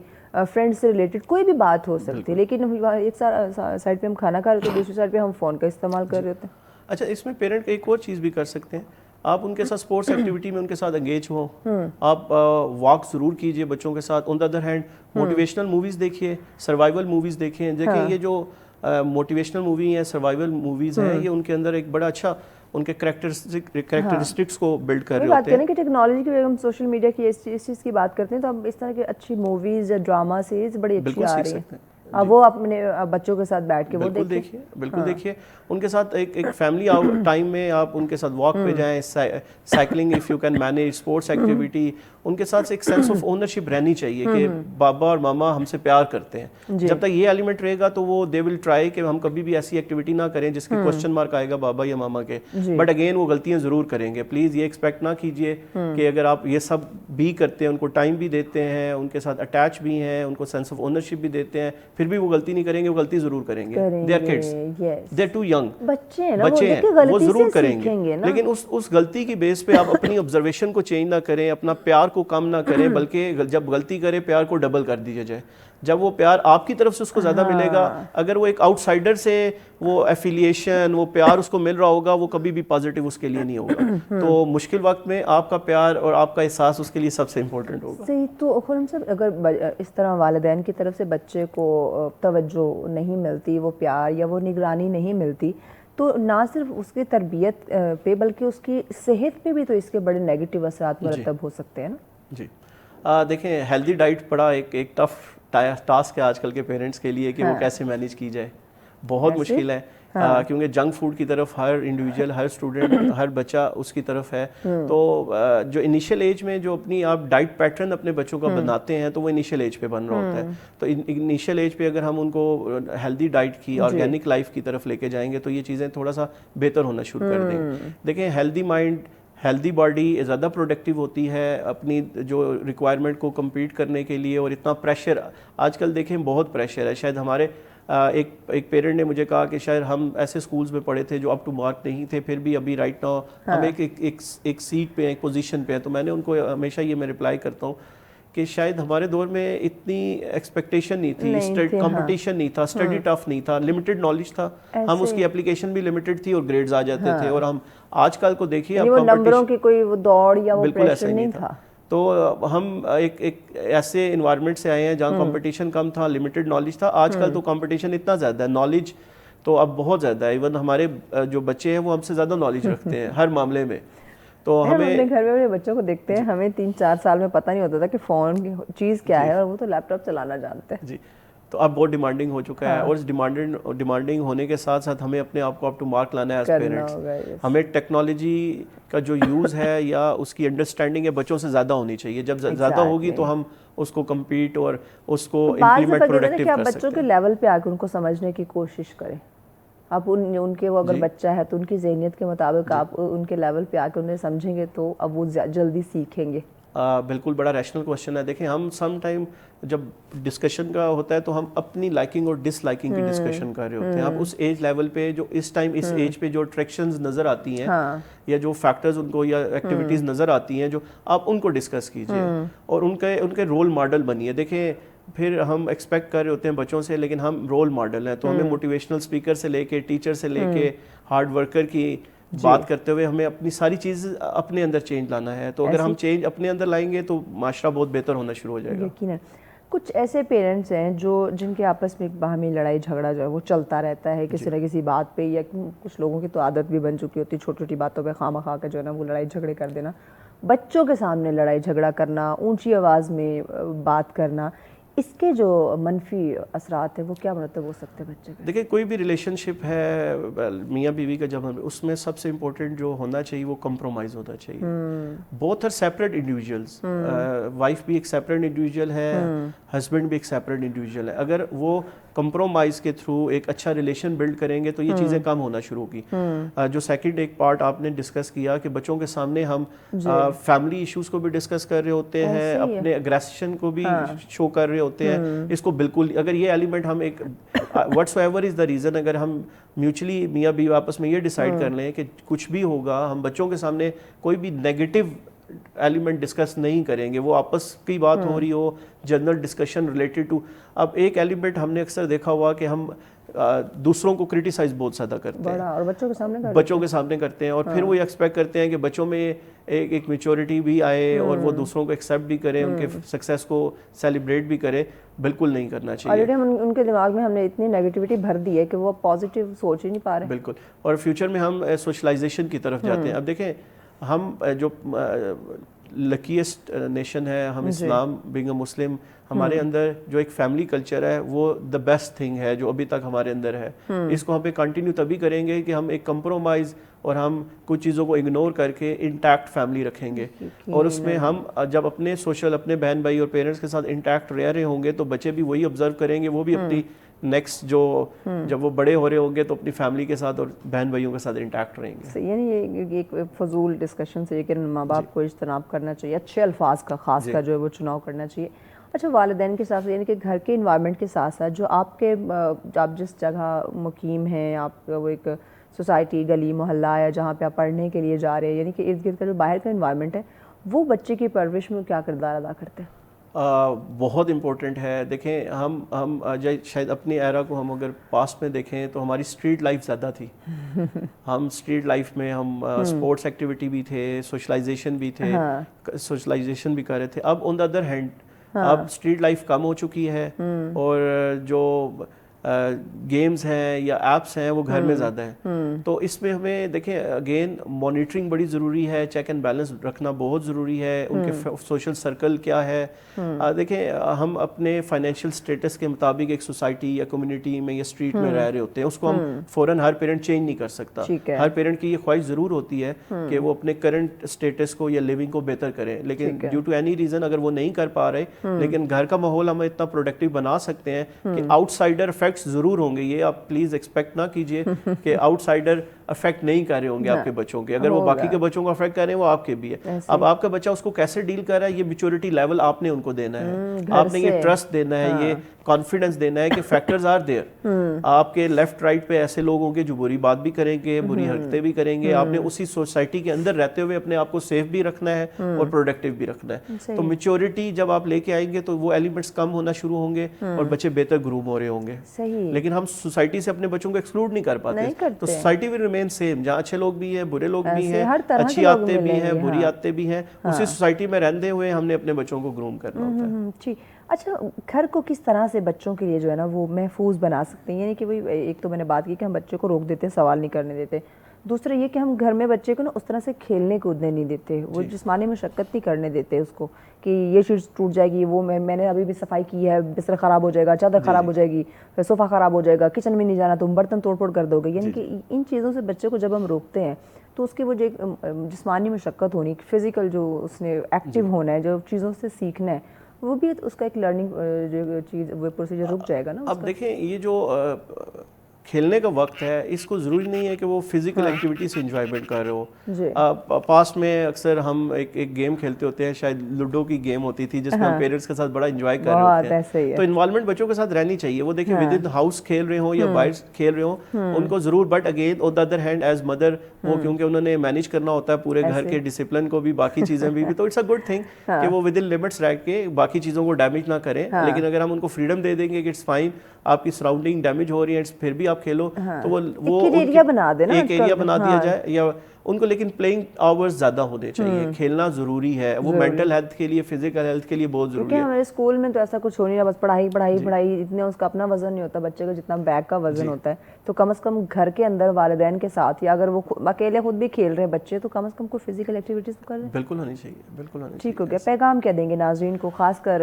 فرینڈ سے ریلیٹڈ کوئی بھی بات ہو سکتی ہے. لیکن ایک سائڈ پہ ہم کھانا کھا رہے ہوتے ہیں, دوسری سائڈ پہ ہم فون کا استعمال کر رہے ہوتے ہیں. اچھا, اس میں پیرنٹ ایک اور چیز بھی کر سکتے ہیں, آپ ان کے ساتھ اسپورٹس ایکٹیویٹی میں ان کے ساتھ انگیج ہوں. آپ واک ضرور کیجئے بچوں کے ساتھ. On the other hand motivational movies دیکھیے, سروائیول موویز دیکھیں. دیکھیں یہ جو موٹیویشنل مووی ہیں, سروائیول موویز ہیں, یہ ان کے اندر ایک بڑا اچھا ان کے کریکٹرسٹکس کو بلڈ کر رہے ہوتے ہیں. بات کریں کہ ٹیکنالوجی کی ہم سوشل میڈیا کی اس چیز کی بات کرتے ہیں, تو اب اس طرح کی اچھی موویز یا ڈراما سیریز بڑی اچھی آ رہی ہیں. اب وہ اپنے بچوں کے ساتھ بیٹھ کے وہ دیکھیں. بالکل دیکھیے ان کے ساتھ ایک فیملی ٹائم میں آپ ان کے ساتھ واک پہ جائیں, cycling if you can manage, sports activity. ان کے ساتھ ایک سینس آف اونرشپ رہنی چاہیے کہ بابا اور ماما ہم سے پیار کرتے ہیں. جب تک یہ ایلیمنٹ رہے گا تو وہ دے ول ٹرائی کہ ہم کبھی بھی ایسی ایکٹیویٹی نہ کریں جس کے کوشچن مارک آئے گا بابا یا ماما کے. بٹ اگین وہ غلطیاں ضرور کریں گے. پلیز یہ ایکسپیکٹ نہ کیجیے کہ اگر آپ یہ سب بھی کرتے ہیں, ان کو ٹائم بھی دیتے ہیں, ان کے ساتھ اٹیچ بھی ہیں, ان کو سینس آف اونرشپ بھی دیتے ہیں, پھر بھی وہ غلطی نہیں کریں گے. وہ غلطی ضرور کریں گے. They are kids, they are too young, بچے ہیں, وہ ضرور کریں گے. لیکن اس غلطی کی بیس پہ آپ اپنی آبزرویشن کو چینج نہ کریں, اپنا پیار کو کم نہ کریں, بلکہ جب غلطی کرے پیار کو ڈبل کر دیجیے جائے. جب وہ پیار آپ کی طرف سے اس کو زیادہ ملے گا, اگر وہ ایک آؤٹ سائڈر سے وہ ایفیلیشن, وہ پیار اس کو مل رہا ہوگا, وہ کبھی بھی پازیٹیو اس کے لیے نہیں ہوگا. تو مشکل وقت میں آپ کا پیار اور آپ کا احساس اس کے لیے سب سے امپورٹنٹ ہوگا. صحیح. تو خرم صاحب, اگر اس طرح والدین کی طرف سے بچے کو توجہ نہیں ملتی, وہ پیار یا وہ نگرانی نہیں ملتی, تو نہ صرف اس کی تربیت پہ بلکہ اس کی صحت پہ بھی تو اس کے بڑے نیگیٹو اثرات مرتب ہو سکتے ہیں نا. جی دیکھیں, ہیلدی ڈائٹ بڑا ایک ٹف ٹاسک ہے آج کل کے پیرنٹس کے لیے کہ وہ کیسے مینیج کی جائے. بہت مشکل ہے. کیونکہ جنک فوڈ کی طرف ہر انڈیویجول, ہر اسٹوڈنٹ, ہر بچہ اس کی طرف ہے. تو جو انیشیل ایج میں جو اپنی آپ ڈائٹ پیٹرن اپنے بچوں کا بناتے ہیں تو وہ انیشیل ایج پہ بن رہا ہوتا ہے. تو انیشیل ایج پہ اگر ہم ان کو ہیلدی ڈائٹ کی, آرگینک لائف کی طرف لے کے جائیں گے تو یہ چیزیں تھوڑا سا بہتر ہونا شروع کر دیں گے. دیکھیں ہیلدی مائنڈ, ہیلدی باڈی زیادہ پروڈکٹیو ہوتی ہے اپنی جو ریکوائرمنٹ کو کمپلیٹ کرنے کے لیے. اور اتنا پریشر آج کل دیکھیں بہت پریشر ہے. شاید ہمارے ایک پیرنٹ نے مجھے کہا کہ شاید ہم ایسے سکولز میں پڑھے تھے جو اپ ٹو مارک نہیں تھے, پھر بھی ابھی رائٹ ناؤ ہم ایک سیٹ پہ ہیں, ایک پوزیشن پہ ہیں. تو میں نے ان کو ہمیشہ یہ میں رپلائی کرتا ہوں کہ شاید ہمارے دور میں اتنی ایکسپیکٹیشن نہیں تھی, کمپٹیشن نہیں تھا, اسٹڈی ٹف نہیں تھا, لمیٹڈ نالج تھا, ہم اس کی اپلیکیشن بھی لمیٹڈ تھی اور گریڈز آ جاتے تھے. اور ہم آج کل کو دیکھیے وہ نمبروں کی کوئی وہ دوڑ یا وہ بالکل ایسا پریشر نہیں تھا. تو ہم ایک ایسے انوائرمنٹ سے آئے ہیں جہاں کمپٹیشن کم تھا, لمیٹڈ نالج تھا. آج کل تو کمپٹیشن اتنا زیادہ ہے, نالج تو اب بہت زیادہ ہے. ایون ہمارے جو بچے ہیں وہ ہم سے زیادہ نالج رکھتے ہیں ہر معاملے میں. تو ہمیں اپنے گھر میں اپنے بچوں کو دیکھتے ہیں, ہمیں 3-4 سال میں پتہ نہیں ہوتا تھا کہ فون کی چیز کیا ہے, اور وہ تو لیپ ٹاپ چلانا جانتے ہیں. جی, تو اب بہت ڈیمانڈنگ ہو چکا ہے. اور اس ڈیمانڈنگ ہونے کے ساتھ ساتھ ہمیں اپنے آپ کو اپ ٹو مارک لانا ہے ایز پیرنٹس. ہمیں ٹیکنالوجی کا جو یوز ہے یا اس کی انڈرسٹینڈنگ ہے بچوں سے زیادہ ہونی چاہیے. جب زیادہ ہوگی تو ہم اس کو کمپیٹ اور اس کو امپلیمنٹ پروڈکٹیو کر سکتے ہیں. بچوں کے لیول پہ آ کے ان کو سمجھنے کی کوشش کریں. آپ ان کے وہ اگر بچہ ہے تو ان کی ذہنیت کے مطابق آپ ان کے لیول پہ آ کے انہیں سمجھیں گے تو اب وہ جلدی سیکھیں گے. بالکل بڑا ریشنل کوشچن ہے. دیکھیں ہم سم ٹائم جب ڈسکشن کا ہوتا ہے تو ہم اپنی لائکنگ اور ڈس لائکنگ کی ڈسکشن کر رہے ہوتے ہیں. اب اس ایج لیول پہ جو اس ٹائم اس ایج پہ جو اٹریکشنز نظر آتی ہیں یا جو فیکٹرز ان کو یا ایکٹیویٹیز نظر آتی ہیں جو آپ ان کو ڈسکس کیجئے اور ان کے رول ماڈل بنیے. دیکھیں پھر ہم ایکسپیکٹ کر رہے ہوتے ہیں بچوں سے, لیکن ہم رول ماڈل ہیں تو ہمیں موٹیویشنل اسپیکر سے لے کے, ٹیچر سے لے کے, ہارڈ ورکر کی بات کرتے ہوئے ہمیں اپنی ساری چیز اپنے اندر چینج لانا ہے. تو اگر ہم چینج اپنے اندر لائیں گے تو معاشرہ بہت بہتر ہونا شروع ہو جائے گا. یقیناً کچھ ایسے پیرنٹس ہیں جن کے آپس میں ایک باہمی لڑائی جھگڑا جو ہے وہ چلتا رہتا ہے کسی نہ کسی بات پہ, یا کچھ لوگوں کی تو عادت بھی بن چکی ہوتی ہے چھوٹی چھوٹی باتوں پہ خواہ مخواہ کے جو ہے نا وہ لڑائی جھگڑے کر دینا, بچوں کے سامنے لڑائی جھگڑا کرنا, اونچی آواز میں بات کرنا. اس کے جو منفی اثرات ہیں وہ کیا مرتب ہو سکتے ہیں بچے پہ؟ دیکھیں کوئی بھی ریلیشن شپ ہے میاں بیوی کا, جب اس میں سب سے امپورٹنٹ جو ہونا چاہیے وہ کمپرومائز ہونا چاہیے. Both are separate individuals, wife بھی ایک سیپریٹ انڈیویجول ہے, ہسبینڈ بھی ایک سیپریٹ انڈیویجول ہے. اگر وہ کمپرومائز کے تھرو ایک اچھا ریلیشن بلڈ کریں گے تو یہ چیزیں کم ہونا شروع کی. جو سیکنڈ ایک پارٹ آپ نے ڈسکس کیا کہ بچوں کے سامنے ہم فیملی ایشوز کو بھی ڈسکس کر رہے ہوتے ہیں, اپنے اگریشن کو بھی شو کر رہے ہوتے ہیں. اس کو بالکل اگر یہ ایلیمنٹ ہم ایک what's ever is the reason, اگر ہم میوچلی میاں بیوی آپس میں یہ ڈیسائیڈ کر لیں کہ کچھ بھی ہوگا ہم بچوں کے سامنے کوئی بھی نیگیٹو ایلیمنٹ ڈسکس نہیں کریں گے, وہ آپس کی بات ہو رہی ہو, جنرل ڈسکشن ریلیٹڈ ٹو. اب ایک ایلیمنٹ ہم نے اکثر دیکھا ہوا کہ ہم دوسروں کو کرٹیسائز بہت زیادہ کرتے ہیں اور بچوں کے سامنے کرتے ہیں, اور پھر وہ ایکسپیکٹ کرتے ہیں کہ بچوں میں ایک میچورٹی بھی آئے اور وہ دوسروں کو ایکسیپٹ بھی کریں, ان کے سکسیس کو سیلیبریٹ بھی کریں. بالکل نہیں کرنا چاہیے. آلریڈی ان کے دماغ میں ہم نے اتنی نیگیٹیوٹی بھر دی ہے کہ وہ پازیٹیو سوچ ہی نہیں پا رہے. بالکل, اور فیوچر میں ہم سوشلائزیشن کی طرف جاتے ہیں. اب دیکھیں ہم جو لکیسٹ نیشن ہے, ہم اسلام بینگ اے مسلم, ہمارے اندر جو ایک فیملی کلچر ہے وہ دا بیسٹ تھنگ ہے جو ابھی تک ہمارے اندر ہے. اس کو ہم پہ کنٹینیو تبھی کریں گے کہ ہم ایک کمپرومائز اور ہم کچھ چیزوں کو اگنور کر کے انٹیکٹ فیملی رکھیں گے. اور اس میں ہم جب اپنے سوشل اپنے بہن بھائی اور پیرنٹس کے ساتھ انٹیکٹ رہ رہے ہوں گے تو بچے بھی وہی آبزرو کریں گے, وہ بھی اپنی نیکسٹ جب وہ بڑے ہو رہے ہوں گے تو اپنی فیملی کے ساتھ اور بہن بھائیوں کے ساتھ انٹیکٹ رہیں گے. یعنی ایک فضول ڈسکشن سے لیکن ماں باپ کو اجتناب کرنا چاہیے, اچھے الفاظ کا خاص کر جو ہے وہ چناؤ کرنا چاہیے. اچھا, والدین کے ساتھ یعنی کہ گھر کے انوائرمنٹ کے ساتھ ساتھ جو آپ جس جگہ مقیم ہیں, آپ وہ ایک سوسائٹی, گلی, محلہ یا جہاں پہ آپ پڑھنے کے لیے جا رہے ہیں, یعنی کہ ارد گرد کا جو باہر کا انوائرمنٹ ہے وہ بچے کی پرورش میں کیا کردار ادا کرتے ہیں؟ بہت امپورٹنٹ ہے. دیکھیں ہم شاید اپنی ایرا کو ہم اگر پاسٹ میں دیکھیں تو ہماری اسٹریٹ لائف زیادہ تھی. ہم اسٹریٹ لائف میں ہم اسپورٹس ایکٹیویٹی بھی تھے, سوشلائزیشن بھی کر رہے تھے. اب آن دا ادر ہینڈ اب اسٹریٹ لائف کم ہو چکی ہے, اور جو گیمز ہیں یا ایپس ہیں وہ گھر میں زیادہ ہیں. تو اس میں ہمیں دیکھیں اگین مانیٹرنگ بڑی ضروری ہے, چیک اینڈ بیلنس رکھنا بہت ضروری ہے, ان کے سوشل سرکل کیا ہے. دیکھیں ہم اپنے فائنینشیل اسٹیٹس کے مطابق ایک سوسائٹی یا کمیونٹی میں یا اسٹریٹ میں رہ رہے ہوتے ہیں, اس کو ہم فوراً ہر پیرنٹ چینج نہیں کر سکتا. ہر پیرنٹ کی یہ خواہش ضرور ہوتی ہے کہ وہ اپنے کرنٹ اسٹیٹس کو یا لیونگ کو بہتر کریں, لیکن ڈیو ٹو اینی ریزن اگر وہ نہیں کر پا رہے, لیکن گھر کا ماحول ہم اتنا پروڈکٹیو بنا سکتے ہیں کہ آؤٹ سائڈر افیکٹس ضرور ہوں گے. یہ آپ پلیز ایکسپیکٹ نہ کیجیے کہ آؤٹ سائڈر افیکٹ نہیں کر رہے ہوں گے آپ کے بچوں کے. اگر وہ باقی کے بچوں کو افیکٹ کر رہے ہیں وہ آپ کے بھی ہے. اب آپ کا بچہ اس کو کیسے ڈیل کر رہا ہے, یہ میچورٹی لیول آپ نے ان کو دینا ہے, آپ نے یہ ٹرسٹ دینا ہے, یہ کانفیڈنس دینا ہے کہ فیکٹرز آر دیئر. آپ کے لیفٹ رائٹ پہ ایسے لوگ ہوں گے جو بری بات بھی کریں گے, بری حرکتیں بھی کریں گے. آپ نے اسی سوسائٹی کے اندر رہتے ہوئے اپنے آپ کو سیف بھی رکھنا ہے اور پروڈکٹیو بھی رکھنا ہے. تو میچورٹی جب آپ لے کے آئیں گے تو وہ ایلیمنٹس کم ہونا شروع ہوں گے اور بچے بہتر گروم ہو رہے ہوں گے. لیکن ہم سوسائٹی سے اپنے بچوں کو ایکسکلوڈ نہیں کر پاتے, تو سوسائٹی ول ریمین سیم, جہاں اچھے لوگ بھی ہیں, برے لوگ بھی ہیں, اچھی عادتیں بھی ہیں, بری عادتیں بھی ہیں, اسی سوسائٹی میں رہتے ہوئے ہم نے اپنے بچوں کو گروم کرنا ہوتا ہے. جی اچھا, گھر کو کس طرح سے بچوں کے لیے جو ہے نا وہ محفوظ بنا سکتے ہیں؟ یعنی کہ وہی ایک تو میں نے بات کی کہ ہم بچے کو روک دیتے ہیں, سوال نہیں کرنے دیتے. دوسرا یہ کہ ہم گھر میں بچے کو نا اس طرح سے کھیلنے کودنے نہیں دیتے, وہ جسمانی مشقت نہیں کرنے دیتے اس کو کہ یہ چیز ٹوٹ جائے گی, وہ میں نے ابھی بھی صفائی کی ہے, بستر خراب ہو جائے گا, چادر خراب ہو جائے گی, صوفہ خراب ہو جائے گا, کچن میں نہیں جانا, تم برتن توڑ پھوڑ کر دو گے. یعنی کہ ان چیزوں سے بچے کو جب ہم روکتے ہیں تو اس کی وہ جو جسمانی مشقت ہونی, فزیکل جو اس نے ایکٹیو ہونا ہے, جو چیزوں سے سیکھنا ہے, وہ بھی اس کا ایک لرننگ جو چیز وہ پروسیجر رک جائے گا نا. اب دیکھیں یہ جو کھیلنے کا وقت ہے, اس کو ضروری نہیں ہے کہ وہ فزیکل ایکٹیویٹی سے انجوائمنٹ کر رہے ہو. پاس میں اکثر ہم ایک گیم کھیلتے ہوتے ہیں, شاید لوڈو کی گیم ہوتی تھی جس میں ہم پیرنٹس کے ساتھ بڑا انجوائے کر رہے ہوتے ہیں. تو انوالومنٹ بچوں کے ساتھ رہنی چاہیے. وہ دیکھیں ود ان ہاؤس کھیل رہے ہوں یا باہر کھیل رہے ہوں ان کو ضرور, but again on the other hand as mother وہ کیونکہ انہوں نے مینیج کرنا ہوتا ہے پورے گھر کے ڈسپلن کو بھی, باقی چیزیں بھی, تو اٹس اے گڈ تھنگ کہ وہ ود ان لمٹس رہ کے باقی چیزوں کو ڈیمیج نہ کریں. لیکن اگر ہم ان کو فریڈم دے دیں گے کہ اٹس فائن, آپ کی سراؤنڈنگ ڈیمیج ہو رہی ہے پھر بھی آپ کھیلو, تو وہ ایک ایریا بنا دینا, ایک ایریا بنا دیا جائے یا ان کو, لیکن پلینگ آورز زیادہ ہونے چاہیے. کھیلنا ضروری ہے, وہ مینٹل ہیلتھ کے لیے, فزیکل ہیلتھ کے لیے بہت ضروری ہے. کیونکہ ہمارے اسکول میں تو ایسا کچھ ہو نہیں رہا, بس پڑھائی پڑھائی پڑھائی, اتنا اس کا اپنا وزن نہیں ہوتا بچے کا جتنا بیگ کا وزن ہوتا ہے. تو کم از کم گھر کے اندر والدین کے ساتھ, یا اگر وہ اکیلے خود بھی کھیل رہے ہیں بچے, تو کم از کم کوئی فزیکل ایکٹیویٹیز تو کر رہے ہیں. بالکل ہونی چاہیے, بالکل ہونی چاہیے. ٹھیک ہو گیا. پیغام کیا دیں گے ناظرین کو, خاص کر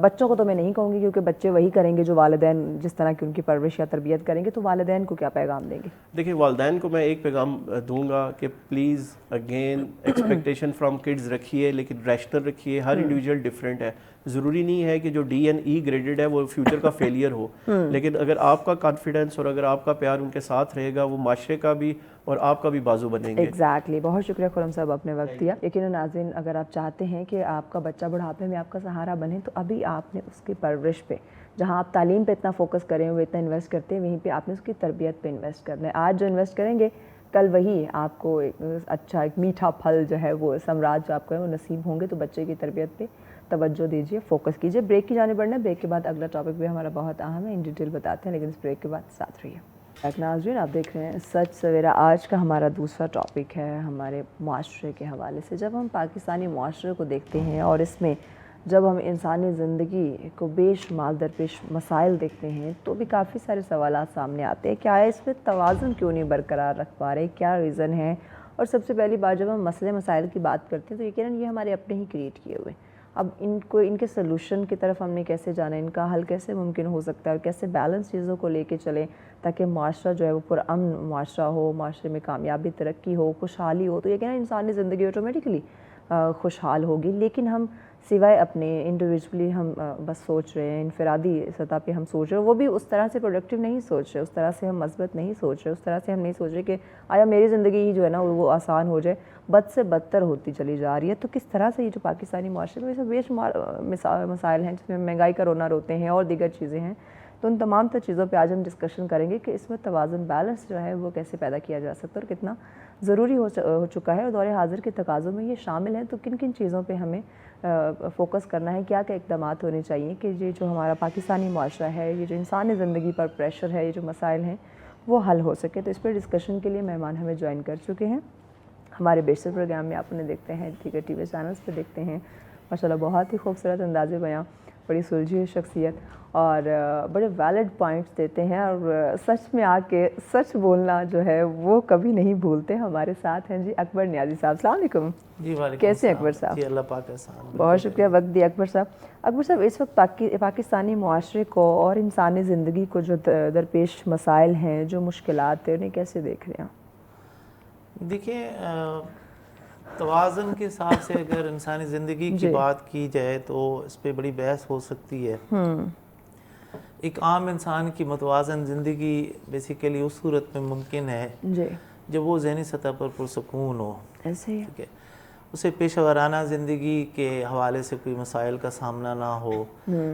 بچوں کو تو میں نہیں کہوں گی کیونکہ بچے وہی کریں گے جو والدین جس طرح کی ان کی پرورش یا تربیت کریں گے, تو والدین کو کیا پیغام دیں گے؟ دیکھیں والدین کو میں ایک پیغام دوں گا کہ please again expectation from kids رکھیے, لیکن ریشنل رکھیے. ہر انڈیویجول ڈفرینٹ ہے, ضروری نہیں ہے کہ جو ڈی این ای گریڈڈ ہے وہ فیوچر کا فیلئر ہو, لیکن اگر آپ کا کانفیڈنس اور اگر آپ کا پیار ان کے ساتھ رہے گا, وہ معاشرے کا بھی اور آپ کا بھی بازو بنیں گے. ایگزیکٹلی. بہت شکریہ خرم صاحب, اپنے وقت دیا. یقیناً ناظرین, اگر آپ چاہتے ہیں کہ آپ کا بچہ بڑھاپے میں آپ کا سہارا بنے, تو ابھی آپ نے اس کی پرورش پہ, جہاں آپ تعلیم پہ اتنا فوکس کریں ہوئے اتنا انویسٹ کرتے ہیں, وہیں پہ آپ نے اس کی تربیت پہ انویسٹ کرنا ہے. آج جو انویسٹ کریں گے کل وہی آپ کو ایک اچھا ایک میٹھا پھل جو ہے وہ ثمرات جو آپ کو ہے وہ نصیب ہوں گے. تو بچے کی تربیت پہ توجہ دیجیے, فوکس کیجیے. بریک کی جانب بڑھنا ہے, بریک کے بعد اگلا ٹاپک بھی ہمارا بہت اہم ہے, ان ڈیٹیل بتاتے ہیں, لیکن اس بریک کے بعد ساتھ رہیے. ناظرین, آپ دیکھ رہے ہیں سچ سویرا. آج کا ہمارا دوسرا ٹاپک ہے ہمارے معاشرے کے حوالے سے. جب ہم پاکستانی معاشرے کو دیکھتے ہیں اور اس میں جب ہم انسانی زندگی کو بے شمار درپیش مسائل دیکھتے ہیں, تو بھی کافی سارے سوالات سامنے آتے ہیں. کیا اس میں توازن کیوں نہیں برقرار رکھ پا رہے, کیا ریزن ہے؟ اور سب سے پہلی بات, جب ہم مسئلے مسائل کی بات کرتے ہیں تو یقیناً یہ ہمارے اپنے ہی کریٹ کیے ہوئے. اب ان کے سلوشن کی طرف ہم نے کیسے جانا, ان کا حل کیسے ممکن ہو سکتا ہے, اور کیسے بیلنس چیزوں کو لے کے چلیں تاکہ معاشرہ جو ہے وہ پرامن معاشرہ ہو, معاشرے میں کامیابی, ترقی ہو, خوشحالی ہو. تو یقیناً انسانی زندگی آٹومیٹکلی خوشحال ہوگی. لیکن ہم سوائے اپنے انڈیویجولی ہم بس سوچ رہے ہیں, انفرادی سطح پہ ہم سوچ رہے ہیں, وہ بھی اس طرح سے پروڈکٹیو نہیں سوچ رہے, اس طرح سے ہم مثبت نہیں سوچ رہے, اس طرح سے ہم نہیں سوچ رہے کہ آیا میری زندگی ہی جو ہے نا وہ آسان ہو جائے. بد سے بدتر ہوتی چلی جا رہی ہے. تو کس طرح سے یہ جو پاکستانی معاشرے میں بے شمار مسائل ہیں جس میں مہنگائی کا رونا روتے ہیں اور دیگر چیزیں ہیں, تو ان تمام تر چیزوں پہ آج ہم ڈسکشن کریں گے کہ اس میں توازن, بیلنس جو ہے وہ کیسے پیدا کیا جا سکتا ہے اور کتنا ضروری ہو چکا ہے, اور دور حاضر کے تقاضوں میں یہ شامل ہے. تو کن کن چیزوں پہ ہمیں فوکس کرنا ہے, کیا کیا اقدامات ہونے چاہیے کہ یہ جو ہمارا پاکستانی معاشرہ ہے, یہ جو انسانی زندگی پر پریشر ہے, یہ جو مسائل ہیں وہ حل ہو سکے. تو اس پہ ڈسکشن کے لیے مہمان ہمیں جوائن کر چکے ہیں. ہمارے بیشتر پروگرام میں آپ انہیں دیکھتے ہیں, دیگر ٹی وی چینلز پہ دیکھتے ہیں, ماشاءاللہ بہت ہی خوبصورت انداز بیاں بڑی سلجھی ہوئی شخصیت اور بڑے ویلڈ پوائنٹس دیتے ہیں اور سچ میں آ کے سچ بولنا جو ہے وہ کبھی نہیں بھولتے. ہمارے ساتھ ہیں جی اکبر نیازی صاحب. السلام علیکم. جی وعلیکم کیسے ہیں السلام. اکبر صاحب؟ جی اللہ پاک احسان. بہت شکریہ وقت دیا اکبر صاحب. اکبر صاحب اس وقت پاکستانی معاشرے کو اور انسانی زندگی کو جو درپیش مسائل ہیں جو مشکلات ہیں انہیں کیسے دیکھ رہے ہیں؟ دیکھیں توازن کے حساب سے اگر انسانی زندگی کی بات کی جائے تو اس پہ بڑی بحث ہو سکتی ہے. ایک عام انسان کی متوازن زندگی بیسیکلی اس صورت میں ممکن ہے جب وہ ذہنی سطح پر پرسکون ہو. ایسے ہی ٹھیک ہے. اسے پیشہ ورانہ زندگی کے حوالے سے کوئی مسائل کا سامنا نہ ہو,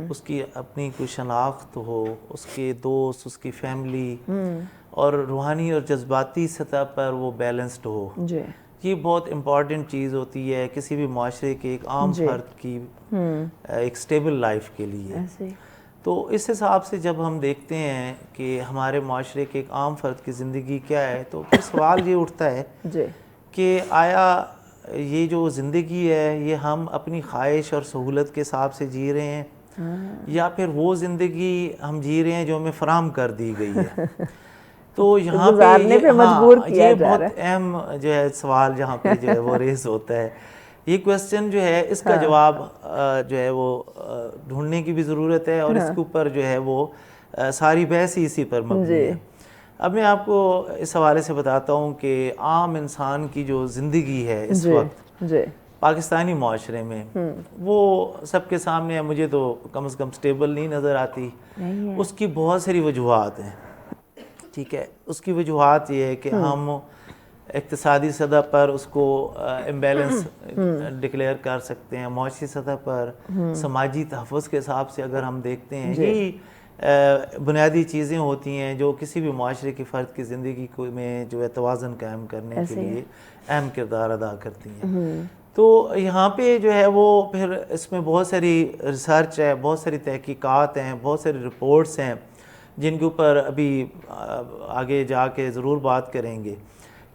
اس کی اپنی کوئی شناخت ہو, اس کے دوست, اس کی فیملی اور روحانی اور جذباتی سطح پر وہ بیلنسڈ ہو. یہ بہت امپورٹنٹ چیز ہوتی ہے کسی بھی معاشرے کے ایک عام فرد کی ایک سٹیبل لائف کے لیے. تو اس حساب سے جب ہم دیکھتے ہیں کہ ہمارے معاشرے کے ایک عام فرد کی زندگی کیا ہے تو پھر سوال یہ اٹھتا ہے کہ آیا یہ جو زندگی ہے یہ ہم اپنی خواہش اور سہولت کے حساب سے جی رہے ہیں یا پھر وہ زندگی ہم جی رہے ہیں جو ہمیں فراہم کر دی گئی ہے. تو یہاں پہ یہ بہت اہم جو ہے سوال جہاں پہ جو ہے وہ ریز ہوتا ہے. یہ کویسچن جو ہے اس کا جواب جو ہے وہ ڈھونڈنے کی بھی ضرورت ہے اور اس کے اوپر جو ہے وہ ساری بحث ہی اسی پر مبنی ہے. اب میں آپ کو اس حوالے سے بتاتا ہوں کہ عام انسان کی جو زندگی ہے اس وقت پاکستانی معاشرے میں وہ سب کے سامنے ہے. مجھے تو کم از کم سٹیبل نہیں نظر آتی. اس کی بہت ساری وجوہات ہیں. ٹھیک ہے. اس کی وجوہات یہ ہے کہ ہم اقتصادی سطح پر اس کو امبیلنس ڈکلیئر کر سکتے ہیں. معاشی سطح پر سماجی تحفظ کے حساب سے اگر ہم دیکھتے ہیں یہی بنیادی چیزیں ہوتی ہیں جو کسی بھی معاشرے کی فرد کی زندگی میں جو ہے توازن قائم کرنے کے لیے اہم کردار ادا کرتی ہیں. تو یہاں پہ جو ہے وہ پھر اس میں بہت ساری ریسرچ ہے, بہت ساری تحقیقات ہیں, بہت ساری رپورٹس ہیں جن کے اوپر ابھی آگے جا کے ضرور بات کریں گے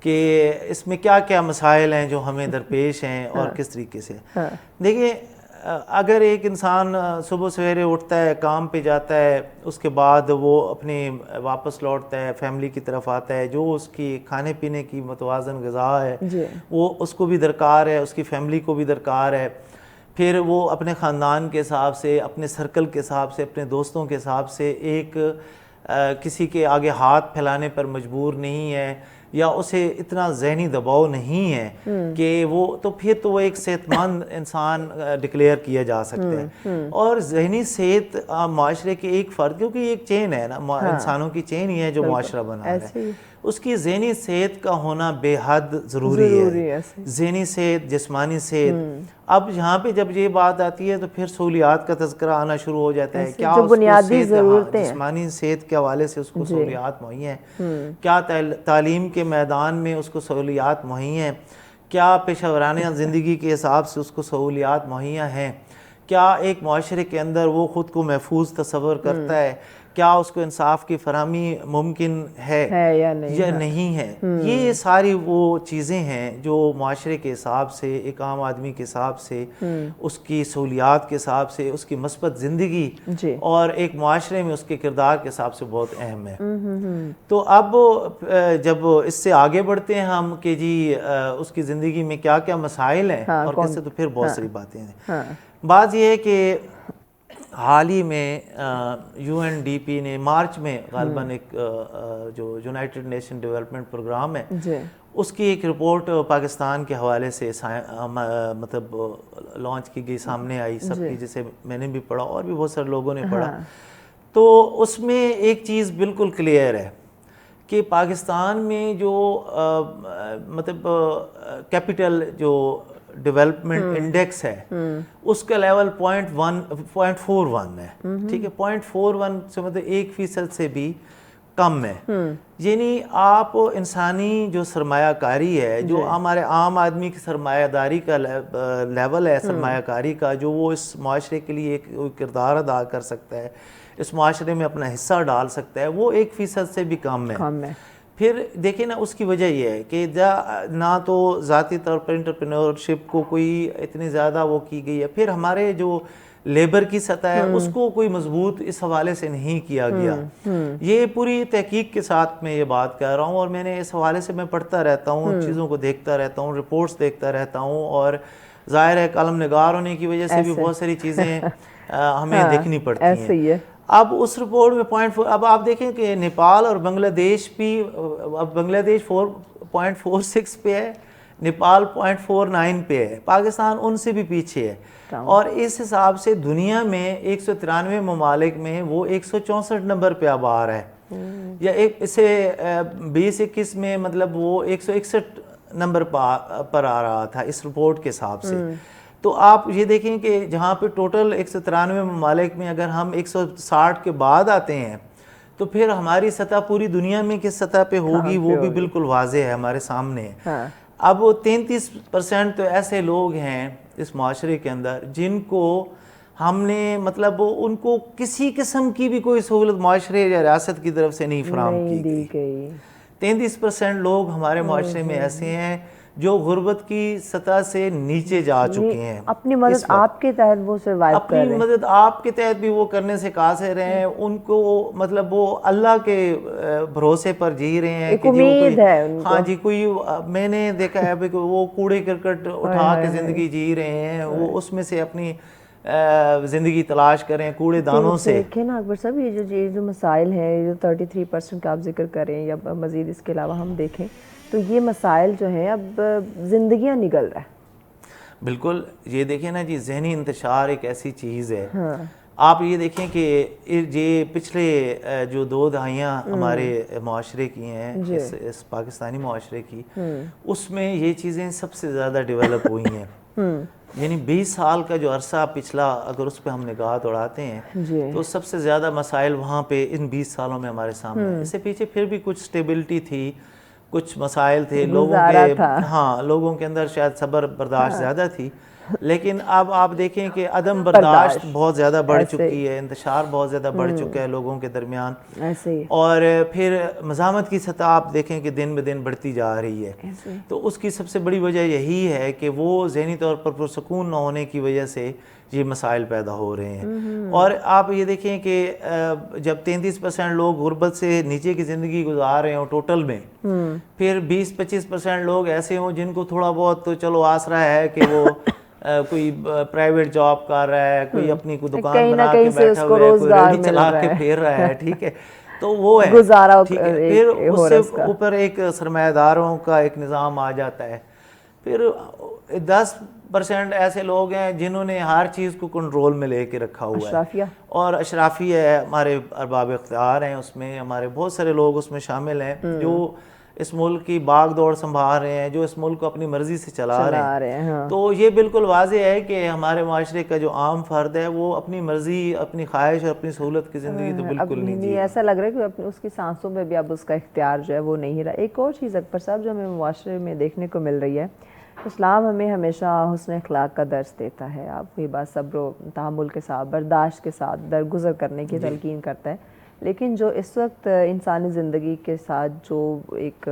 کہ اس میں کیا کیا مسائل ہیں جو ہمیں درپیش ہیں اور کس طریقے سے. دیکھیں اگر ایک انسان صبح سویرے اٹھتا ہے, کام پہ جاتا ہے, اس کے بعد وہ اپنے واپس لوٹتا ہے, فیملی کی طرف آتا ہے, جو اس کی کھانے پینے کی متوازن غذا ہے وہ اس کو بھی درکار ہے, اس کی فیملی کو بھی درکار ہے. پھر وہ اپنے خاندان کے حساب سے, اپنے سرکل کے حساب سے, اپنے دوستوں کے حساب سے ایک کسی کے آگے ہاتھ پھیلانے پر مجبور نہیں ہے یا اسے اتنا ذہنی دباؤ نہیں ہے کہ وہ تو پھر تو وہ ایک صحت مند انسان ڈکلیئر کیا جا سکتا ہے. اور ذہنی صحت معاشرے کے ایک فرد, کیونکہ ایک چین ہے نا, انسانوں کی چین ہی ہے جو معاشرہ بنا رہا ہے, اس کی ذہنی صحت کا ہونا بے حد ضروری ہے. ذہنی صحت, جسمانی صحت. اب یہاں پہ جب یہ بات آتی ہے تو پھر سہولیات کا تذکرہ آنا شروع ہو جاتا ہے. کیا بنیادی ضرورتیں جسمانی صحت کے حوالے سے اس کو سہولیات مہیا ہیں, کیا تعلیم کے میدان میں اس کو سہولیات مہیا ہیں, کیا پیشہ ورانہ زندگی کے حساب سے اس کو سہولیات مہیا ہیں, کیا ایک معاشرے کے اندر وہ خود کو محفوظ تصور کرتا ہے, کیا اس کو انصاف کی فراہمی ممکن ہے یا نہیں ہے. یہ ساری وہ چیزیں ہیں جو معاشرے کے حساب سے, ایک عام آدمی کے حساب سے, اس کی سہولیات کے حساب سے, اس کی مثبت زندگی اور ایک معاشرے میں اس کے کردار کے حساب سے بہت اہم ہے. تو اب جب اس سے آگے بڑھتے ہیں ہم کہ جی اس کی زندگی میں کیا کیا مسائل ہیں اور کیسے, تو پھر بہت ساری باتیں ہیں. بات یہ ہے کہ حال ہی میں UNDP نے مارچ میں غالباً ایک جو یونائٹڈ نیشن ڈیولپمنٹ پروگرام ہے اس کی ایک رپورٹ پاکستان کے حوالے سے مطلب لانچ کی گئی, سامنے آئی سب کی, جسے میں نے بھی پڑھا اور بھی بہت سارے لوگوں نے پڑھا. تو اس میں ایک چیز بالکل کلیئر ہے کہ پاکستان میں جو مطلب کیپٹل جو ڈیولپمنٹ انڈیکس ہے اس کا لیول 0.41 ہے. ٹھیک ہے. 0.41 سے مطلب 1% سے بھی کم ہے. یعنی آپ انسانی جو سرمایہ کاری ہے, جو ہمارے عام آدمی کی سرمایہ داری کا لیول ہے سرمایہ کاری کا, جو وہ اس معاشرے کے لیے ایک کردار ادا کر سکتا ہے, اس معاشرے میں اپنا حصہ ڈال سکتا ہے, وہ 1% سے بھی کم ہے. پھر دیکھیں نا اس کی وجہ یہ ہے کہ نہ تو ذاتی طور پر انٹرپرینورشپ کو کوئی اتنی زیادہ وہ کی گئی ہے، پھر ہمارے جو لیبر کی سطح ہے اس کو کوئی مضبوط اس حوالے سے نہیں کیا گیا. یہ پوری تحقیق کے ساتھ میں یہ بات کہہ رہا ہوں، اور میں نے اس حوالے سے میں پڑھتا رہتا ہوں، چیزوں کو دیکھتا رہتا ہوں، رپورٹس دیکھتا رہتا ہوں، اور ظاہر ہے کالم نگار ہونے کی وجہ سے بھی بہت ساری چیزیں ہمیں دیکھنی پڑتی ہیں. اب اس رپورٹ میں اب آپ دیکھیں کہ نیپال اور بنگلہ دیش بھی، اب بنگلہ دیش 4.46 پہ ہے، نیپال 0.49 پہ ہے، پاکستان ان سے بھی پیچھے ہے. اور اس حساب سے دنیا میں 193 ممالک میں وہ 164 نمبر پہ اب آ رہا ہے، یا اسے 2021 میں مطلب وہ 161 نمبر پر آ رہا تھا اس رپورٹ کے حساب سے. تو آپ یہ دیکھیں کہ جہاں پہ ٹوٹل 193 ممالک میں اگر ہم 160 کے بعد آتے ہیں تو پھر ہماری سطح پوری دنیا میں کس سطح پہ ہوگی وہ بھی بالکل واضح ہے، ہمارے سامنے ہے. اب وہ 33% تو ایسے لوگ ہیں اس معاشرے کے اندر جن کو ہم نے مطلب ان کو کسی قسم کی بھی کوئی سہولت معاشرے یا ریاست کی طرف سے نہیں فراہم کی گئی. 33% لوگ ہمارے معاشرے میں ایسے ہیں جو غربت کی سطح سے نیچے جا چکے ہیں. اپنی مدد آپ کے تحت وہ سروائیو کر رہے ہیں، اپنی مدد آپ کے تحت بھی وہ کرنے سے قاصر ہیں. ان کو مطلب وہ اللہ کے بھروسے پر جی رہے ہیں کہ امید ہے ان کو. ہاں جی، کوئی میں نے دیکھا ہے کہ وہ کوڑے کرکٹ اٹھا کے زندگی جی رہے ہیں، وہ اس میں سے اپنی زندگی تلاش کریں کوڑے دانوں سے. دیکھیں نا اکبر صاحب، یہ جو مسائل ہیں، جو 33% کا آپ ذکر کریں یا مزید اس کے علاوہ ہم دیکھیں تو یہ مسائل جو ہیں اب زندگیاں نگل رہا ہے. بالکل. یہ دیکھیں نا جی، ذہنی انتشار ایک ایسی چیز ہے. آپ یہ دیکھیں کہ یہ پچھلے جو 2 دہائیاں ہمارے معاشرے کی ہیں، اس پاکستانی معاشرے کی، اس میں یہ چیزیں سب سے زیادہ ڈیولپ ہوئی ہیں. یعنی 20 سال کا جو عرصہ پچھلا اگر اس پہ ہم نگاہ دوڑاتے ہیں تو سب سے زیادہ مسائل وہاں پہ ان 20 سالوں میں ہمارے سامنے ہیں. اس سے پیچھے پھر بھی کچھ سٹیبلٹی تھی، کچھ مسائل تھے لوگوں کے اندر شاید صبر برداشت زیادہ تھی. لیکن اب آپ دیکھیں کہ عدم برداشت بہت زیادہ بڑھ چکی ہے، انتشار بہت زیادہ بڑھ چکا ہے لوگوں کے درمیان، اور پھر مزاحمت کی سطح آپ دیکھیں کہ دن بدن بڑھتی جا رہی ہے. تو اس کی سب سے بڑی وجہ یہی ہے کہ وہ ذہنی طور پر پرسکون نہ ہونے کی وجہ سے یہ مسائل پیدا ہو رہے ہیں. اور آپ یہ دیکھیں کہ جب 33% لوگ غربت سے نیچے کی زندگی گزار رہے ہوں ٹوٹل میں، پھر 20-25% لوگ ایسے ہوں جن کو تھوڑا بہت تو چلو آسرا ہے کہ وہ کوئی پرائیویٹ جاب کر رہا ہے، کوئی اپنی کوئی دکان بنا کے بیٹھا ہوا ہے، کوئی ریڈی چلا کے پھیر رہا ہے، ٹھیک ہے، تو وہ ہے گزارا. پھر اس سے اوپر ایک سرمایہ داروں کا ایک نظام آ جاتا ہے. پھر 10% ایسے لوگ ہیں جنہوں نے ہر چیز کو کنٹرول میں لے کے رکھا ہوا ہے، اور اشرافیہ ہے، ہمارے ارباب اختیار ہیں، اس میں ہمارے بہت سارے لوگ اس میں شامل ہیں جو اس ملک کی باغ دوڑ سنبھال رہے ہیں، جو اس ملک کو اپنی مرضی سے چلا رہے ہیں. تو یہ بالکل واضح ہے کہ ہمارے معاشرے کا جو عام فرد ہے وہ اپنی مرضی، اپنی خواہش اور اپنی سہولت کی زندگی تو بالکل نہیں جی. ایسا لگ رہا ہے کہ اس کی سانسوں میں بھی اب اس کا اختیار جو ہے وہ نہیں رہا. ایک اور چیز اکبر صاحب جو ہمیں معاشرے میں دیکھنے کو مل رہی ہے، اسلام ہمیں ہمیشہ حسن اخلاق کا درس دیتا ہے. آپ یہ بات صبر و تحمل کے ساتھ، برداشت کے ساتھ درگزر کرنے کی تلقین کرتا ہے. لیکن جو اس وقت انسانی زندگی کے ساتھ جو ایک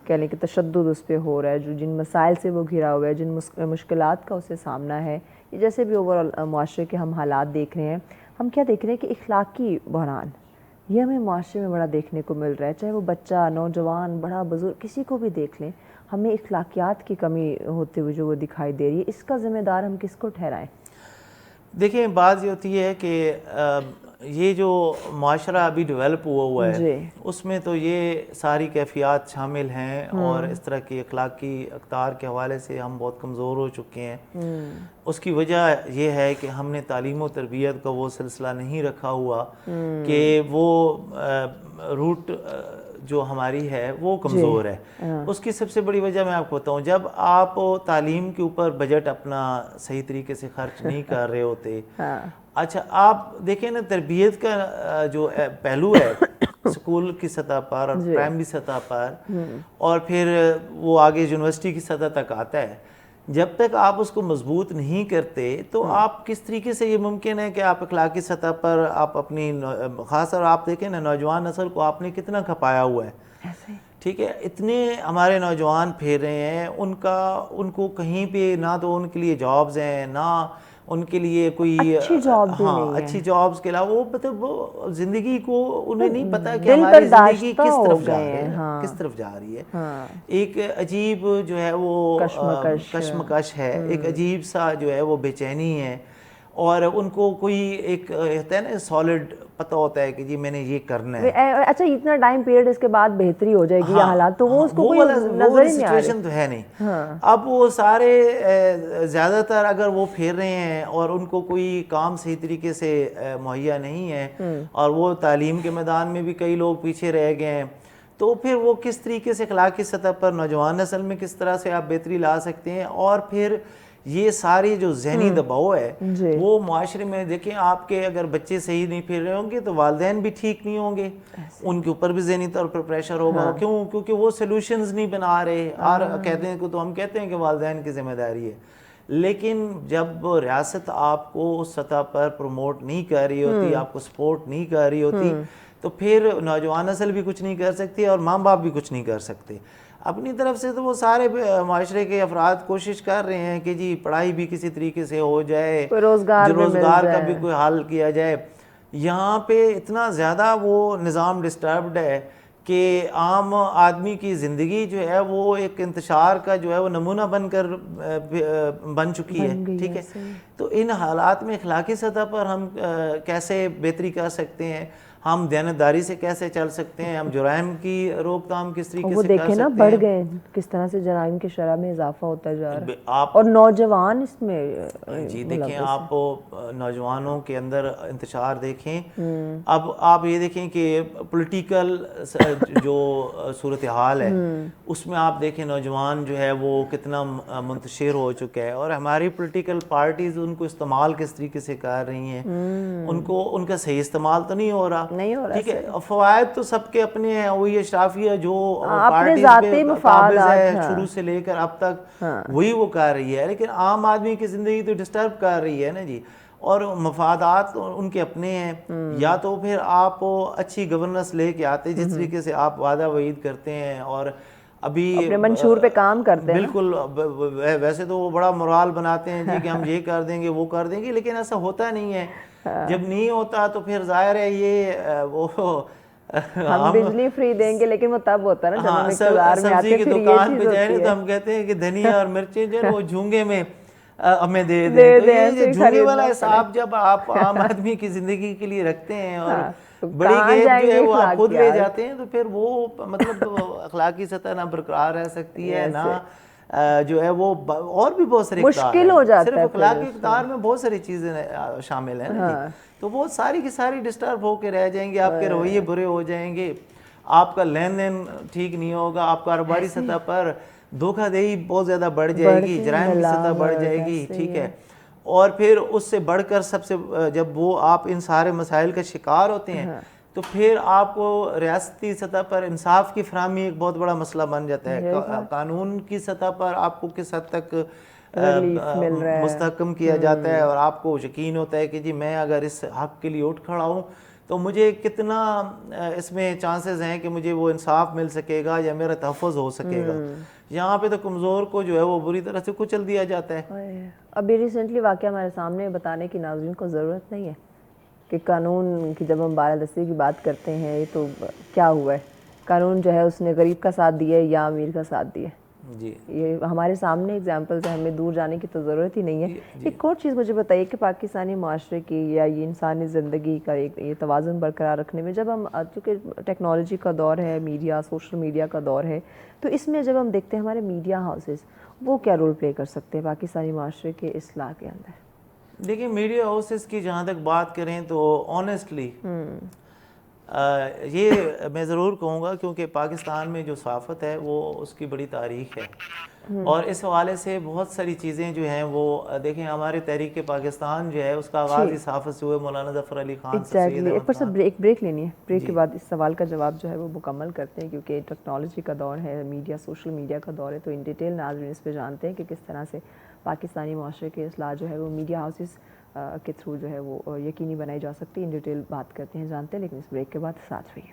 کہہ لیں کہ تشدد اس پہ ہو رہا ہے، جو جن مسائل سے وہ گھرا ہوا ہے، جن مشکلات کا اسے سامنا ہے، جیسے بھی اوور آل معاشرے کے ہم حالات دیکھ رہے ہیں، ہم کیا دیکھ رہے ہیں کہ اخلاقی بحران یہ ہمیں معاشرے میں بڑا دیکھنے کو مل رہا ہے. چاہے وہ بچہ، نوجوان، بڑا، بزرگ، کسی کو بھی دیکھ لیں، ہمیں اخلاقیات کی کمی ہوتے ہوئے جو وہ دکھائی دے رہی ہے. اس کا ذمہ دار ہم کس کو ٹھہرائیں؟ دیکھیں، بات یہ ہوتی ہے کہ یہ جو معاشرہ ابھی ڈیولپ ہوا ہے اس میں تو یہ ساری کیفیات شامل ہیں، اور اس طرح کی اخلاقی اقدار کے حوالے سے ہم بہت کمزور ہو چکے ہیں. اس کی وجہ یہ ہے کہ ہم نے تعلیم و تربیت کا وہ سلسلہ نہیں رکھا ہوا کہ وہ روٹ جو ہماری ہے وہ کمزور ہے. اس کی سب سے بڑی وجہ میں آپ کو بتاؤں، جب آپ تعلیم کے اوپر بجٹ اپنا صحیح طریقے سے خرچ نہیں کر رہے ہوتے، اچھا آپ دیکھیں نا تربیت کا جو پہلو ہے اسکول کی سطح پر اور پرائمری سطح پر، اور پھر وہ آگے یونیورسٹی کی سطح تک آتا ہے، جب تک آپ اس کو مضبوط نہیں کرتے تو آپ کس طریقے سے یہ ممکن ہے کہ آپ اخلاقی سطح پر آپ اپنی خاص طور آپ دیکھیں نا نوجوان نسل کو آپ نے کتنا کھپایا ہوا ہے، ٹھیک ہے. اتنے ہمارے نوجوان پھیر رہے ہیں, ان کو کہیں پہ نہ تو ان کے لیے جابز ہیں, نہ ان کے لیے کوئی اچھی جاب بھی ہاں نہیں ہے, اچھی جابز کے علاوہ وہ مطلب وہ زندگی کو انہیں نہیں پتا کہ دل ہماری زندگی برداشتہ کس ہو طرف جا گئے رہی ہیں. ہے, ہاں کس طرف جا رہی ہے. ہاں, ایک عجیب جو ہے وہ کشمکش ہے, ایک عجیب سا جو ہے وہ بے چینی ہے, اور ان کو کوئی ایک ہوتا ہے نا سالڈ پتہ ہوتا ہے کہ جی میں نے یہ کرنا ہے. اچھا اتنا ٹائم پیریڈ اس کے بعد بہتری ہو جائے گی یا حالات, تو وہ اس کو کوئی نظر ہی نہیں آ رہی. سچویشن تو ہے نہیں. ہاں, اب وہ سارے زیادہ تر اگر وہ پھیر رہے ہیں اور ان کو کوئی کام صحیح طریقے سے مہیا نہیں ہے, اور وہ تعلیم کے میدان میں بھی کئی لوگ پیچھے رہ گئے ہیں, تو پھر وہ کس طریقے سے اخلاقی سطح پر نوجوان نسل میں کس طرح سے آپ بہتری لا سکتے ہیں. اور پھر یہ ساری جو ذہنی دباؤ ہے وہ معاشرے میں دیکھیں, آپ کے اگر بچے صحیح نہیں پھر رہے ہوں گے تو والدین بھی ٹھیک نہیں ہوں گے, ان کے اوپر بھی ذہنی طور پر پریشر ہوگا. کیوں؟ کیونکہ وہ سلوشنز نہیں بنا رہے. اور کہتے ہیں تو ہم کہتے ہیں کہ والدین کی ذمہ داری ہے, لیکن جب ریاست آپ کو اس سطح پر پروموٹ نہیں کر رہی ہوتی, آپ کو سپورٹ نہیں کر رہی ہوتی, تو پھر نوجوان نسل بھی کچھ نہیں کر سکتی اور ماں باپ بھی کچھ نہیں کر سکتے. اپنی طرف سے تو وہ سارے معاشرے کے افراد کوشش کر رہے ہیں کہ جی پڑھائی بھی کسی طریقے سے ہو جائے, روزگار کا بھی کوئی حل کیا جائے. یہاں پہ اتنا زیادہ وہ نظام ڈسٹربڈ ہے کہ عام آدمی کی زندگی جو ہے وہ ایک انتشار کا جو ہے وہ نمونہ بن چکی ہے. ٹھیک ہے, تو ان حالات میں اخلاقی سطح پر ہم کیسے بہتری کر سکتے ہیں, ہم دیانتداری سے کیسے چل سکتے ہیں, ہم جرائم کی روک تھام کس طریقے سے کر سکتے ہیں. وہ دیکھیں نا بڑھ گئے کس طرح سے جرائم کی شرح میں اضافہ ہوتا جا رہا ہے, اور نوجوان اس میں جی دیکھیں, آپ نوجوانوں کے اندر انتشار دیکھیں. اب آپ یہ دیکھیں کہ پولیٹیکل جو صورتحال ہے اس میں آپ دیکھیں نوجوان جو ہے وہ کتنا منتشر ہو چکا ہے, اور ہماری پولیٹیکل پارٹیز ان کو استعمال کس طریقے سے کر رہی ہیں, ان کا صحیح استعمال تو نہیں ہو رہا. ٹھیک ہے, فوائد تو سب کے اپنے ہیں, وہی اشرافیہ جو پارٹیز پہ قابض ہے شروع سے لے کر اب تک وہی وہ کر رہی ہے, لیکن عام آدمی کی زندگی تو ڈسٹرب کر رہی ہے نا جی. اور مفادات ان کے اپنے ہیں, یا تو پھر آپ اچھی گورننس لے کے آتے جس طریقے سے آپ وعدہ وعید کرتے ہیں, اور ابھی اپنے منشور پہ کام کرتے ہیں. بالکل, ویسے تو وہ بڑا مرال بناتے ہیں جی کہ ہم یہ کر دیں گے وہ کر دیں گے, لیکن ایسا ہوتا نہیں ہے. جب نہیں ہوتا تو پھر ظاہر ہے یہ وہ ہم بجلی فری دیں گے, لیکن وہ تب ہوتا ہے نا جب ہم اقتدار میں آتے سبزی ہیں. کی پھر یہ دکان چیز پہ جائیں ہوتی تو ہے, ہم کہتے ہیں کہ دھنیا اور مرچیں جو ہے وہ جھونگے میں ہمیں دے دیں. تو یہ جھونگے والا حساب جب آپ عام آدمی کی زندگی کے لیے رکھتے ہیں اور بڑی گیپ جو ہے وہ آپ خود لے جاتے ہیں, تو پھر وہ مطلب اخلاقی سطح نہ برقرار رہ سکتی ہے, نہ جو ہے وہ اور بھی بہت سارے مشکل ہو جاتا ہے. صرف اخلاقی اقدار میں بہت ساری چیزیں شامل ہیں نا جی, تو وہ ساری کی ساری ڈسٹرب ہو کے رہ جائیں گے, آپ کے رویے برے ہو جائیں گے, آپ کا لین دین ٹھیک نہیں ہوگا, آپ کاروباری سطح پر دھوکہ دہی بہت زیادہ بڑھ جائے گی, جرائم کی سطح بڑھ جائے گی. ٹھیک ہے, اور پھر اس سے بڑھ کر سب سے جب وہ آپ ان سارے مسائل کا شکار ہوتے ہیں تو پھر آپ کو ریاستی سطح پر انصاف کی فراہمی ایک بہت بڑا مسئلہ بن جاتا ہے. قانون کی سطح پر آپ کو کس حد تک مستحکم کیا جاتا ہے, اور آپ کو یقین ہوتا ہے کہ جی میں اگر اس حق کے لیے اٹھ کھڑا ہوں تو مجھے کتنا اس میں چانسز ہیں کہ مجھے وہ انصاف مل سکے گا یا میرا تحفظ ہو سکے گا. یہاں پہ تو کمزور کو جو ہے وہ بری طرح سے کچل دیا جاتا ہے. ابھی ریسنٹلی واقعہ ہمارے سامنے بتانے کی ناظرین کو ضرورت نہیں ہے کہ قانون کی جب ہم بالادستی کی بات کرتے ہیں یہ تو کیا ہوا ہے, قانون جو ہے اس نے غریب کا ساتھ دیا ہے یا امیر کا ساتھ دیا ہے. جی یہ ہمارے سامنے ایگزامپلز ہیں, ہمیں دور جانے کی تو ضرورت ہی نہیں ہے. ایک اور چیز مجھے بتائیے کہ پاکستانی معاشرے کی یا یہ انسانی زندگی کا ایک یہ توازن برقرار رکھنے میں, جب ہم چونکہ ٹیکنالوجی کا دور ہے, میڈیا سوشل میڈیا کا دور ہے, تو اس میں جب ہم دیکھتے ہیں ہمارے میڈیا ہاؤسز وہ کیا رول پلے کر سکتے ہیں پاکستانی معاشرے کے اصلاح کے اندر؟ دیکھیں میڈیا ہاؤسز کی جہاں تک بات کریں تو آنیسٹلی یہ میں ضرور کہوں گا, کیونکہ پاکستان میں جو صحافت ہے وہ اس کی بڑی تاریخ ہے, اور اس حوالے سے بہت ساری چیزیں جو ہیں وہ دیکھیں ہمارے تحریک پاکستان جو ہے اس کا آغاز ہی صحافت سے ہوئے, مولانا ظفر علی خان سے, سید ایک پر بریک لینی ہے, بریک کے جی. بعد اس سوال کا جواب جو ہے وہ مکمل کرتے ہیں, کیونکہ ٹیکنالوجی کا دور ہے, میڈیا سوشل میڈیا کا دور ہے, تو ان ڈیٹیل ناظرین اس پہ جانتے ہیں کہ کس طرح سے پاکستانی معاشرے کے اصلاح جو ہے وہ میڈیا ہاؤسز کے تھرو جو ہے وہ یقینی بنائی جا سکتی ہے. ان ڈیٹیل بات کرتے ہیں, جانتے ہیں, لیکن اس بریک کے بعد ساتھ رہیے.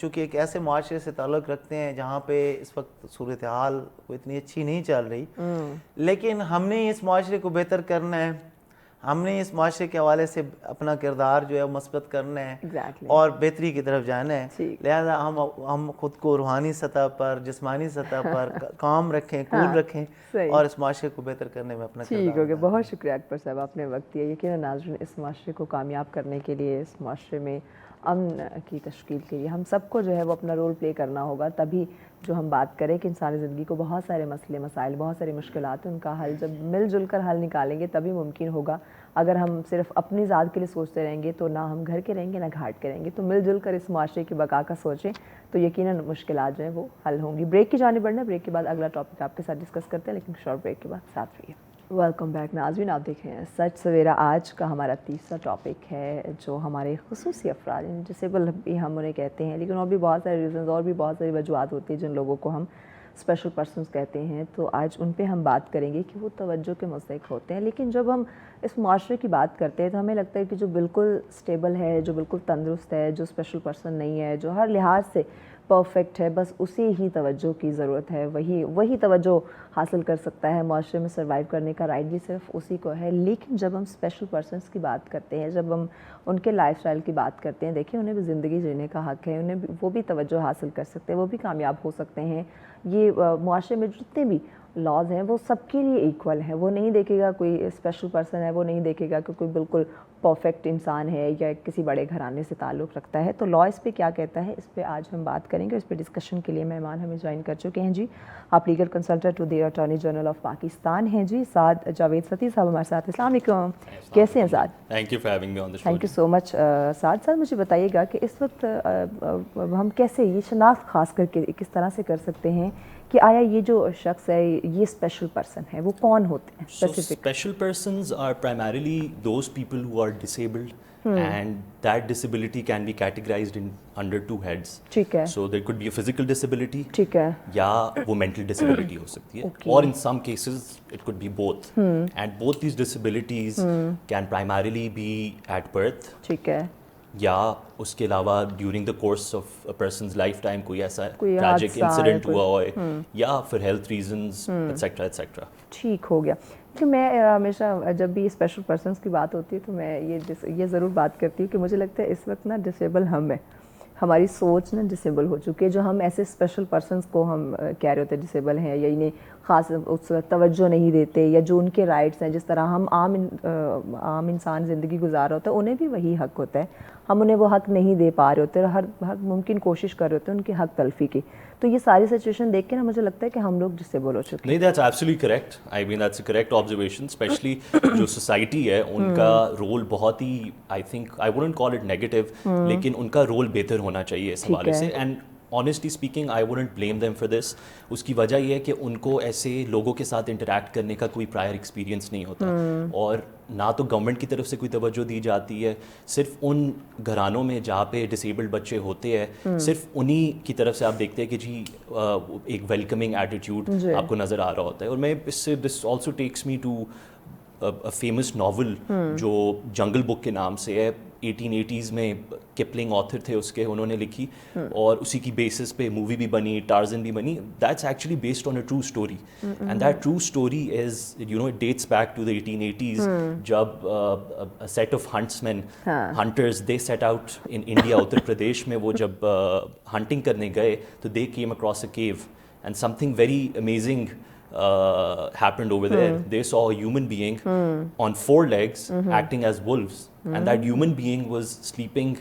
چونکہ ایک ایسے معاشرے سے تعلق رکھتے ہیں جہاں پہ اس وقت صورتحال کوئی اتنی اچھی نہیں چل رہی، لیکن ہم نے اس معاشرے کو بہتر کرنا ہے، ہم نے اس معاشرے کے حوالے سے اپنا کردار جو ہے وہ مثبت کرنا ہے اور بہتری کی طرف جانا ہے. لہذا ہم خود کو روحانی سطح پر، جسمانی سطح پر کام رکھیں، کول رکھیں اور اس معاشرے کو بہتر کرنے میں اپنا ٹھیک ہو گیا. بہت شکریہ اکبر صاحب، آپ نے وقت دیا. یقیناً ناظرین، اس معاشرے کو کامیاب کرنے کے لیے، اس معاشرے میں امن کی تشکیل کے لیے ہم سب کو جو ہے وہ اپنا رول پلے کرنا ہوگا. تبھی جو ہم بات کریں کہ انسانی زندگی کو بہت سارے مسئلے مسائل، بہت ساری مشکلات ہیں، ان کا حل جب مل جل کر حل نکالیں گے تبھی ممکن ہوگا. اگر ہم صرف اپنی ذات کے لیے سوچتے رہیں گے تو نہ ہم گھر کے رہیں گے نہ گھاٹ کے رہیں گے. تو مل جل کر اس معاشرے کی بقا کا سوچیں تو یقیناً مشکلات جو ہیں وہ حل ہوں گی. بریک کی جانب بڑھنا ہے، بریک کے بعد اگلا ٹاپک آپ کے ساتھ ڈسکس کرتے ہیں، لیکن شارٹ بریک کے بعد ساتھ رہیے. ویلکم بیک ناظرین، آپ دیکھ رہے ہیں سچ سویرا. آج کا ہمارا تیسرا ٹاپک ہے جو ہمارے خصوصی افراد ہیں، ڈسیبل بھی ہم انہیں کہتے ہیں، لیکن اور بھی بہت سارے ریزنز اور بھی بہت ساری وجوہات ہوتی ہیں جن لوگوں کو ہم اسپیشل پرسنز کہتے ہیں. تو آج ان پہ ہم بات کریں گے کہ وہ توجہ کے مستحق ہوتے ہیں. لیکن جب ہم اس معاشرے کی بات کرتے ہیں تو ہمیں لگتا ہے کہ جو بالکل اسٹیبل ہے، جو بالکل تندرست ہے، جو اسپیشل پرسن نہیں ہے، جو ہر لحاظ سے پرفیکٹ ہے، بس اسی ہی توجہ کی ضرورت ہے، وہی توجہ حاصل کر سکتا ہے. معاشرے میں سروائیو کرنے کا رائٹ بھی صرف اسی کو ہے. لیکن جب ہم اسپیشل پرسنس کی بات کرتے ہیں، جب ہم ان کے لائف اسٹائل کی بات کرتے ہیں، دیکھیں انہیں بھی زندگی جینے کا حق ہے، انہیں وہ بھی توجہ حاصل کر سکتے ہیں، وہ بھی کامیاب ہو سکتے ہیں. یہ معاشرے میں جتنے بھی لاز ہیں وہ سب کے لیے ایکول ہیں. وہ نہیں دیکھے گا کوئی اسپیشل پرسن ہے، وہ نہیں دیکھے گا کہ کوئی بالکل پرفیکٹ انسان ہے یا کسی بڑے گھرانے سے تعلق رکھتا ہے. تو لا اس پہ کیا کہتا ہے، اس پہ آج ہم بات کریں گے. اس پہ ڈسکشن کے لیے مہمان ہمیں جوائن کر چکے ہیں. جی آپ legal consultant to the attorney general of Pakistan ہیں. جی سعد جاوید ستی صاحب ہمارے ساتھ. السلام علیکم، کیسے ہیں Saad? Thank you for having me on the show. Thank you so much Saad. Saad مجھے بتائیے گا کہ اس وقت ہم کیسے یہ شناخت خاص کر کے کس طرح سے کر سکتے ہیں کہ آیا یہ جو شخص ہے یہ اسپیشل پرسن ہے، وہ کون ہوتے ہیں specific? Special persons are primarily those people who are disabled and that disability can be categorized in under two heads. ٹھیک ہے. So there could be a physical disability, ٹھیک ہے، یا وہ مینٹل ڈسیبلٹی ہو سکتی ہے، اور in some cases it could be both. And both these disabilities can primarily be at birth. ٹھیک ہے. یا اس کے علاوہ during the course of a person's lifetime کوئی ایسا ٹریجک انسیڈنٹ ہوا ہو، یا پھر ہیلتھ ریزنز ایٹسیکٹرا ایٹسیکٹرا. ٹھیک ہو گیا. کہ میں ہمیشہ جب بھی اسپیشل پرسنس کی بات ہوتی ہے تو میں یہ ضرور بات کرتی ہوں کہ مجھے لگتا ہے اس وقت نا ڈسیبل ہم ہیں، ہماری سوچ نا ڈسیبل ہو چکی ہے. جو ہم ایسے اسپیشل پرسنس کو ہم کہہ رہے ہوتے ہیں ڈسیبل ہیں یا انہیں خاص اس وقت توجہ نہیں دیتے، یا جو ان کے رائٹس ہیں جس طرح ہم عام انسان زندگی گزار رہا ہوتا ہے انہیں بھی وہی حق ہوتا ہے، ہم انہیں وہ حق نہیں دے پا رہے ہوتے اور ہر ممکن کوشش کر رہے ہوتے ہیں ان کے حق تلفی کی. تو یہ ساری سچویشن دیکھ کے نا مجھے لگتا ہے کہ ہم لوگ ڈسیبل ہو چکے ہیں. نہیں، that's absolutely correct. I mean that's a correct observation. Especially جو سوسائٹی ہے ان کا رول بہت ہی، I think I wouldn't call it negative, لیکن ان کا رول بہتر ہونا چاہیے اس حوالے سے. And honestly speaking I wouldn't blame them for this. اس کی وجہ یہ ہے کہ ان کو ایسے لوگوں کے ساتھ انٹریکٹ کرنے کا کوئی پرائر ایکسپیرینس نہیں ہوتا، اور نہ تو گورنمنٹ کی طرف سے کوئی توجہ دی جاتی ہے. صرف ان گھرانوں میں جہاں پہ ڈسیبلڈ بچے ہوتے ہیں، صرف انہی کی طرف سے آپ دیکھتے ہیں کہ جی ایک ویلکمنگ ایٹیٹیوڈ آپ کو نظر آ رہا ہوتا ہے. اور میں اس سے this also takes me to famous novel جو جنگل بک کے نام سے ہے. 1880s میں کپلنگ آتھر تھے اس کے، انہوں نے لکھی اور اسی کی بیسس پہ مووی بھی بنی، ٹارزن بھی بنی. That's actually based on a true story, and that true story is you know it dates back to the 1880s جب set of huntsman hunters they set out in India, Uttar Pradesh میں وہ جب ہنٹنگ کرنے گئے تو they came across a cave and something very amazing happened over there. They saw a human being on 4 legs acting as wolves, and that human being was sleeping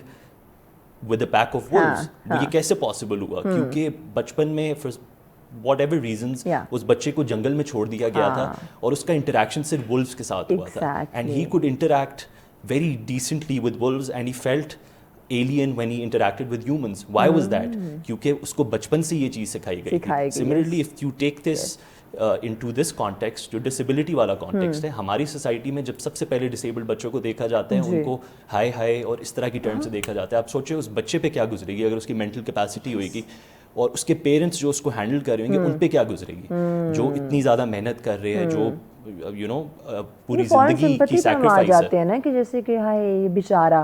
with a pack of wolves. یہ کیسے possible ہوا؟ کیونکہ بچپن میں for whatever reasons اس بچے کو جنگل میں چھوڑ دیا گیا تھا اور اس کا انٹریکشن صرف wolves کے ساتھ ہوا تھا، and he could interact very decently with wolves and he felt alien when he interacted with humans. Why was that? کیونکہ اس کو بچپن سے یہ چیز سکھائی گئی تھی. Similarly, if you take this into this context, جو ڈسیبلٹی والا کانٹیکسٹ ہے، ہماری سوسائٹی میں جب سب سے پہلے ڈسیبلڈ بچوں کو دیکھا جاتا ہے ان کو ہائے ہائے اور اس طرح کی ٹرم سے دیکھا جاتا ہے. آپ سوچیں اس بچے پہ کیا گزرے گی اگر اس کی مینٹل کیپیسٹی ہوئے گی، اور اس کے پیرنٹس جو اس کو ہینڈل کر رہے ہوں گے ان پہ کیا گزرے گی، جو اتنی زیادہ محنت کر رہے ہیں، جو یو نو پوری زندگی کی سیکریفائس ہے. جاتے ہیں نا کہ جیسے کہ ہائے یہ بیچارہ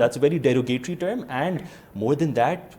That's a very derogatory term, and more than that,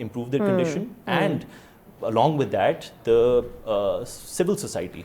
improve their condition, and along with that the civil society.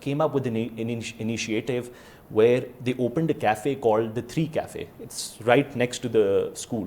came up with an initiative where they opened a cafe called the 3 Cafe. It's right next to the school.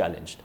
challenged.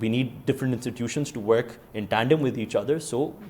we need different institutions to work in tandem with each other so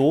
2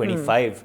25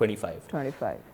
25।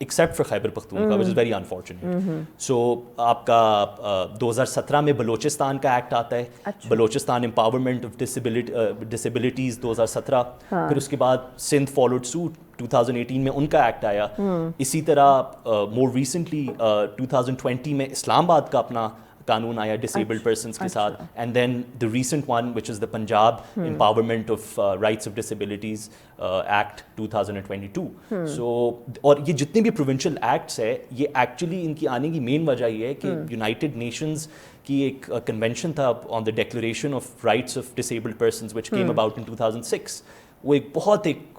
except for Khyber Pakhtunkhwa, which is very unfortunate. So آپ کا 2017 میں بلوچستان کا ایکٹ آتا ہے, بلوچستان امپاورمنٹ آف ڈسیبلٹیز 2017, پھر اس کے بعد سندھ فالوڈ سوٹ 2018 میں ان کا ایکٹ آیا. اسی طرح مور ریسنٹلی 2020 میں اسلام آباد کا اپنا قانون آیا ڈسیبلڈ پرسنس کے ساتھ, and then the recent one which is the Punjab empowerment of rights of disabilities act 2022. So اور یہ جتنے بھی پروونشل ایکٹس ہے, یہ ایکچولی ان کی آنے کی مین وجہ یہ ہے کہ یونائٹڈ نیشنز کی ایک کنونشن تھا on the declaration of rights of disabled persons which came about in 2006. وہ ایک بہت ایک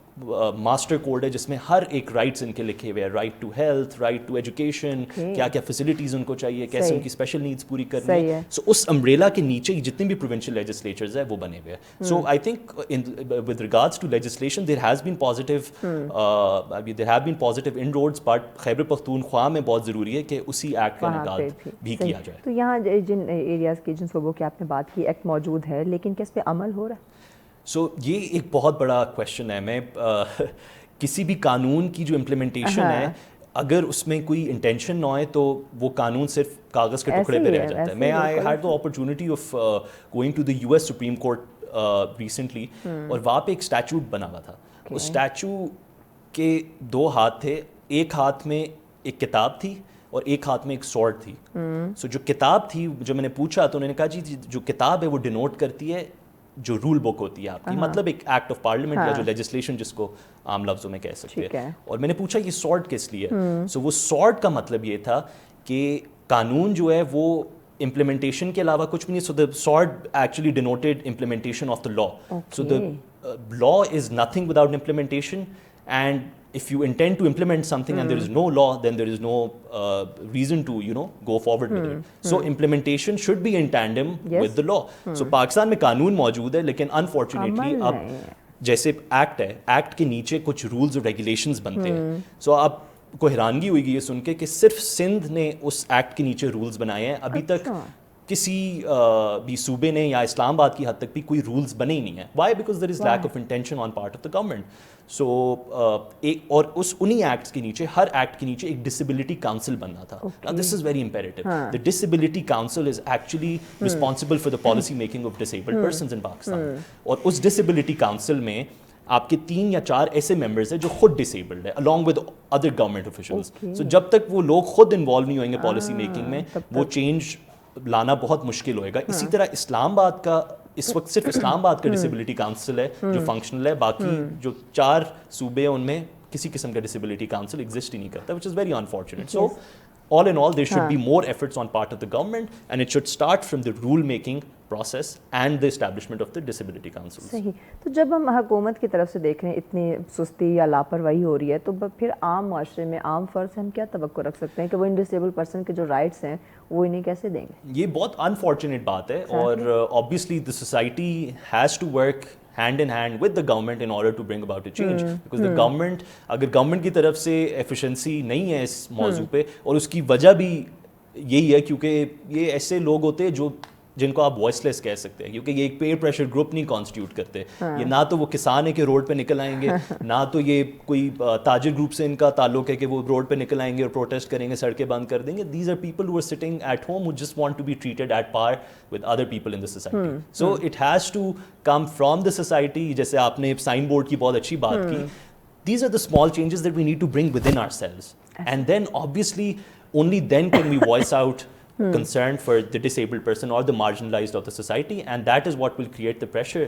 ماسٹر کوڈ ہے جس میں ہر ایک رائٹس ان کے لکھے ہوئے ہیں, right to health, right to education, کیا کیا فیسلٹیز ان کو چاہیے, کیسے ان کی اسپیشل نیڈس پوری کرنی ہے. سو اس امبریلا کے نیچے جتنے بھی پروونشل لیجسلیچرز ہیں وہ بنے ہوئے ہیں. So I think with regards to legislation there has been positive inroads, but Khyber Pakhtunkhwa میں بہت ضروری ہے کہ اسی ایکٹ کا انعقاد بھی کیا جائے. تو یہاں جن ایریاز کی, جن صوبوں کی آپ نے بات کی, ایکٹ موجود ہے, لیکن کس پہ عمل ہو رہا ہے؟ سو یہ ایک بہت بڑا کویشچن ہے. میں کسی بھی قانون کی جو امپلیمنٹیشن ہے, اگر اس میں کوئی انٹینشن نہ ہوئے تو وہ قانون صرف کاغذ کے ٹکڑے پہ رہ جاتا ہے. میں I had the opportunity of going to the US Supreme Court recently, اور وہاں پہ ایک اسٹیچوٹ بنا ہوا تھا. اس اسٹیچو کے 2 ہاتھ تھے, ایک ہاتھ میں ایک کتاب تھی اور ایک ہاتھ میں ایک سورڈ تھی. سو جو کتاب تھی, جو میں نے پوچھا تو انہوں نے کہا جی جو کتاب ہے وہ ڈینوٹ کرتی ہے جو رول بک ہوتی ہے آپ کی, مطلب ایک ایکٹ آف پارلیمنٹ یا جو لیجسلیشن جس کو عام لفظوں میں کہہ سکتے ہیں. اور میں نے پوچھا یہ سورڈ کس لیے؟ سو وہ سورڈ کا مطلب یہ تھا کہ قانون جو ہے وہ امپلیمنٹیشن کے علاوہ کچھ بھی نہیں. So the sword actually denoted implementation of the law. So the law is nothing without implementation, and if you intend to implement something and there is no law, then there is no reason to go forward with it. So implementation should be in tandem with the law. So Pakistan میں قانون موجود ہے, لیکن unfortunately اب جیسے ایکٹ ہے, ایکٹ کے نیچے کچھ رولز اور ریگولیشنز بنتے ہیں. سو آپ کو حیرانگی ہوئی گی یہ سن کے کہ صرف سندھ نے اس ایکٹ کے نیچے رولز بنائے ہیں. ابھی تک کسی بھی صوبے نے یا اسلام آباد کی حد تک بھی کوئی رولز بنے ہی نہیں ہیں. Why? Because there is lack of intention on part of the government. So اور انہیں ایکٹس کے نیچے, ہر ایکٹ کے نیچے ایک ڈسیبلٹی کاؤنسل بننا تھا. This is very imperative. The disability council is actually responsible for the policy making of disabled persons in Pakistan. اور اس ڈسیبلٹی کاؤنسل میں آپ کے 3 یا 4 ایسے ممبرز ہیں جو خود ڈسیبلڈ ہے along with other government officials. So جب تک وہ لوگ خود انوالو نہیں ہوئیں گے پالیسی میکنگ میں, وہ چینج لانا بہت مشکل ہوئے گا. اسی طرح اسلام آباد کا اس وقت صرف اسلام آباد کا ڈسیبلٹی کاؤنسل ہے جو فنکشنل ہے, باقی جو 4 صوبے ہیں ان میں کسی قسم کا ڈسیبلٹی کاؤنسل ایگزسٹ ہی نہیں کرتا, which is very unfortunate. So all in all there should be more efforts on part of the government, and it should start from the rule making process and the establishment of the disability councils. صحیح. تو جب ہم حکومت کی طرف سے دیکھ رہے ہیں اتنی سستی یا لاپرواہی ہو رہی ہے, تو پھر عام معاشرے میں, عام فرد سے ہم کیا توقع رکھ سکتے ہیں کہ وہ ان ڈسیبل پرسن کے جو رائٹس ہیں وہ انہیں کیسے دیں گے؟ یہ بہت انفارچونیٹ بات ہے, اور obviously the society has to work hand in hand with the government in order to bring about a change, because the government, اگر گورنمنٹ کی طرف سے ایفیشنسی نہیں ہے اس موضوع پہ, اور اس کی وجہ بھی یہی ہے کیونکہ یہ ایسے لوگ ہوتے ہیں جو جن کو آپ وائس لیس کہہ سکتے ہیں, کیونکہ یہ ایک پیئر پریشر گروپ نہیں کانسٹیٹیوٹ کرتے. یہ نہ تو وہ کسان ہے کہ روڈ پہ نکل آئیں گے, نہ تو یہ کوئی تاجر گروپ سے ان کا تعلق ہے کہ وہ روڈ پہ نکل آئیں گے اور پروٹیسٹ کریں گے, سڑکیں بند کر دیں گے. These are people who are sitting at home, who just want to be treated at par with other people in the society. So it has to come from the society. جیسے آپ نے سائن بورڈ کی بہت اچھی بات کی, these are the small changes that we need to bring within ourselves, and then obviously only then can we voice out concern for the disabled person or the marginalized of the society, and that is what will create the pressure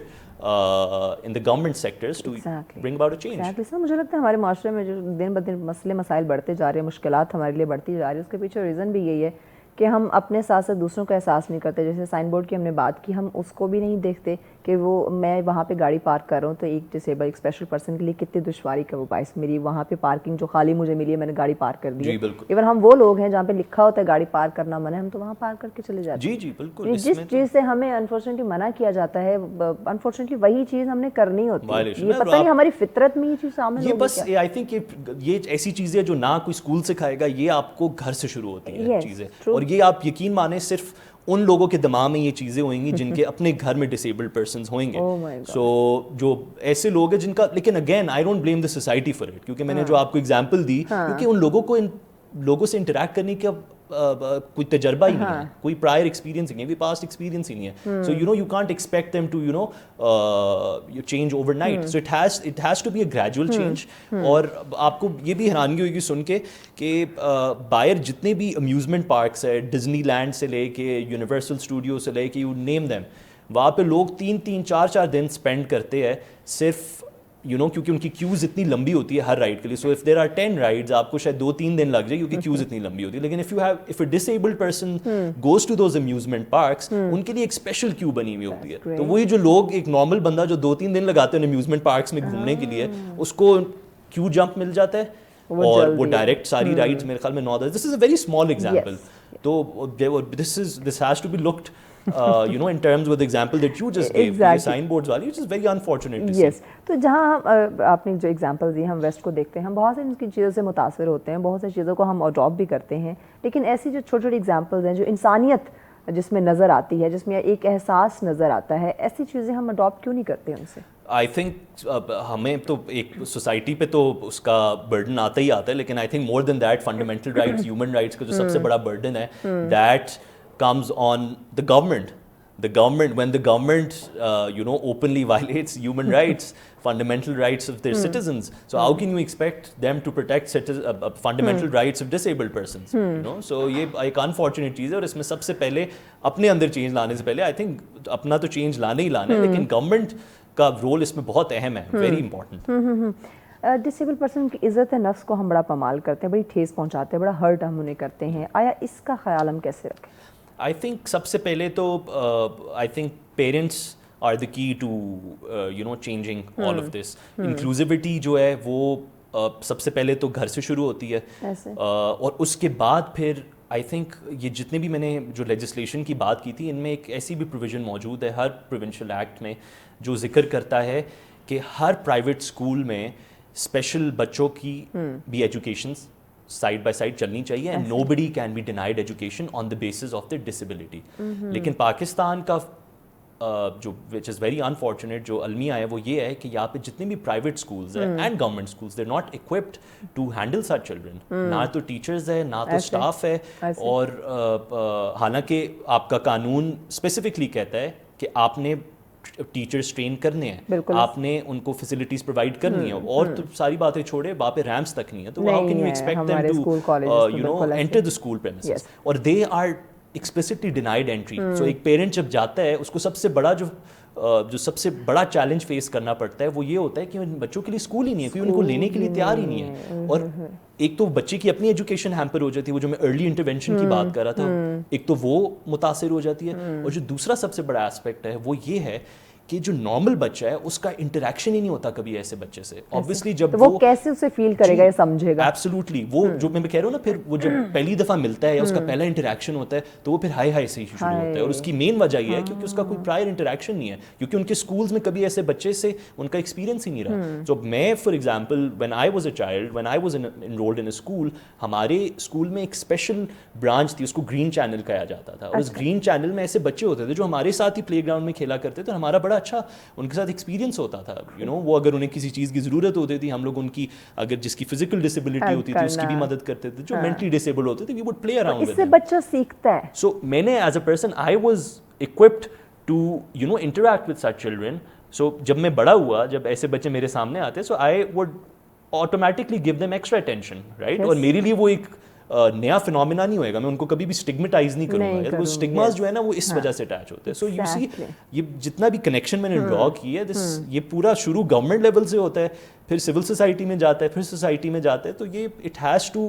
in the government sectors to bring about a change. Exactly. سر مجھے لگتا ہے ہمارے معاشرے میں جو دن بدن مسئلے مسائل بڑھتے جا رہے ہیں, مشکلات ہمارے لیے بڑھتی جا رہی ہے, اس کے پیچھے ریزن بھی یہی ہے کہ ہم اپنے ساتھ ساتھ دوسروں کا احساس نہیں کرتے. جیسے سائن بورڈ کی ہم نے بات کی, ہم اس کو بھی نہیں دیکھتے کہ وہ میں وہاں پہ گاڑی پارک کر رہا ہوں تو ایک ڈسیبل ایک اسپیشل پرسن کے لیے کتنی دشواری کا وہ باعث. میری وہاں پہ پارکنگ جو خالی مجھے ملی ہے, میں نے گاڑی پارک کر دی. ایون ہم وہ لوگ ہیں جہاں پہ لکھا ہوتا ہے گاڑی پارک کرنا منع ہے, ہم تو وہاں پارک کر کے چلے جاتے ہیں. جی بالکل. جس چیز سے ہمیں انفارچونیٹلی منع کیا جاتا ہے, انفارچونیٹلی وہی چیز ہم نے کرنی ہوتی ہے. یہ پتہ نہیں ہماری فطرت میں یہ چیز شامل ہوگی. یہ بس آئی تھنک یہ ایسی چیزیں جو نہ کوئی اسکول سکھائے گا, یہ آپ کو گھر سے شروع ہوتی ہیں چیزیں, اور یہ آپ یقین مانیں صرف ان لوگوں کے دماغ میں یہ چیزیں ہوئیں گی جن کے اپنے گھر میں ڈسیبلڈ پرسنز ہوئیں گے. سو جو ایسے لوگ ہیں جن کا, لیکن again I don't blame the society for it, کیونکہ میں نے جو آپ کو ایگزامپل دی, کیونکہ ان لوگوں کو ان لوگوں سے انٹریکٹ کرنے کا کوئی تجربہ ہی نہیں ہے, کوئی پرائر ایکسپیرینس ہی نہیں ہے, کوئی پاسٹ ایکسپیرینس ہی نہیں ہے. So you know you can't expect them to you change overnight. So it has to be a gradual change. اور آپ کو یہ بھی حیرانگی ہوگی سن کے کہ باہر جتنے بھی امیوزمنٹ پارکس ہے, ڈزنی لینڈ سے لے کے یونیورسل اسٹوڈیو سے لے کے یو نیم دیم, وہاں پہ لوگ 3-3 4-4 دن اسپینڈ کرتے ہیں صرف کیونکہ ان کی کیوز اتنی لمبی ہوتی ہے ہر رائڈ کے لیے. So if there are 10 rides, آپ کو شاید 2-3 دن لگ جائے کیونکہ کیوز اتنی لمبی ہوتی ہے. لیکن if a disabled person goes to those amusement parks, ان کے لیے ایک اسپیشل کیو بنی ہوئی ہوتی ہے. تو وہی جو لوگ, ایک نارمل بندہ جو 2-3 دن لگاتے ہیں امیوزمنٹ پارکس میں گھومنے کے لیے, اس کو کیو جمپ مل جاتا ہے اور وہ ڈائریکٹ ساری رائڈز میرے خیال میں 9. دس از اے ویری اسمال ایگزامپل. تو this has to be looked in terms with the example that you just gave, the sign boards wali, which is very unfortunate to see. Yes. تو جہاں آپ نے جو ایگزامپل دی, ہم ویسٹ کو دیکھتے ہیں, ہم بہت سی کی چیزوں سے متاثر ہوتے ہیں, بہت سی چیزوں کو ہم اڈاپٹ بھی کرتے ہیں, لیکن ایسی جو چھوٹی چھوٹی ایگزامپلز ہیں جو انسانیت جس میں نظر آتی ہے, جس میں ایک احساس نظر آتا ہے, ایسی چیزیں ہم اڈاپٹ کیوں نہیں کرتے ان سے؟ آئی تھنک ہمیں تو ایک سوسائٹی پہ تو اس کا برڈن آتا ہی آتا ہے, لیکن I think more than that fundamental rights, human rights کا جو سب سے بڑا برڈن ہے, that comes on the government. When the government openly violates human rights, fundamental rights of their citizens, so how can you expect them to protect fundamental rights of disabled persons? So یہ ایک unfortunate چیز ہے, اور اس میں سب سے پہلے اپنے اندر چینج لانے سے پہلے آئی تھنک اپنا تو چینج لانا ہی لانا ہے, لیکن گورنمنٹ کا رول اس میں بہت اہم ہے, ویری امپورٹنٹ. ڈسیبل پرسن کی عزت نفس کو ہم بڑا پامال کرتے ہیں, بڑی ٹھیس پہنچاتے ہیں, بڑا ہرٹ ہم انہیں کرتے ہیں. آیا اس کا خیال ہم کیسے رکھیں؟ آئی تھنک سب سے پہلے تو I think parents are the key to changing all of this. Inclusivity جو ہے وہ سب سے پہلے تو گھر سے شروع ہوتی ہے, اور اس کے بعد پھر آئی تھنک یہ جتنے بھی میں نے جو لیجسلیشن کی بات کی تھی, ان میں ایک ایسی بھی پروویژن موجود ہے ہر پروونشل ایکٹ میں جو ذکر کرتا ہے کہ ہر پرائیویٹ اسکول میں اسپیشل بچوں کی بھی ایجوکیشنس سائڈ بائی سائڈ چلنی چاہیے, and nobody can be denied education on the basis of the disability. لیکن پاکستان کا جو وچ از ویری انفارچونیٹ جو المیہ ہے وہ یہ ہے کہ یہاں پہ جتنے بھی پرائیویٹ اسکولز ہیں and government schools, they are not equipped to handle such children. نہ تو ٹیچرز ہے, نہ تو اسٹاف ہے, اور حالانکہ آپ کا قانون اسپیسیفکلی کہتا ہے کہ آپ نے ٹیچرز ٹرین کرنے ہیں, آپ نے ان کو فیسلٹیز پرووائڈ کرنی ہے, اور تو ساری باتیں چھوڑے, وہاں پہ ریمپس تک نہیں ہے, تو how can you expect them to enter the school premises, اور they are explicitly denied entry. So ایک پیرنٹ جب جاتا ہے, اس کو سب سے بڑا جو سب سے بڑا چیلنج فیس کرنا پڑتا ہے وہ یہ ہوتا ہے کہ بچوں کے لیے اسکول ہی نہیں ہے, کوئی ان کو لینے کے لیے تیار ہی نہیں ہے. اور ایک تو بچے کی اپنی ایجوکیشن ہیمپر ہو جاتی ہے, وہ جو میں ارلی انٹرونشن کی بات کر رہا تھا, ایک تو وہ متاثر ہو جاتی ہے, اور جو دوسرا سب سے بڑا ایسپیکٹ ہے وہ یہ ہے کہ جو نارمل بچہ ہے اس کا انٹریکشن ہی نہیں ہوتا کبھی ایسے بچے سے. obviously جب وہ کیسے اسے فیل کرے گا, یہ سمجھے گا. ایبسلیوٹلی, وہ جو میں کہہ رہا ہوں نا, پھر وہ جب پہلی دفعہ ملتا ہے یا اس کا پہلا انٹریکشن ہوتا ہے تو وہ پھر ہائی ہائی سے ہی شروع ہوتا ہے, اور اس کی مین وجہ یہ ہے کیونکہ اس کا کوئی پرائر انٹریکشن نہیں ہے, کیونکہ ان کے اسکولز میں کبھی ایسے بچے سے ان کا ایکسپیرینس ہی نہیں رہا. تو میں for example when I was a child, when I was enrolled in a school, ہمارے اسکول میں ایک اسپیشل برانچ تھی, اس کو گرین چینل کہا جاتا تھا, اور اس گرین چینل میں ایسے بچے ہوتے تھے جو ہمارے ساتھ ہی پلے گراؤنڈ میں کھیلا کرتے تھے, ہمارا بڑا اچھا ان ساتھ ایکسپیرینس ہوتا تھا. وہ اگر انہیں کسی چیز کی ضرورت ہوتی تھی, ہم لوگ ان کی, اگر جس کی فزیکل ڈسیبلٹی ہوتی تھی اس کی بھی مدد کرتے تھے, جو مینٹلی ڈسیبل ہوتے تھے we would play around with. اس سے بچہ سیکھتا ہے. سو میں نے as a person I was equipped to interact with such children. So جب میں بڑا ہوا, جب ایسے بچے میرے سامنے آتے, so I would automatically give them extra attention, right? اور میرے لیے وہ ایک نیا فینومینا نہیں ہوئے گا, میں ان کو کبھی بھی اسٹگمیٹائز نہیں کروں گا. وہ اسٹگماز جو ہے نا وہ اس وجہ سے اٹیچ ہوتے ہیں. سو یو سی, یہ جتنا بھی کنیکشن میں نے ڈرا کی ہے, یہ پورا شروع گورنمنٹ لیول سے ہوتا ہے, پھر سول سوسائٹی میں جاتا ہے, پھر سوسائٹی میں جاتا ہے, تو یہ it has to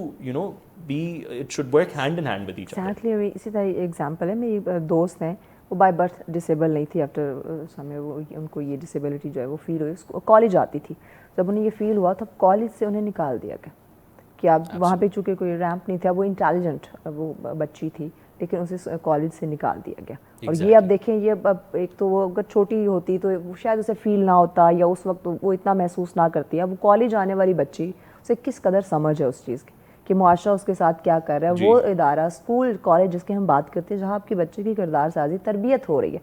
be, it should work hand in hand with each other. Exactly. اسی طرح ایگزامپل ہے, میری دوست ہیں, وہ بائی برتھ ڈسیبل نہیں تھی, آفٹر سمے وہ ان کو یہ ڈسیبلٹی جو ہے وہ فیل ہوئی. کالج آتی تھی, جب انہیں یہ فیل ہوا تب کالج سے انہیں نکال دیا گیا کہ اب وہاں پہ چونکہ کوئی ریمپ نہیں تھا, وہ انٹیلیجنٹ وہ بچی تھی, لیکن اسے کالج سے نکال دیا گیا. اور یہ اب دیکھیں, یہ اب ایک تو وہ اگر چھوٹی ہوتی تو شاید اسے فیل نہ ہوتا, یا اس وقت وہ اتنا محسوس نہ کرتی. اب وہ کالج آنے والی بچی, اسے کس قدر سمجھ ہے اس چیز کی کہ معاشرہ اس کے ساتھ کیا کر رہا ہے. وہ ادارہ اسکول کالج جس کی ہم بات کرتے ہیں جہاں آپ کے بچے کی کردار سازی تربیت ہو رہی ہے,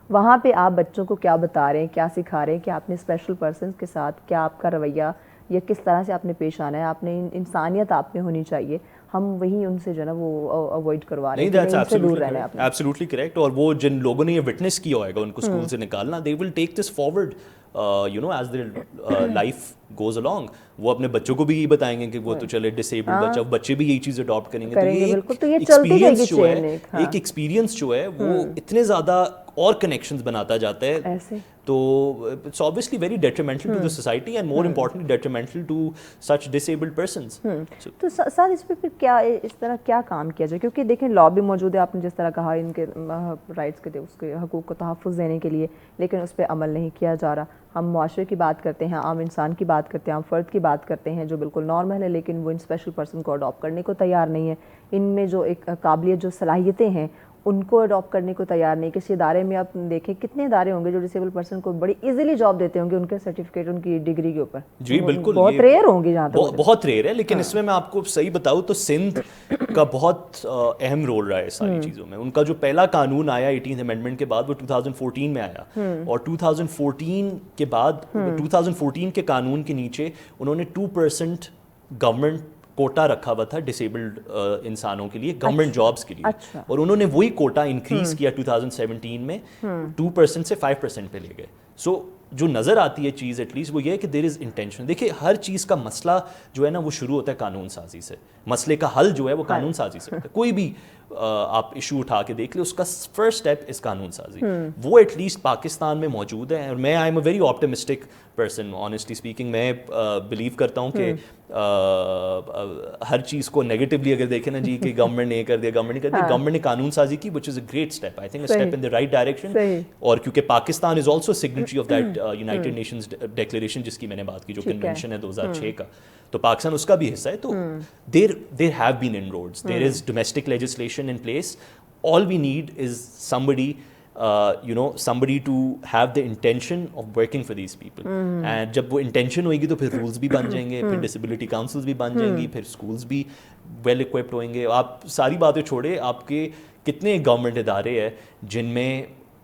وہاں پہ آپ بچوں کو کیا بتا رہے ہیں, کیا سکھا رہے ہیں کہ آپ نے اسپیشل پرسنس کے ساتھ کیا آپ کا رویہ یا کس طرح سے آپ نے پیش آنا ہے, آپ نے انسانیت آپ میں ہونی چاہیے. ہم وہی ان سے جو ہے نا وہ اوائڈ کروا رہے ہیں, ان سے دور رہنا ہے آپ نے. Absolutely correct. اور وہ جن لوگوں نے یہ وٹنس کیا ہوگا ان کو اسکول سے نکالنا, they will take this forward as their life goes along. وہ اپنے بچوں کو بھی یہی بتائیں گے کہ وہ تو چلے ڈسیبلڈ بچہ, بچے بھی یہی چیز اڈاپٹ کریں گے. تو یہ ایکسپیرینس جو ہے, ایک ایکسپیرینس جو ہے وہ اتنے زیادہ اور کنیکشنز بناتا جاتا ہے, تو it's obviously very detrimental to the society and more importantly detrimental to such disabled persons. تو سر اس پہ پھر کیا اس طرح کیا کام کیا جائے, کیونکہ دیکھیں لا بھی موجود ہے, آپ نے جس طرح کہا ان کے رائٹس کے اس کے حقوق کو تحفظ دینے کے لیے, لیکن اس پہ عمل نہیں کیا جا رہا. ہم معاشرے کی بات کرتے ہیں, عام انسان کی بات کرتے ہیں, عام فرد کی بات کرتے ہیں جو بالکل نارمل ہے, لیکن وہ ان اسپیشل پرسن کو اڈاپٹ کرنے کو تیار نہیں ہے. ان میں جو ایک قابلیت جو صلاحیتیں ہیں ان کو اڈاپٹ کرنے کو تیار نہیں. کسی ادارے میں آپ دیکھیں کتنے ادارے ہوں گے جو ڈسیبل پرسن کو بڑی ایزیلی جاب دیتے ہوں گے ان کے سرٹیفکیٹ ان کی ڈگری کے اوپر. جی بالکل, بہت ریئر ہوں گے جہاں تک بہت ریئر ہے. لیکن اس میں آپ کو صحیح بتاؤں تو سندھ کا بہت اہم رول رہا ہے ساری چیزوں میں. ان کا جو پہلا قانون آیا 18th امینڈمنٹ کے بعد وہ 2014 میں آیا, اور 2014 کے بعد 2014 کے قانون کے نیچے انہوں نے 2% گورنمنٹ کوٹا رکھا ہوا تھا ڈسیبلڈ انسانوں کے لیے, گورنمنٹ جابس کے لیے, اور انہوں نے وہی کوٹا انکریز کیا 2017 میں 2% سے 5% پہ لے گئے. سو جو نظر آتی ہے چیز ایٹ لیسٹ وہ یہ ہے کہ دیر از انٹینشن. دیکھیے ہر چیز کا مسئلہ جو ہے نا وہ شروع ہوتا ہے قانون سازی سے. مسئلے کا حل جو ہے وہ قانون سازی سے ہوتا ہے. کوئی بھی آپ ایشو اٹھا کے دیکھ لیں, اس کا فرسٹ اسٹیپ از قانون سازی. وہ ایٹ لیسٹ پاکستان میں موجود ہے, اور میں I am a very optimistic person honestly speaking. میں بلیو کرتا ہوں کہ ہر چیز کو نیگیٹولی اگر دیکھیں نا جی کہ گورنمنٹ نے کر دیا, گورنمنٹ نے کر دیا, گورنمنٹ نے قانون سازی کی which is a great step, I think a step in the right direction. اور کیونکہ Pakistan is also signatory of that United Nations declaration جس کی میں نے بات کی, جو کنونشن ہے 2006 کا, تو پاکستان اس کا بھی حصہ ہے. تو there have been inroads, there is domestic legislation in place. All we need is somebody to have the intention of working for these people. And جب وہ intention ہوئے گی تو پھر rules بھی بن جائیں گے, پھر disability councils بھی بن جائیں گی, پھر schools بھی well equipped ہوئیں گے. آپ ساری باتیں چھوڑے, آپ کے کتنے گورنمنٹ ادارے ہیں جن میں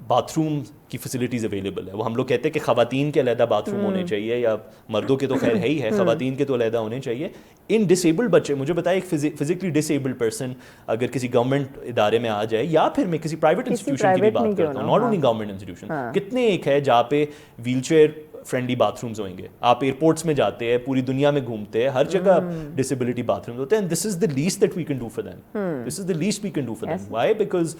باتھ روم کی فیسلٹیز اویلیبل ہے. وہ ہم لوگ کہتے ہیں کہ خواتین کے علیحدہ باتھ روم ہونے چاہیے, یا مردوں کے تو خیر ہے ہی ہے, خواتین کے تو علیحدہ ہونے چاہیے. ان ڈسیبلڈ بچے, مجھے بتائیں ایک فزیکلی ڈسیبلڈ پرسن اگر کسی گورنمنٹ ادارے میں آ جائے, یا پھر میں کسی پرائیویٹ انسٹیٹیوشن کی بھی بات کرتا ہوں, ناٹ اونلی گورنمنٹ انسٹیٹیوشن, کتنے ایک ہے جہاں پہ wheel chair friendly bath rooms ہوئیں گے. آپ ایئرپورٹس میں جاتے ہیں, پوری دنیا میں گھومتے ہیں, ہر جگہ ڈسیبلٹی باتھ رومز ہوتے ہیں. This is the least that we can do for them, this is the least we can do for them. Why? Because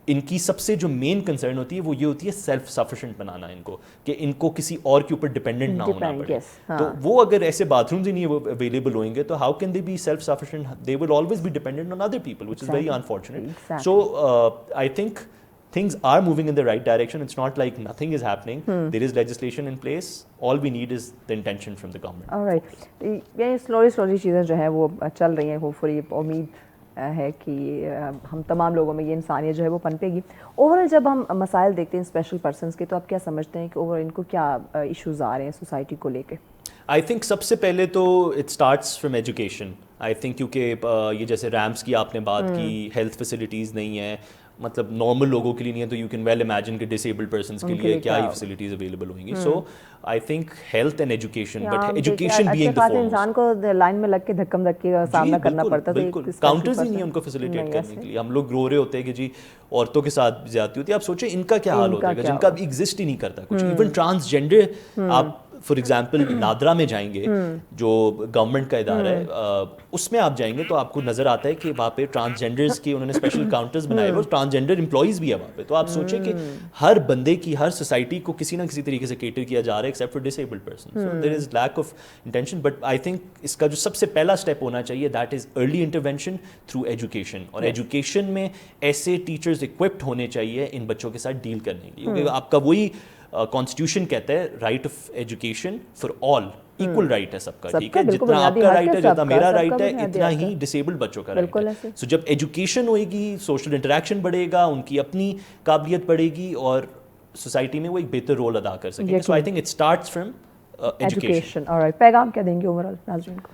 ان کی سب سے جو مین کنسرن ہوتی ہے وہ یہ ہوتی ہے سیلف سفیشینٹ بنانا ان کو, کہ ان کو کسی اور کے اوپر ڈپینڈنٹ نہ ہونا پڑے. تو وہ اگر ایسے باتھ رومز ہی نہیں اویلیبل ہوئیں گے تو how can they be self sufficient? They will always be dependent on other people, which is very unfortunate. So I think things are moving in the right direction. It's not like nothing is happening. There is legislation in place. All we need is the intention from the government. All right. یہ slowly چیزیں جو ہیں وہ چل رہی ہیں. ہوپفلی امید ہے کہ ہم تمام لوگوں میں یہ انسانیت جو ہے وہ پنپے گی. اوورآل جب ہم مسائل دیکھتے ہیں اسپیشل پرسنس کے, تو آپ کیا سمجھتے ہیں کہ اوورآل ان کو کیا ایشوز آ رہے ہیں سوسائٹی کو لے کے؟ آئی تھنک سب سے پہلے تو it starts from education. I think کیونکہ یہ جیسے ریمپس کی آپ نے بات کی, ہیلتھ فیسلٹیز نہیں ہیں, مطلب نارمل لوگوں کے لیے نہیں ہے, تو یو کین ویل امیجن کہ ڈسیبلڈ پرسنس کے لیے کیا ہی فیسلٹیز اویلیبل ہوئیں گی. So I think health and education, but education being the foremost. انسان کو لائن میں لگ کے دھکم دھکی کا سامنا کرنا پڑتا ہے, بالکل کاؤنٹرز ہی نہیں ان کو فیسیلیٹیٹ کرنے کے لیے. ہم لوگ رو رہے ہوتے ہیں کہ جی عورتوں کے ساتھ زیادتی ہوتی ہے. آپ سوچیں ان کا کیا حال ہوتا ہے جن کا ابھی ایگزسٹ ہی نہیں کرتا کچھ. ایون ٹرانسجینڈر, آپ فار ایگزامپل نادرا میں جائیں گے جو گورنمنٹ کا ادارہ ہے, اس میں آپ جائیں گے تو آپ کو نظر آتا ہے کہ وہاں پہ ٹرانسجینڈرز کے انہوں نے اسپیشل کاؤنٹرز بنائے ہوئے, ٹرانسجینڈر امپلائیز بھی ہے وہاں پہ. تو آپ سوچیں کہ ہر بندے کی, ہر سوسائٹی کو کسی نہ کسی طریقے سے کیٹر کیا جا رہا ہے except for disabled person. So there is lack of intention. But I think اس کا جو سب سے پہلا اسٹیپ ہونا چاہیے that is early intervention through education. اور ایجوکیشن میں ایسے ٹیچرز اکوپڈ ہونے چاہیے ان بچوں کے ساتھ ڈیل کرنے کے لیے, کیونکہ آپ کا وہی کانسٹیٹیوشن کہتا ہے right of education for all, equal right ہے سب کا, ٹھیک ہے, جتنا آپ کا رائٹ ہے, جتنا میرا رائٹ ہے, اتنا ہی ڈسیبلڈ بچوں کا رائٹ ہے. سو جب ایجوکیشن ہوئے گی, سوشل انٹریکشن بڑھے گا, ان کی اپنی قابلیت بڑھے گی, اور سوسائٹی میں وہ ایک بہتر رول ادا کر سکیں گے. So I think it starts from education. پیغام کیا دیں گے اوورآل ناظرین کو؟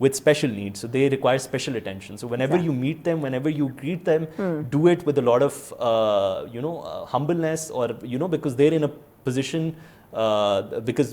with special needs, so they require special attention. So whenever you meet them, whenever you greet them, do it with a lot of humbleness, or because they're in a position, because